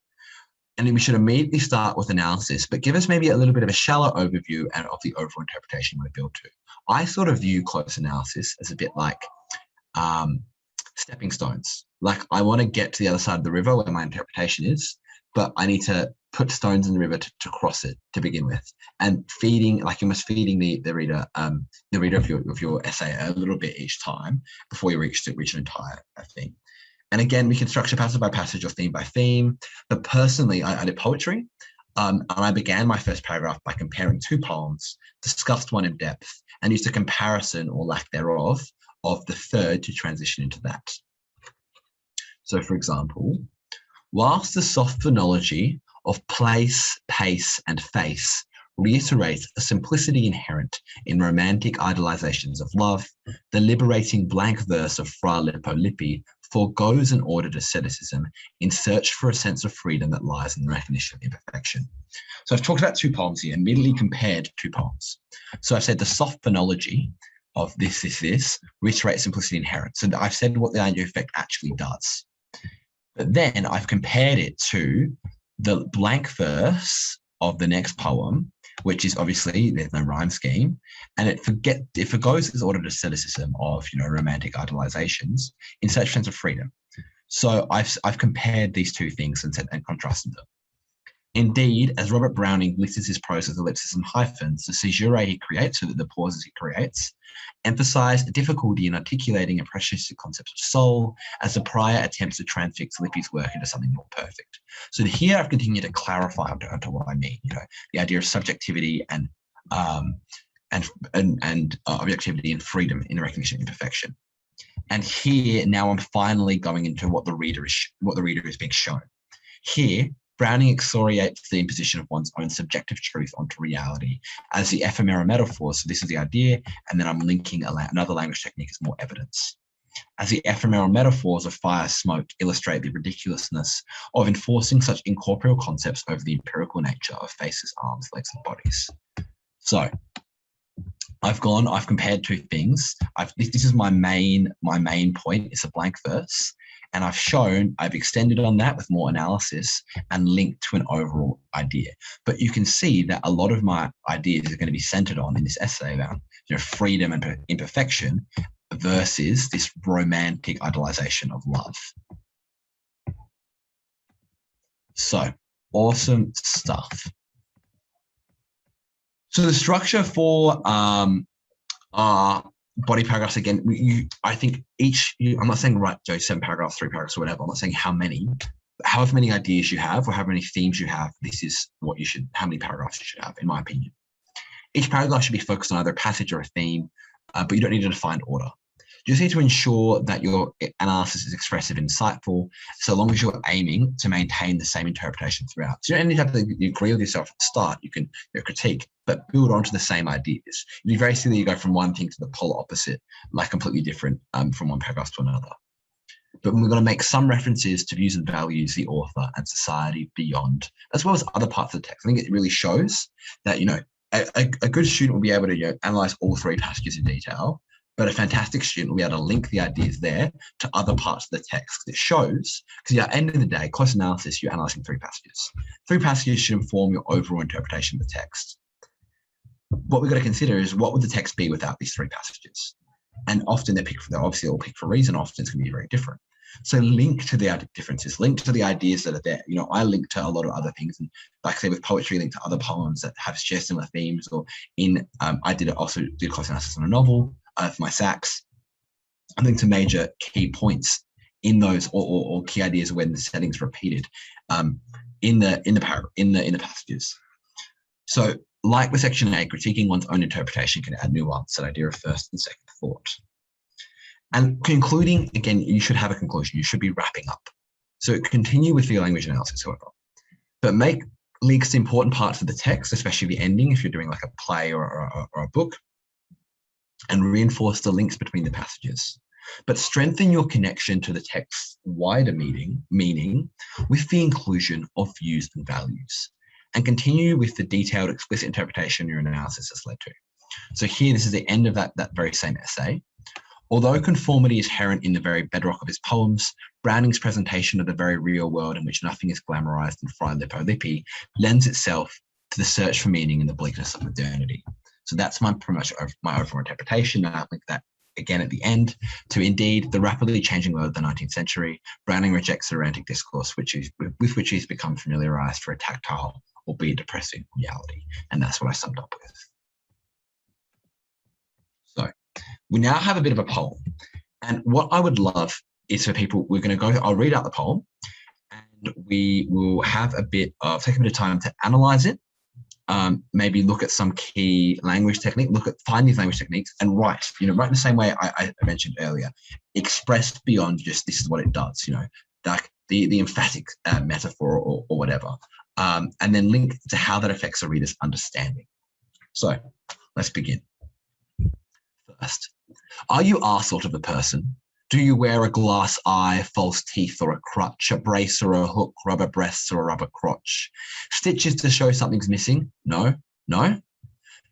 And then we should immediately start with analysis, but give us maybe a little bit of a shallow overview and of the overall interpretation you want to build to. I sort of view close analysis as a bit like stepping stones. Like I want to get to the other side of the river where my interpretation is, but I need to put stones in the river to cross it to begin with, and feeding the reader of your essay a little bit each time before you reach an entire thing. And again, we can structure passage by passage or theme by theme. But personally, I did poetry, and I began my first paragraph by comparing 2 poems, discussed one in depth, and used a comparison or lack thereof of the third to transition into that. So, for example, whilst the soft phonology of place, pace, and face reiterates a simplicity inherent in romantic idolizations of love, the liberating blank verse of Fra Lippo Lippi foregoes an ordered asceticism in search for a sense of freedom that lies in the recognition of imperfection. So I've talked about 2 poems here, immediately compared 2 poems. So I've said the soft phonology of this reiterates simplicity inherent. So I've said what the idea effect actually does. But then I've compared it to the blank verse of the next poem, which is obviously there's no rhyme scheme, and it forgoes this ordered asceticism of romantic idolizations in search for a sense of freedom. So I've compared these 2 things and contrasted them. Indeed, as Robert Browning lists his prose with ellipses and hyphens, the caesurae he creates, so that the pauses he creates, emphasize a difficulty in articulating impressionistic concepts of soul as the prior attempts to transfix Lippi's work into something more perfect. So here I've continued to clarify onto what I mean, the idea of subjectivity and objectivity and freedom in recognition of imperfection. And here now I'm finally going into what the reader is being shown. Here, Browning excoriates the imposition of one's own subjective truth onto reality as the ephemeral metaphor. So this is the idea, and then I'm linking another language technique as more evidence. As the ephemeral metaphors of fire, smoke illustrate the ridiculousness of enforcing such incorporeal concepts over the empirical nature of faces, arms, legs, and bodies. So I've compared 2 things. This is my main point. It's a blank verse. And I've extended on that with more analysis and linked to an overall idea. But you can see that a lot of my ideas are going to be centered on in this essay about freedom and imperfection versus this romantic idolization of love. So awesome stuff. So the structure for body paragraphs, again, I think I'm not saying write 7 paragraphs, 3 paragraphs, or whatever. I'm not saying how many. However many ideas you have or how many themes you have, this is how many paragraphs you should have, in my opinion. Each paragraph should be focused on either a passage or a theme, but you don't need a defined order. You just need to ensure that your analysis is expressive and insightful, so long as you're aiming to maintain the same interpretation throughout. So you don't need to have to agree with yourself at the start. You can critique, but build onto the same ideas. It'd be very silly you go from one thing to the polar opposite, like completely different from one paragraph to another. But we're going to make some references to views and values, the author and society beyond, as well as other parts of the text. I think it really shows that, a good student will be able to analyze all 3 passages in detail, but a fantastic student will be able to link the ideas there to other parts of the text. It shows, because at the end of the day, close analysis, you're analyzing 3 passages. 3 passages should inform your overall interpretation of the text. What we've got to consider is, what would the text be without these 3 passages? And often they're obviously all picked for a reason. Often it's going to be very different. So link to the differences, link to the ideas that are there. I link to a lot of other things, and like I say, with poetry, link to other poems that have share similar themes. Or I did close analysis on a novel for my Sax. I think to major key points in those, or key ideas when the setting's repeated in the passages. So, like with section A, critiquing one's own interpretation can add nuance, that idea of first and second thought. And concluding, again, you should have a conclusion. You should be wrapping up. So continue with your language analysis, however, but make links to important parts of the text, especially the ending, if you're doing like a play or a book, and reinforce the links between the passages. But strengthen your connection to the text's wider meaning with the inclusion of views and values, and continue with the detailed, explicit interpretation your analysis has led to. So here, this is the end of that very same essay. Although conformity is inherent in the very bedrock of his poems, Browning's presentation of the very real world in which nothing is glamorized and fry lippo-lippy lends itself to the search for meaning in the bleakness of modernity. So that's my overall interpretation. And I link that again at the end to, indeed, the rapidly changing world of the 19th century. Browning rejects the romantic discourse with which he's become familiarized for a tactile, albeit depressing, reality. And that's what I summed up with. So we now have a bit of a poem. And what I would love is for people, I'll read out the poem, and we will have take a bit of time to analyze it, maybe look at some key language technique, find these language techniques and write in the same way I mentioned earlier, express beyond just this is what it does, like the emphatic metaphor or whatever, and then link to how that affects the reader's understanding. So let's begin. First, are you our sort of a person? Do you wear a glass eye, false teeth, or a crutch, a brace or a hook, rubber breasts or a rubber crotch? Stitches to show something's missing? No? No?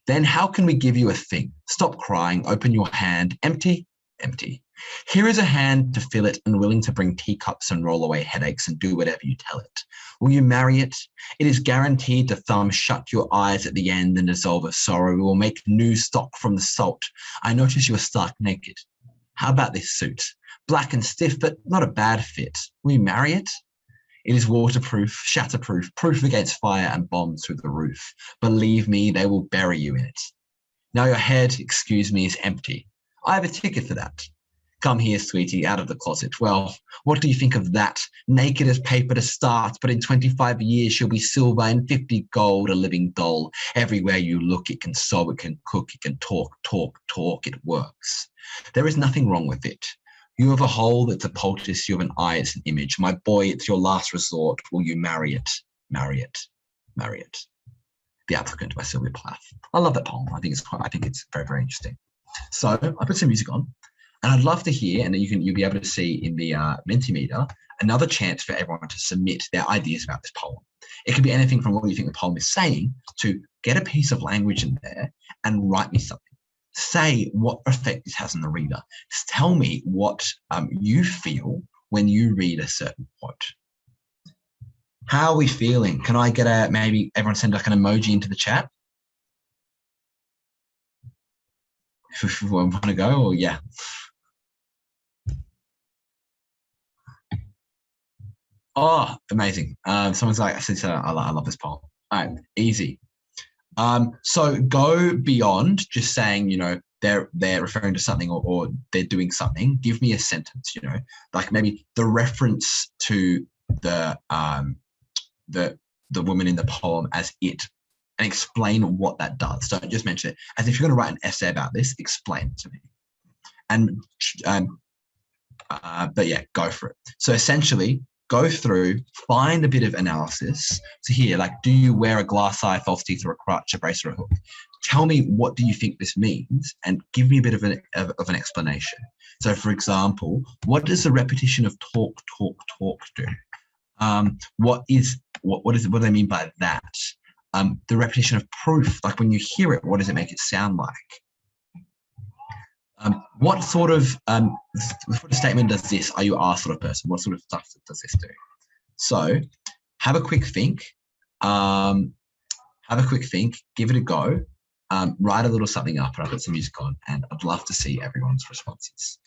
Then how can we give you a thing? Stop crying, open your hand. Empty? Empty. Here is a hand to fill it and willing to bring teacups and roll away headaches and do whatever you tell it. Will you marry it? It is guaranteed to thumb shut your eyes at the end and dissolve a sorrow. We will make new stock from the salt. I notice you are stark naked. How about this suit? Black and stiff, but not a bad fit. Will you marry it? It is waterproof, shatterproof, proof against fire and bombs through the roof. Believe me, they will bury you in it. Now your head, excuse me, is empty. I have a ticket for that. Come here, sweetie, out of the closet. Well, what do you think of that? Naked as paper to start, but in 25 years she'll be silver and 50 gold, a living doll. Everywhere you look, it can sew, it can cook, it can talk, it works. There is nothing wrong with it. You have a hole, it's a poultice, you have an eye, it's an image. My boy, it's your last resort. Will you marry it? Marry it. Marry it. The Applicant by Sylvia Plath. I love that poem. I think it's very, very interesting. So I put some music on. And I'd love to hear, and you'll be able to see in the Mentimeter, another chance for everyone to submit their ideas about this poem. It could be anything from what you think the poem is saying to get a piece of language in there and write me something. Say what effect this has on the reader. Tell me what you feel when you read a certain quote. How are we feeling? Can I get maybe everyone send like an emoji into the chat? If we want to go, or yeah. Oh, amazing. Someone's like, I love this poem. All right, easy. So go beyond just saying, they're referring to something or they're doing something, give me a sentence, you know, like maybe the reference to the woman in the poem as it, and explain what that does. Don't just mention it. As if you're going to write an essay about this, explain it to me. And but yeah, go for it. So essentially, go through, find a bit of analysis. So here, like, do you wear a glass eye, false teeth, or a crutch, a brace, or a hook? Tell me, what do you think this means? And give me a bit of an explanation. So for example, what does the repetition of talk do? What do they mean by that? The repetition of proof, like when you hear it, what does it make it sound like? What sort of statement does this, are you our sort of person? What sort of stuff does this do? So have a quick think, give it a go, write a little something up, and I'll put some music on, and I'd love to see everyone's responses.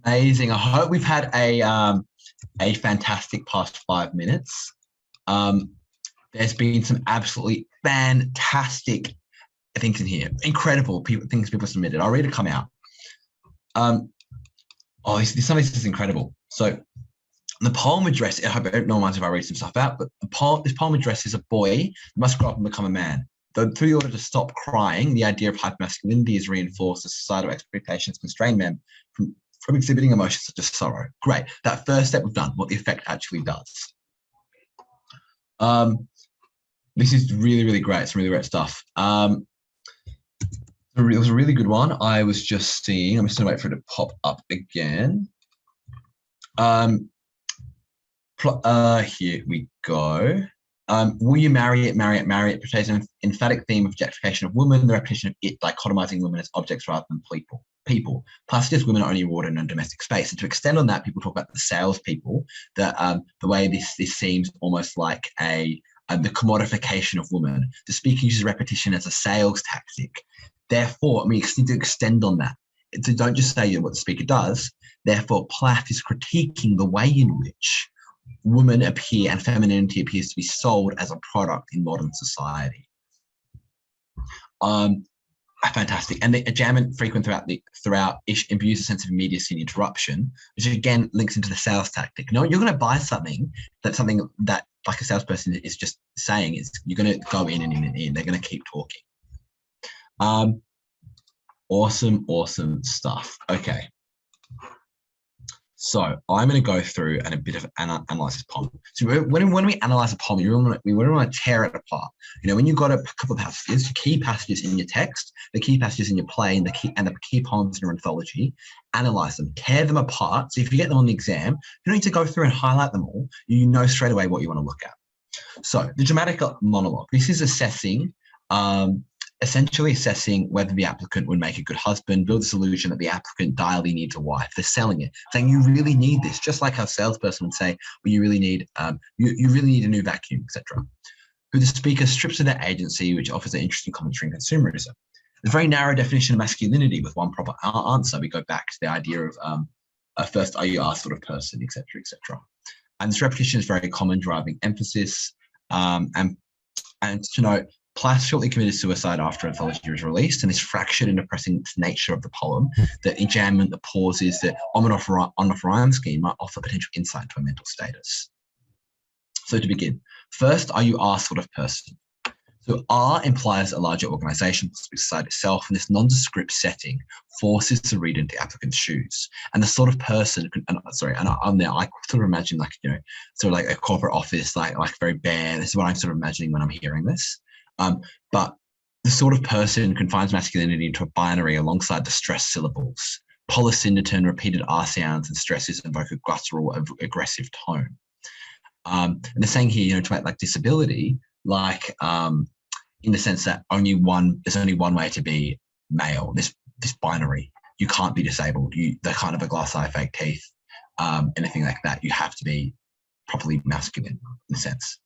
Amazing. I hope we've had a fantastic past 5 minutes. There's been some absolutely fantastic things in here. Incredible things people submitted. I'll read it come out. Some of this is incredible. So the poem address, I hope no one minds if I read some stuff out, but this poem addresses a boy who must grow up and become a man. Though through the order to stop crying, the idea of hypermasculinity is reinforced as societal expectations constrain men from exhibiting emotions such as sorrow. Great. That first step we've done, what the effect actually does. This is really, really great. Some really great stuff. It was a really good one. I was just seeing, I'm just gonna wait for it to pop up again. Here we go. Will you marry it, marry it, marry it? Portrays an emphatic theme of objectification of women, the repetition of it dichotomizing women as objects rather than people. Plus, just women are only rewarded in a domestic space. And to extend on that, people talk about the salespeople, the way this seems almost like the commodification of women. The speaker uses repetition as a sales tactic. Therefore, I mean, you need to extend on that. So don't just say what the speaker does. Therefore, Plath is critiquing the way in which women appear and femininity appears to be sold as a product in modern society. Fantastic. And the adjammant frequent throughout imbues a sense of immediacy and interruption, which again links into the sales tactic. You know, you're going to buy something that like a salesperson is just saying is you're going to go in and in and in. They're going to keep talking. Awesome stuff. Okay. So I'm going to go through a bit of analyze this poem. So when we analyze a poem, we want to tear it apart. You know, when you've got a couple of passages, key passages in your text, the key passages in your play, and the key poems in your anthology, analyze them, tear them apart. So if you get them on the exam, you don't need to go through and highlight them all. You know straight away what you want to look at. So the dramatic monologue. This is assessing. Essentially assessing whether the applicant would make a good husband, build this illusion that the applicant direly needs a wife. They're selling it, saying you really need this, just like our salesperson would say, well, you really need you really need a new vacuum, etc. Who the speaker strips of their agency, which offers an interesting commentary on consumerism. There's a very narrow definition of masculinity with one proper answer. We go back to the idea of first are you our sort of person, etc., etc. And this repetition is very common, driving emphasis. And to note, Plath shortly committed suicide after anthology was released, and this fractured and depressing nature of the poem, the enjambment, the pauses, the on-off rhyme scheme might offer potential insight into a mental status. So to begin, first, are you our sort of person? So R implies a larger organisation, possibly society itself, and this nondescript setting forces the reader into the applicant's shoes. And the sort of person, I'm there, I sort of imagine like, you know, sort of like a corporate office, like very bare. This is what I'm sort of imagining when I'm hearing this. But the sort of person confines masculinity into a binary alongside the stress syllables. Polysyndeton, repeated R sounds, and stresses invoke a guttural, aggressive tone. And they're saying here, you know, to make like disability, like in the sense that there's only one way to be male. This binary. You can't be disabled. They're kind of a glass eye, fake teeth, anything like that. You have to be properly masculine in a sense.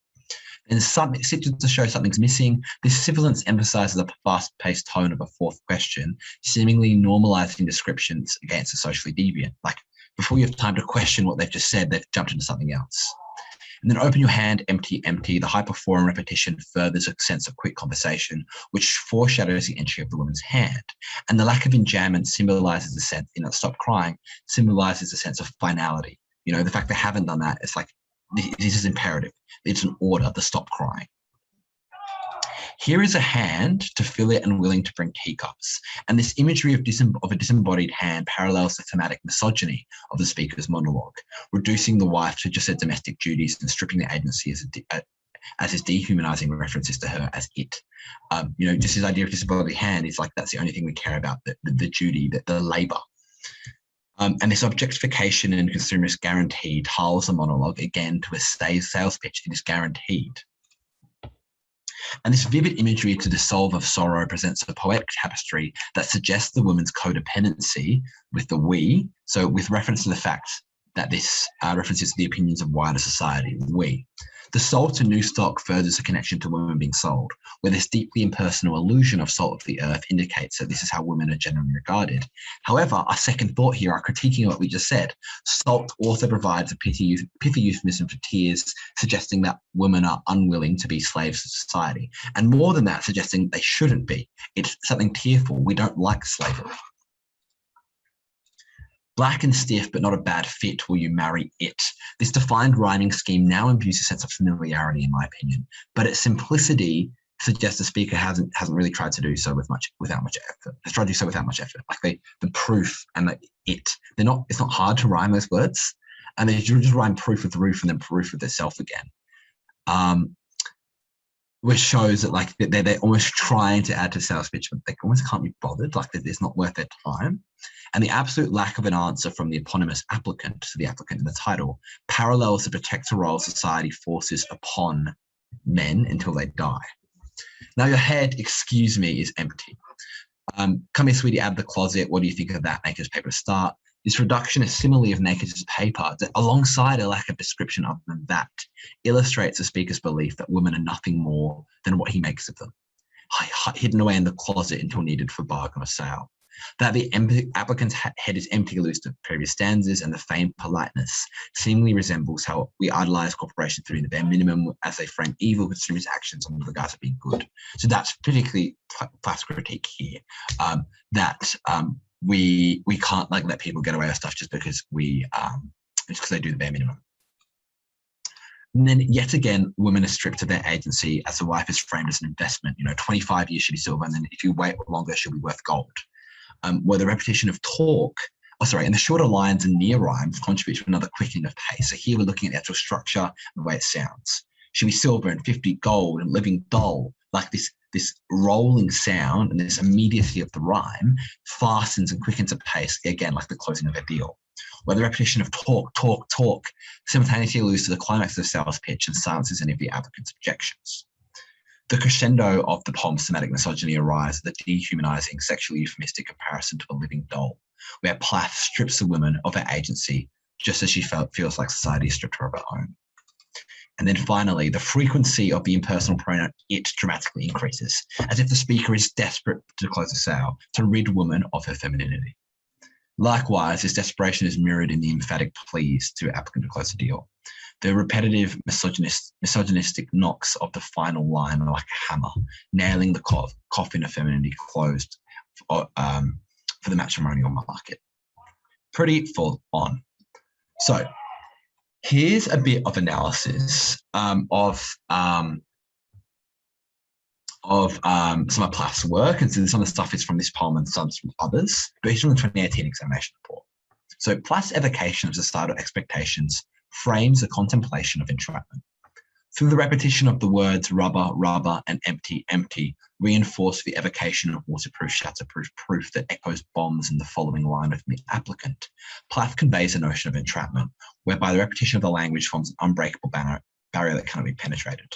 And to show something's missing, this sibilance emphasizes the fast-paced tone of a fourth question, seemingly normalizing descriptions against the socially deviant. Like before you have time to question what they've just said, they've jumped into something else. And then open your hand, empty, empty. The hyperforeign repetition furthers a sense of quick conversation, which foreshadows the entry of the woman's hand. And the lack of enjambment symbolizes the sense, stop crying, symbolizes a sense of finality. You know, the fact they haven't done that, it's like, this is imperative. It's an order to stop crying. Here is a hand to fill it and willing to bring teacups. And this imagery of a disembodied hand parallels the thematic misogyny of the speaker's monologue, reducing the wife to just her domestic duties and stripping the agency as his dehumanizing references to her as it. You know, just his idea of disembodied hand is like, that's the only thing we care about, the duty, the labor. And this objectification and consumerist guarantee tiles the monologue again to a sales pitch. It is guaranteed. And this vivid imagery to dissolve of sorrow presents a poetic tapestry that suggests the woman's codependency with the we. So with reference to the fact that this references to the opinions of wider society, we. The sold to new stock furthers a connection to women being sold, where this deeply impersonal illusion of salt of the earth indicates that this is how women are generally regarded. However, our second thought here, our critiquing what we just said, salt also provides a pithy euphemism for tears, suggesting that women are unwilling to be slaves to society. And more than that, suggesting they shouldn't be. It's something tearful. We don't like slavery. Black and stiff, but not a bad fit, will you marry it? This defined rhyming scheme now imbues a sense of familiarity, in my opinion, but its simplicity suggests the speaker hasn't really tried to do so without much effort. Has tried to do so without much effort. Like the proof and the it. It's not hard to rhyme those words, and they just rhyme proof with roof and then proof with itself again. Which shows that like they're almost trying to add to sales pitch, but they almost can't be bothered. Like it's not worth their time. And the absolute lack of an answer from the eponymous applicant, so the applicant in the title, parallels the protector role society forces upon men until they die. Now your head, excuse me, is empty. Come here, sweetie, out of the closet. What do you think of that? Naked's paper to start. This reductionist simile of naked's paper, that alongside a lack of description other than that, illustrates the speaker's belief that women are nothing more than what he makes of them, hidden away in the closet until needed for bargain or sale. That the applicant's head is empty alludes to previous stanzas, and the feigned politeness seemingly resembles how we idolize corporations through the bare minimum as they frame evil consumer actions under the guise of being good. So that's particularly class critique here, that we can't like let people get away with stuff just because they do the bare minimum. And then yet again, women are stripped of their agency as the wife is framed as an investment. 25 years she'll be silver, and then if you wait longer, she'll be worth gold. Where the repetition of talk, and the shorter lines and near rhymes contribute to another quickening of pace. So here we're looking at the actual structure and the way it sounds. She'll be silver and 50 gold and living dull, like this rolling sound and this immediacy of the rhyme fastens and quickens a pace, again, like the closing of a deal. Where the repetition of talk simultaneously alludes to the climax of the sales pitch and silences any of the applicant's objections. The crescendo of the poem's thematic misogyny arises at the dehumanizing, sexually euphemistic comparison to a living doll, where Plath strips the woman of her agency just as she feels like society stripped her of her own. And then finally, the frequency of the impersonal pronoun it dramatically increases, as if the speaker is desperate to close the sale, to rid woman of her femininity. Likewise, this desperation is mirrored in the emphatic pleas to applicant to close the deal. The repetitive misogynistic knocks of the final line are like a hammer, nailing the coffin of femininity closed for the matrimonial market. Pretty full on. So here's a bit of analysis of some of Plath's work, and so some of the stuff is from this poem and some from others, but he's from the 2018 examination report. So Plath's evocation of societal expectations frames a contemplation of entrapment. Through the repetition of the words rubber, rubber, and empty, empty, reinforce the evocation of waterproof, shatterproof proof that echoes bombs in the following line of the applicant. Plath conveys a notion of entrapment, whereby the repetition of the language forms an unbreakable barrier that cannot be penetrated.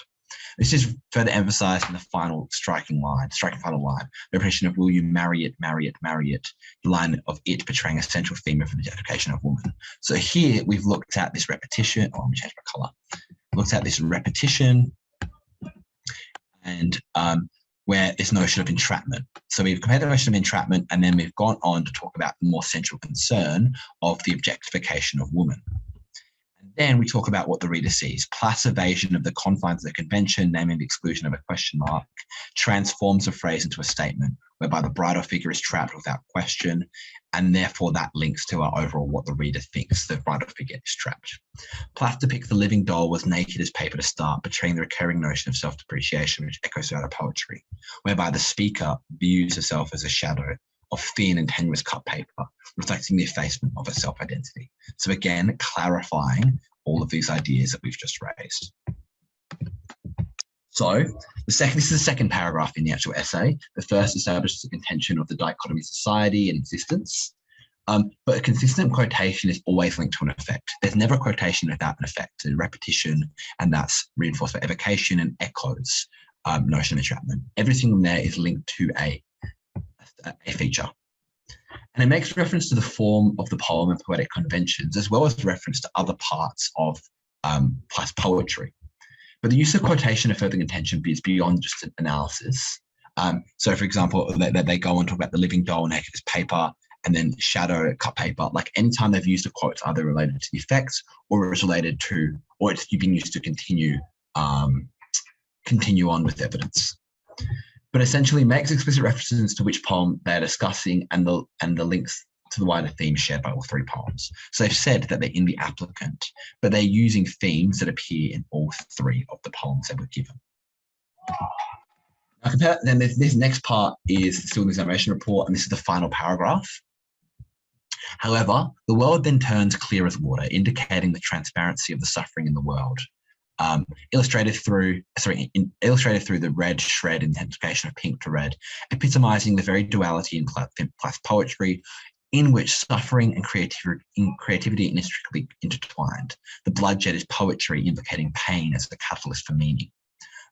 This is further emphasized in the final striking final line, the repetition of will you marry it, marry it, marry it, the line of it portraying a central theme of the identification of woman. So here we've looked at this repetition, let me change my color, looked at this repetition and where this notion of entrapment. So we've compared the notion of entrapment, and then we've gone on to talk about the more central concern of the objectification of woman. Then we talk about what the reader sees. Plath's evasion of the confines of the convention, naming the exclusion of a question mark, transforms a phrase into a statement, whereby the bridal figure is trapped without question, and therefore that links to our overall what the reader thinks the bridal figure is trapped. Plath depicts the living doll was naked as paper to start, betraying the recurring notion of self-depreciation, which echoes throughout the poetry, whereby the speaker views herself as a shadow of thin and tenuous cut paper, reflecting the effacement of her self-identity. So again, clarifying all of these ideas that we've just raised. So this is the second paragraph in the actual essay. The first establishes the contention of the dichotomy of society and existence. But a consistent quotation is always linked to an effect. There's never a quotation without an effect. So repetition, and that's reinforced by evocation and echoes, notion of entrapment. Everything in there is linked to a feature. And it makes reference to the form of the poem and poetic conventions, as well as reference to other parts of plus poetry. But the use of quotation and further intention is beyond just an analysis. So, for example, they go on to talk about the living doll naked as paper, and then shadow cut paper. Like anytime they've used a quote, it's either related to the effects, or it's related to, or it's been used to continue on with evidence. But essentially makes explicit references to which poem they're discussing and the links to the wider themes shared by all three poems. So they've said that they're in the applicant, but they're using themes that appear in all three of the poems that were given. Now, then this next part is still an examination report, and this is the final paragraph. However, the world then turns clear as water, indicating the transparency of the suffering in the world. Illustrated through the red shred intensification of pink to red, epitomizing the very duality in class poetry, in which suffering and creativity are inextricably intertwined. The bloodshed is poetry, implicating pain as a catalyst for meaning.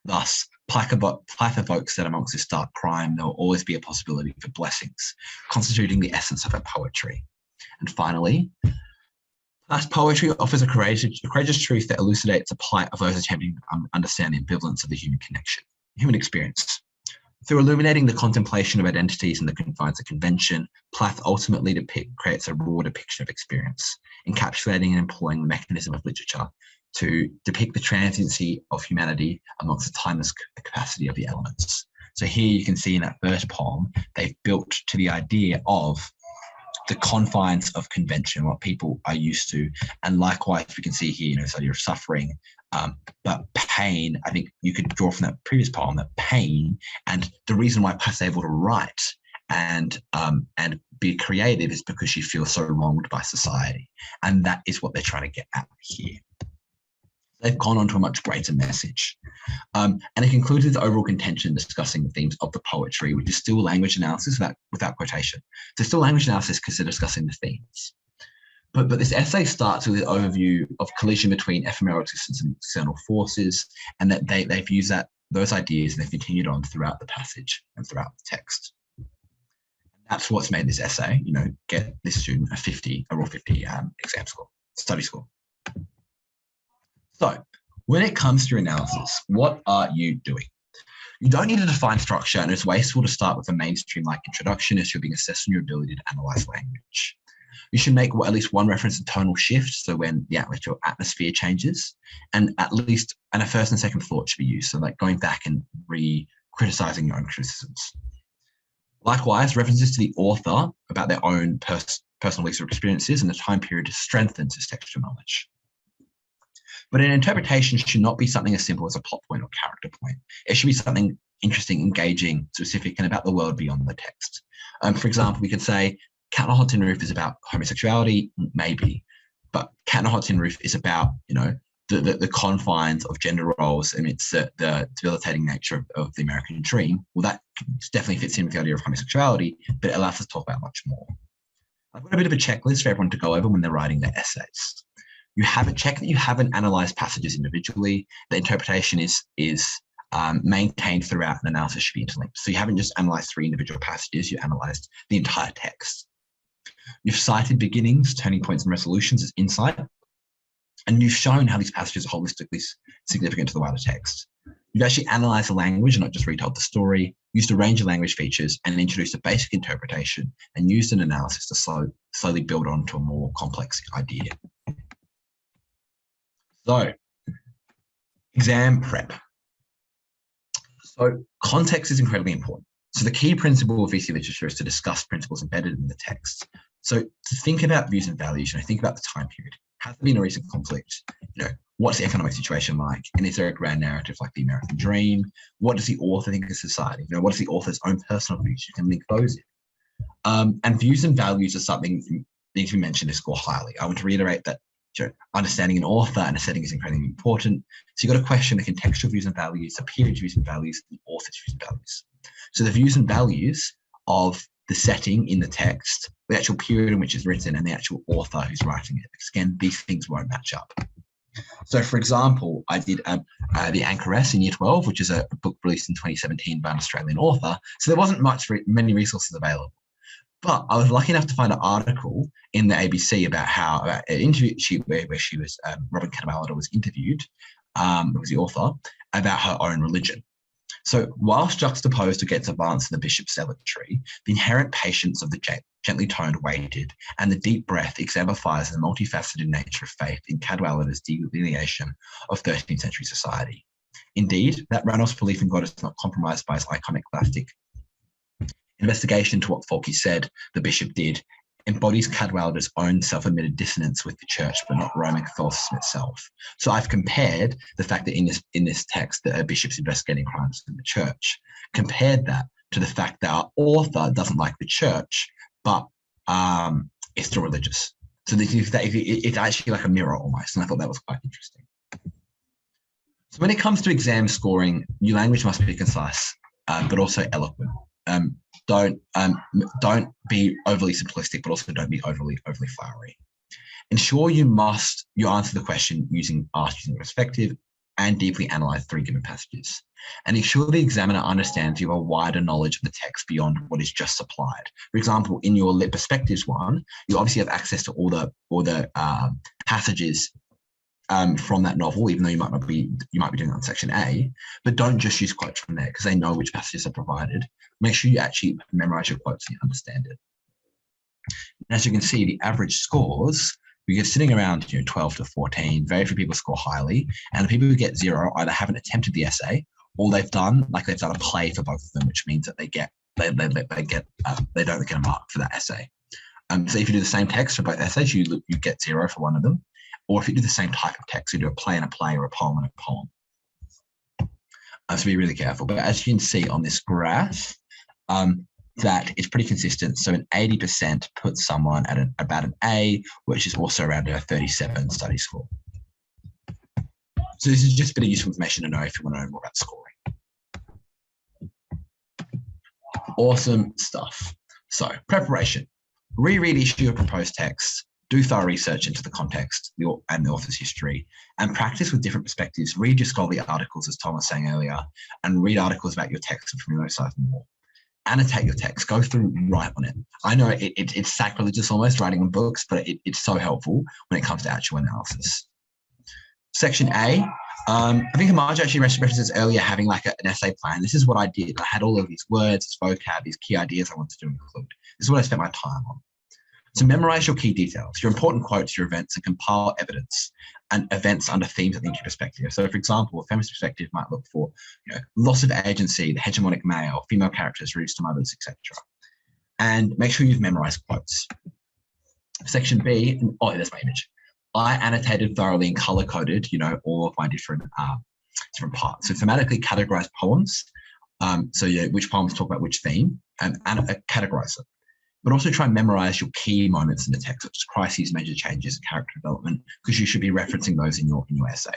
Thus, Plath evokes that amongst this dark crime, there will always be a possibility for blessings, constituting the essence of her poetry. And finally, Plath's poetry offers a courageous truth that elucidates the plight of those attempting to understand the ambivalence of the human experience. Through illuminating the contemplation of identities in the confines of convention, Plath ultimately creates a raw depiction of experience, encapsulating and employing the mechanism of literature to depict the transiency of humanity amongst the timeless capacity of the elements. So here you can see in that first poem, they've built to the idea of the confines of convention, what people are used to. And likewise, we can see here, this idea of suffering, but pain. I think you could draw from that previous poem that pain, and the reason why Plath's able to write and be creative is because she feels so wronged by society. And that is what they're trying to get at here. They've gone on to a much greater message. And it concludes with overall contention discussing the themes of the poetry, which is still language analysis without quotation. So still language analysis because they're discussing the themes. But this essay starts with an overview of collision between ephemeral existence and external forces, and that they've used those ideas and they've continued on throughout the passage and throughout the text. That's what's made this essay, get this student a raw 50 exam score, study score. So when it comes to your analysis, what are you doing? You don't need to define structure, and it's wasteful to start with a mainstream-like introduction as you're being assessed on your ability to analyze language. You should make at least one reference to tonal shift, so when the actual atmosphere changes, and a first and second thought should be used, so like going back and criticizing your own criticisms. Likewise, references to the author about their own personal beliefs or experiences and the time period strengthens this textual knowledge. But an interpretation should not be something as simple as a plot point or character point. It should be something interesting, engaging, specific, and about the world beyond the text. For example, we could say Cat on a Hot Tin Roof is about homosexuality, maybe, but Cat on a Hot Tin Roof is about, the confines of gender roles and it's the debilitating nature of the American dream. Well, that definitely fits in with the idea of homosexuality, but it allows us to talk about much more. I've got a bit of a checklist for everyone to go over when they're writing their essays. Check that you haven't analysed passages individually. The interpretation is maintained throughout, and analysis should be interlinked. So you haven't just analysed 3 individual passages, you analysed the entire text. You've cited beginnings, turning points, and resolutions as insight, and you've shown how these passages are holistically significant to the wider text. You've actually analysed the language and not just retold the story, used a range of language features, and introduced a basic interpretation, and used an analysis to slowly build on to a more complex idea. So, exam prep. So, context is incredibly important. So, the key principle of VCE literature is to discuss principles embedded in the text. So, to think about views and values, think about the time period. Has there been a recent conflict? What's the economic situation like? And is there a grand narrative like the American dream? What does the author think of society? What is the author's own personal views? You can link those in. And views and values are something that needs to be mentioned to score highly. I want to reiterate that understanding an author and a setting is incredibly important. So you've got to question the contextual views and values, the period views and values, the author's views and values. So the views and values of the setting in the text, the actual period in which it's written, and the actual author who's writing it. Because again, these things won't match up. So for example, I did The Anchoress in Year 12, which is a book released in 2017 by an Australian author. So there wasn't many resources available. But I was lucky enough to find an article in the ABC about an interview where she was Robin Cadwallader was interviewed, who was the author, about her own religion. So whilst juxtaposed against the violence of the bishop's zealotry, the inherent patience of the gently toned weighted and the deep breath exemplifies the multifaceted nature of faith in Cadwallader's delineation of 13th century society. Indeed, that Ranulph's belief in God is not compromised by his iconoclastic investigation to what Falky said the bishop did embodies Cadwallader's own self-admitted dissonance with the church, but not Roman Catholicism itself. So I've compared the fact that in this text that a bishop's investigating crimes in the church, compared that to the fact that our author doesn't like the church, but is still religious. So it's actually like a mirror almost, and I thought that was quite interesting. So when it comes to exam scoring, your language must be concise, but also eloquent. Don't be overly simplistic, but also don't be overly flowery. Ensure you answer the question using perspective and deeply analyze 3 given passages. And ensure the examiner understands you have a wider knowledge of the text beyond what is just supplied. For example, in your lit perspectives one, you obviously have access to all the passages from that novel, even though you might be doing it on section A, but don't just use quotes from there because they know which passages are provided. Make sure you actually memorize your quotes and you understand it. And as you can see, the average scores, we're sitting around 12 to 14. Very few people score highly, and the people who get 0 either haven't attempted the essay or they've done a play for both of them, which means that they don't get a mark for that essay. So if you do the same text for both essays, you get 0 for one of them. Or if you do the same type of text, you do a play and a play or a poem and a poem. So be really careful. But as you can see on this graph, that it's pretty consistent. So an 80% puts someone at about an A, which is also around a 37 study score. So this is just a bit of useful information to know if you want to know more about scoring. Awesome stuff. So preparation. Reread issue of proposed text. Do thorough research into the context and the author's history, and practice with different perspectives. Read your scholarly articles, as Tom was saying earlier, and read articles about your text and familiarize more. Annotate your text. Go through, write on it. I know it's sacrilegious almost writing on books, but it's so helpful when it comes to actual analysis. Section A. I think Marge actually references earlier having like an essay plan. This is what I did. I had all of these words, vocab, these key ideas I wanted to include. This is what I spent my time on. So memorize your key details, your important quotes, your events, and compile evidence and events under themes of the interview perspective. So, for example, a feminist perspective might look for loss of agency, the hegemonic male, female characters, roots to mothers, etc. And make sure you've memorized quotes. Section B, oh, there's my image. I annotated thoroughly and color-coded, all of my different parts. So thematically categorize poems. Which poems talk about which theme, and categorize them. But also try and memorize your key moments in the text, such as crises, major changes, character development, because you should be referencing those in your essay.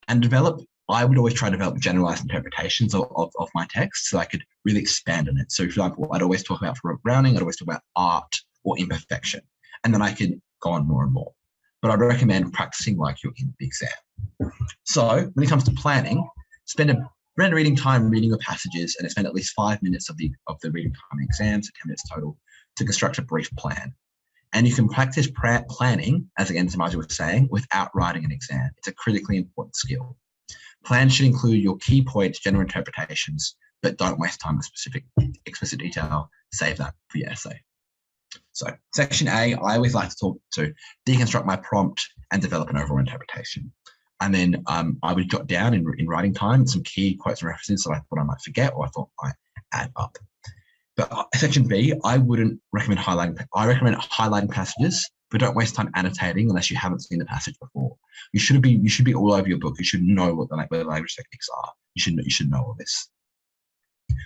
And I would always try to develop generalized interpretations of my text so I could really expand on it. So, for example, I'd always talk about, for Browning, I'd always talk about art or imperfection, and then I could go on more and more. But I'd recommend practicing like you're in the exam. So when it comes to planning, spend reading time reading your passages and spend at least 5 minutes of the reading time in exams, so 10 minutes total, to construct a brief plan. And you can practice planning, as again, as Margie was saying, without writing an exam. It's a critically important skill. Plans should include your key points, general interpretations, but don't waste time with explicit detail. Save that for your essay. So section A, I always like to deconstruct my prompt and develop an overall interpretation. And then I would jot down in writing time some key quotes and references that I thought I might forget or I thought might add up. But section B, I wouldn't recommend highlighting. I recommend highlighting passages, but don't waste time annotating unless you haven't seen the passage before. You should be all over your book. You should know what the language techniques are. You should know all this.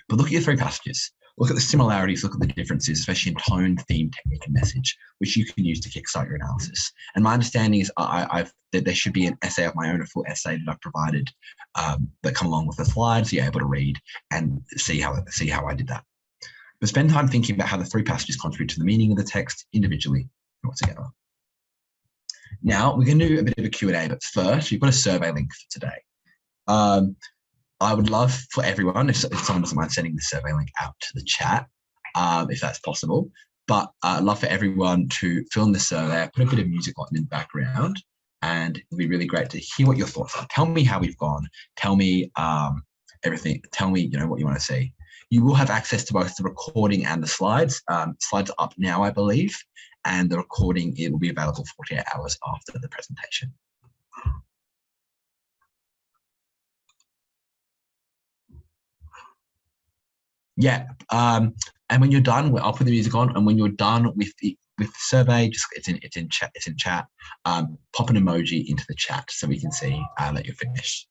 But look at your 3 passages. Look at the similarities, look at the differences, especially in tone, theme, technique, and message, which you can use to kickstart your analysis. And my understanding is that there should be an essay of my own, a full essay that I've provided that come along with the slides, so you're able to read and see how I did that. But spend time thinking about how the 3 passages contribute to the meaning of the text individually or together. Now, we're going to do a bit of a Q&A, but first, we've got a survey link for today. I would love for everyone, if someone doesn't mind sending the survey link out to the chat, if that's possible. But I'd love for everyone to fill in the survey, put a bit of music on in the background, and it'll be really great to hear what your thoughts are. Tell me how we've gone. Tell me everything. Tell me, what you want to see. You will have access to both the recording and the slides. Slides are up now, I believe, and the recording, it will be available 48 hours after the presentation. Yeah, and when you're done, I'll put the music on, and when you're done with the survey, just it's in chat. Pop an emoji into the chat so we can see that you're finished.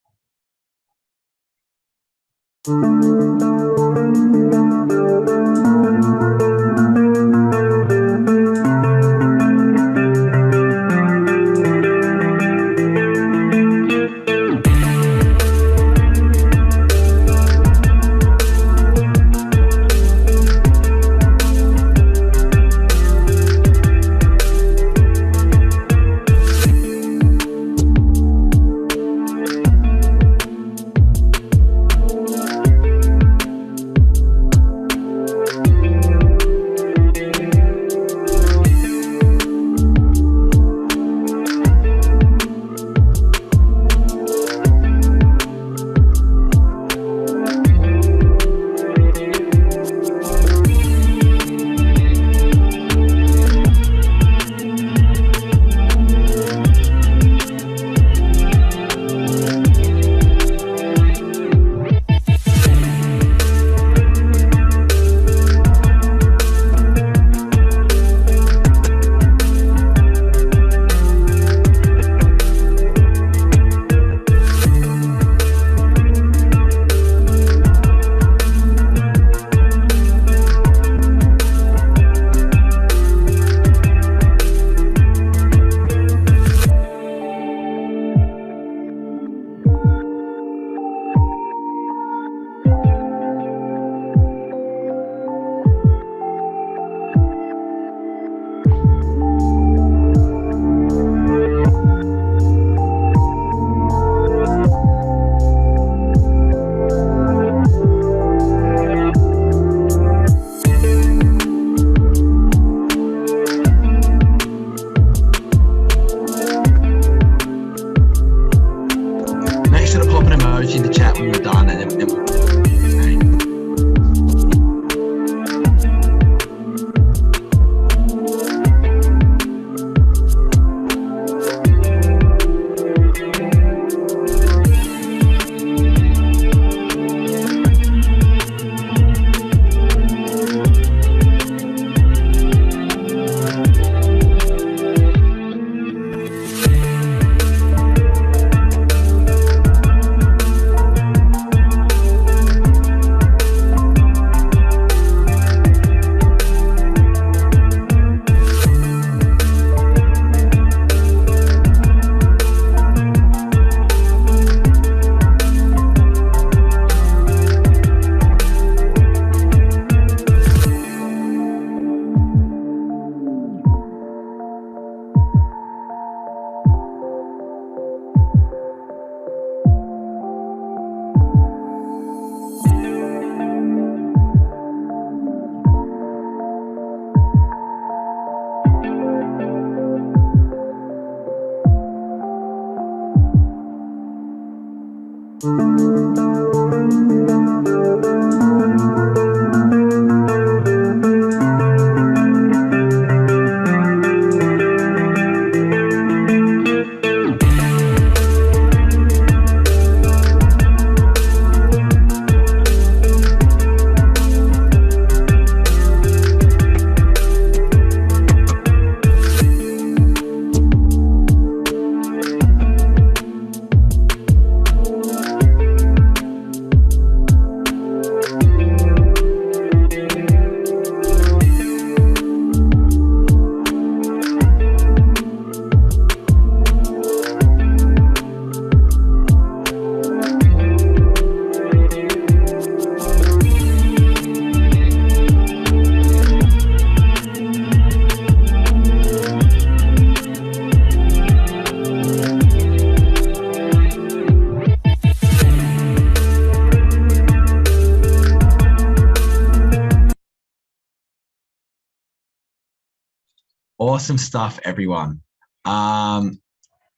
Awesome stuff, everyone. Yeah,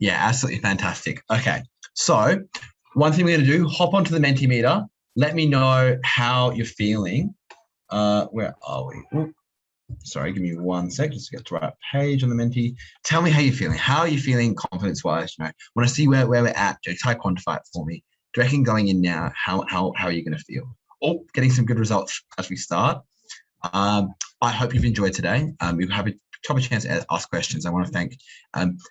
absolutely fantastic. Okay, so one thing we're going to do, hop onto the Mentimeter. Let me know how you're feeling. Where are we? Ooh, sorry, give me 1 sec just to get to the right page on the Menti. Tell me how you're feeling. How are you feeling confidence-wise? You know, want to see where we're at. Try to quantify it for me. Do you reckon going in now, how are you going to feel? Oh, getting some good results as we start. I hope you've enjoyed today. We've had a proper chance to ask questions. I want to thank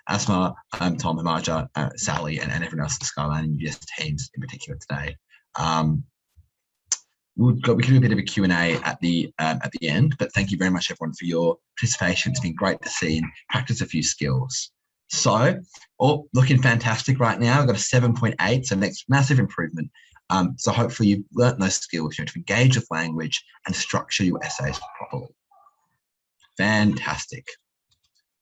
Asma, Tom, Hamaja, Sally, and everyone else at the Skyline and UBS teams in particular today. We can do a bit of a Q&A at the end, but thank you very much, everyone, for your participation. It's been great to see and practice a few skills. So, looking fantastic right now. I've got a 7.8, so next massive improvement. So hopefully you've learnt those skills, you know, to engage with language and structure your essays properly. Fantastic.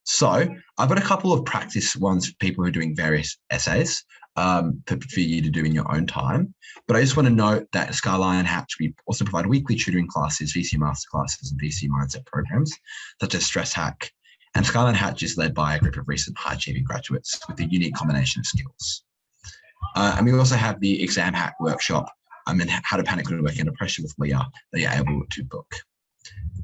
So I've got a couple of practice ones for people who are doing various essays for you to do in your own time. But I just want to note that Skyline Hatch, we also provide weekly tutoring classes, VCE masterclasses, and VCE mindset programs, such as Stress Hack. And Skyline Hatch is led by a group of recent high-achieving graduates with a unique combination of skills. And we also have the Exam Hack workshop and How to Panic When Working Under Pressure with Leah that you're able to book.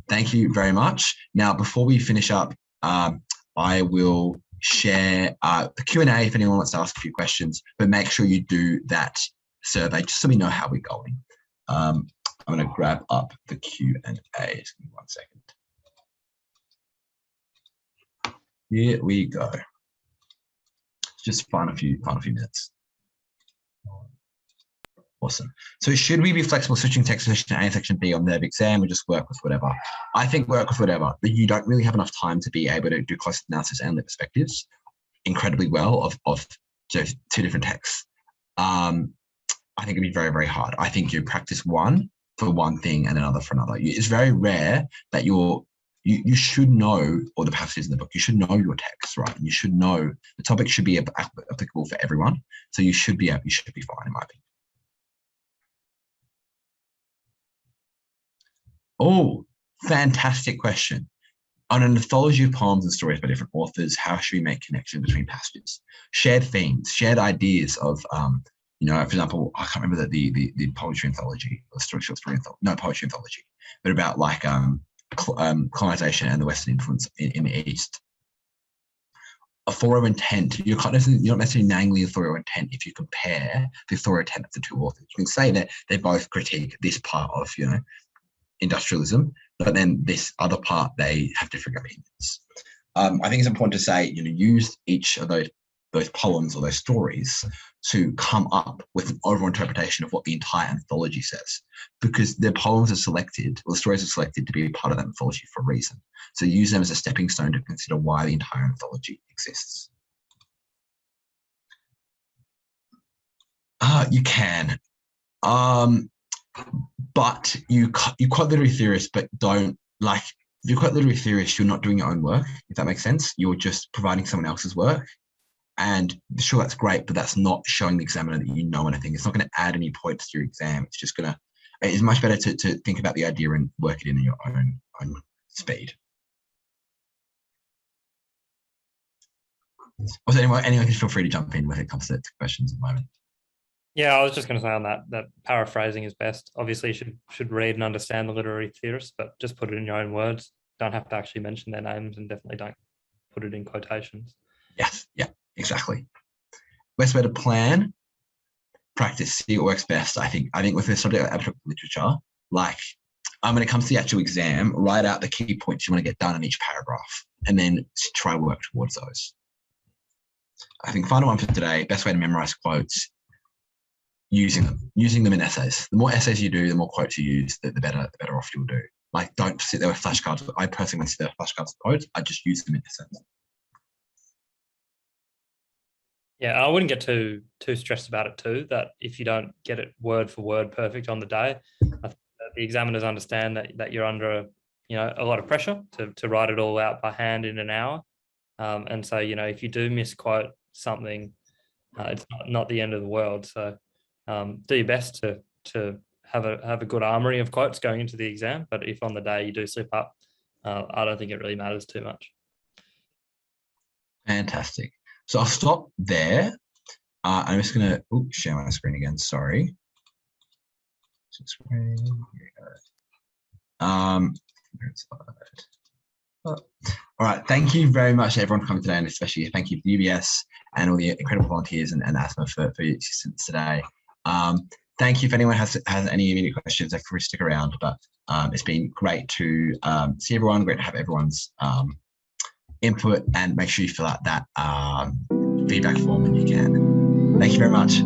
Thank you very much. Now, before we finish up, I will share the Q&A if anyone wants to ask a few questions, but make sure you do that survey just so we know how we're going. I'm going to grab up the Q&A. Just give me 1 second. Here we go. Just find a few minutes. Awesome. So should we be flexible switching text section A and section B on the exam or just work with whatever? I think work with whatever, but you don't really have enough time to be able to do close analysis and lit perspectives incredibly well of just two different texts. I think it'd be very, very hard. I think you practice one for one thing and another for another. It's very rare that you should know all the passages in the book. You should know your text, right? And you should know the topic should be applicable for everyone. So you should be fine, in my opinion. Oh, fantastic question. On an anthology of poems and stories by different authors, how should we make connections between passages? Shared themes, shared ideas of, you know, for example, I can't remember the poetry anthology, or short story anthology, no, poetry anthology, but about like colonization and the Western influence in the East. Authorial intent, you're not necessarily nailing the authorial intent if you compare the authorial intent of the two authors. You can say that they both critique this part of, you know, industrialism, but then this other part, they have different opinions. I think it's important to say, you know, use each of those poems or those stories to come up with an overall interpretation of what the entire anthology says, because the poems are selected, or the stories are selected to be a part of that anthology for a reason. So use them as a stepping stone to consider why the entire anthology exists. You can. But you quote literary theorists, but don't, like, if you quote literary theorists, you're not doing your own work, if that makes sense. You're just providing someone else's work. And sure, that's great, but that's not showing the examiner that you know anything. It's not going to add any points to your exam. It's just going to, it's much better to think about the idea and work it in your own speed. Also, anyone can feel free to jump in when it comes to questions at the moment. Yeah, I was just going to say on that paraphrasing is best. Obviously, you should read and understand the literary theorists, but just put it in your own words. Don't have to actually mention their names, and definitely don't put it in quotations. Yes, yeah, exactly. Best way to plan, practice, see what works best. I think with the subject of abstract literature, like when it comes to the actual exam, write out the key points you want to get done in each paragraph, and then try to work towards those. I think final one for today, best way to memorize quotes. Using them in essays. The more essays you do, the more quotes you use, the better off you'll do. Like, don't sit there with flashcards. I personally, when I sit there with flashcards of quotes, I just use them in essays. Yeah, I wouldn't get too stressed about it too, that if you don't get it word for word perfect on the day, I think that the examiners understand that you're under a lot of pressure to write it all out by hand in an hour. And so, you know, if you do misquote something, it's not the end of the world. So do your best to have a good armory of quotes going into the exam. But if on the day you do slip up, I don't think it really matters too much. Fantastic. So I'll stop there. I'm just going to share my screen again. Sorry. Here we go. All right. Thank you very much, everyone, for coming today, and especially thank you to UBS and all the incredible volunteers and ASMA for your assistance today. Thank you. If anyone has any immediate questions, feel free to stick around. But it's been great to see everyone. Great to have everyone's input, and make sure you fill out that feedback form when you can. Thank you very much.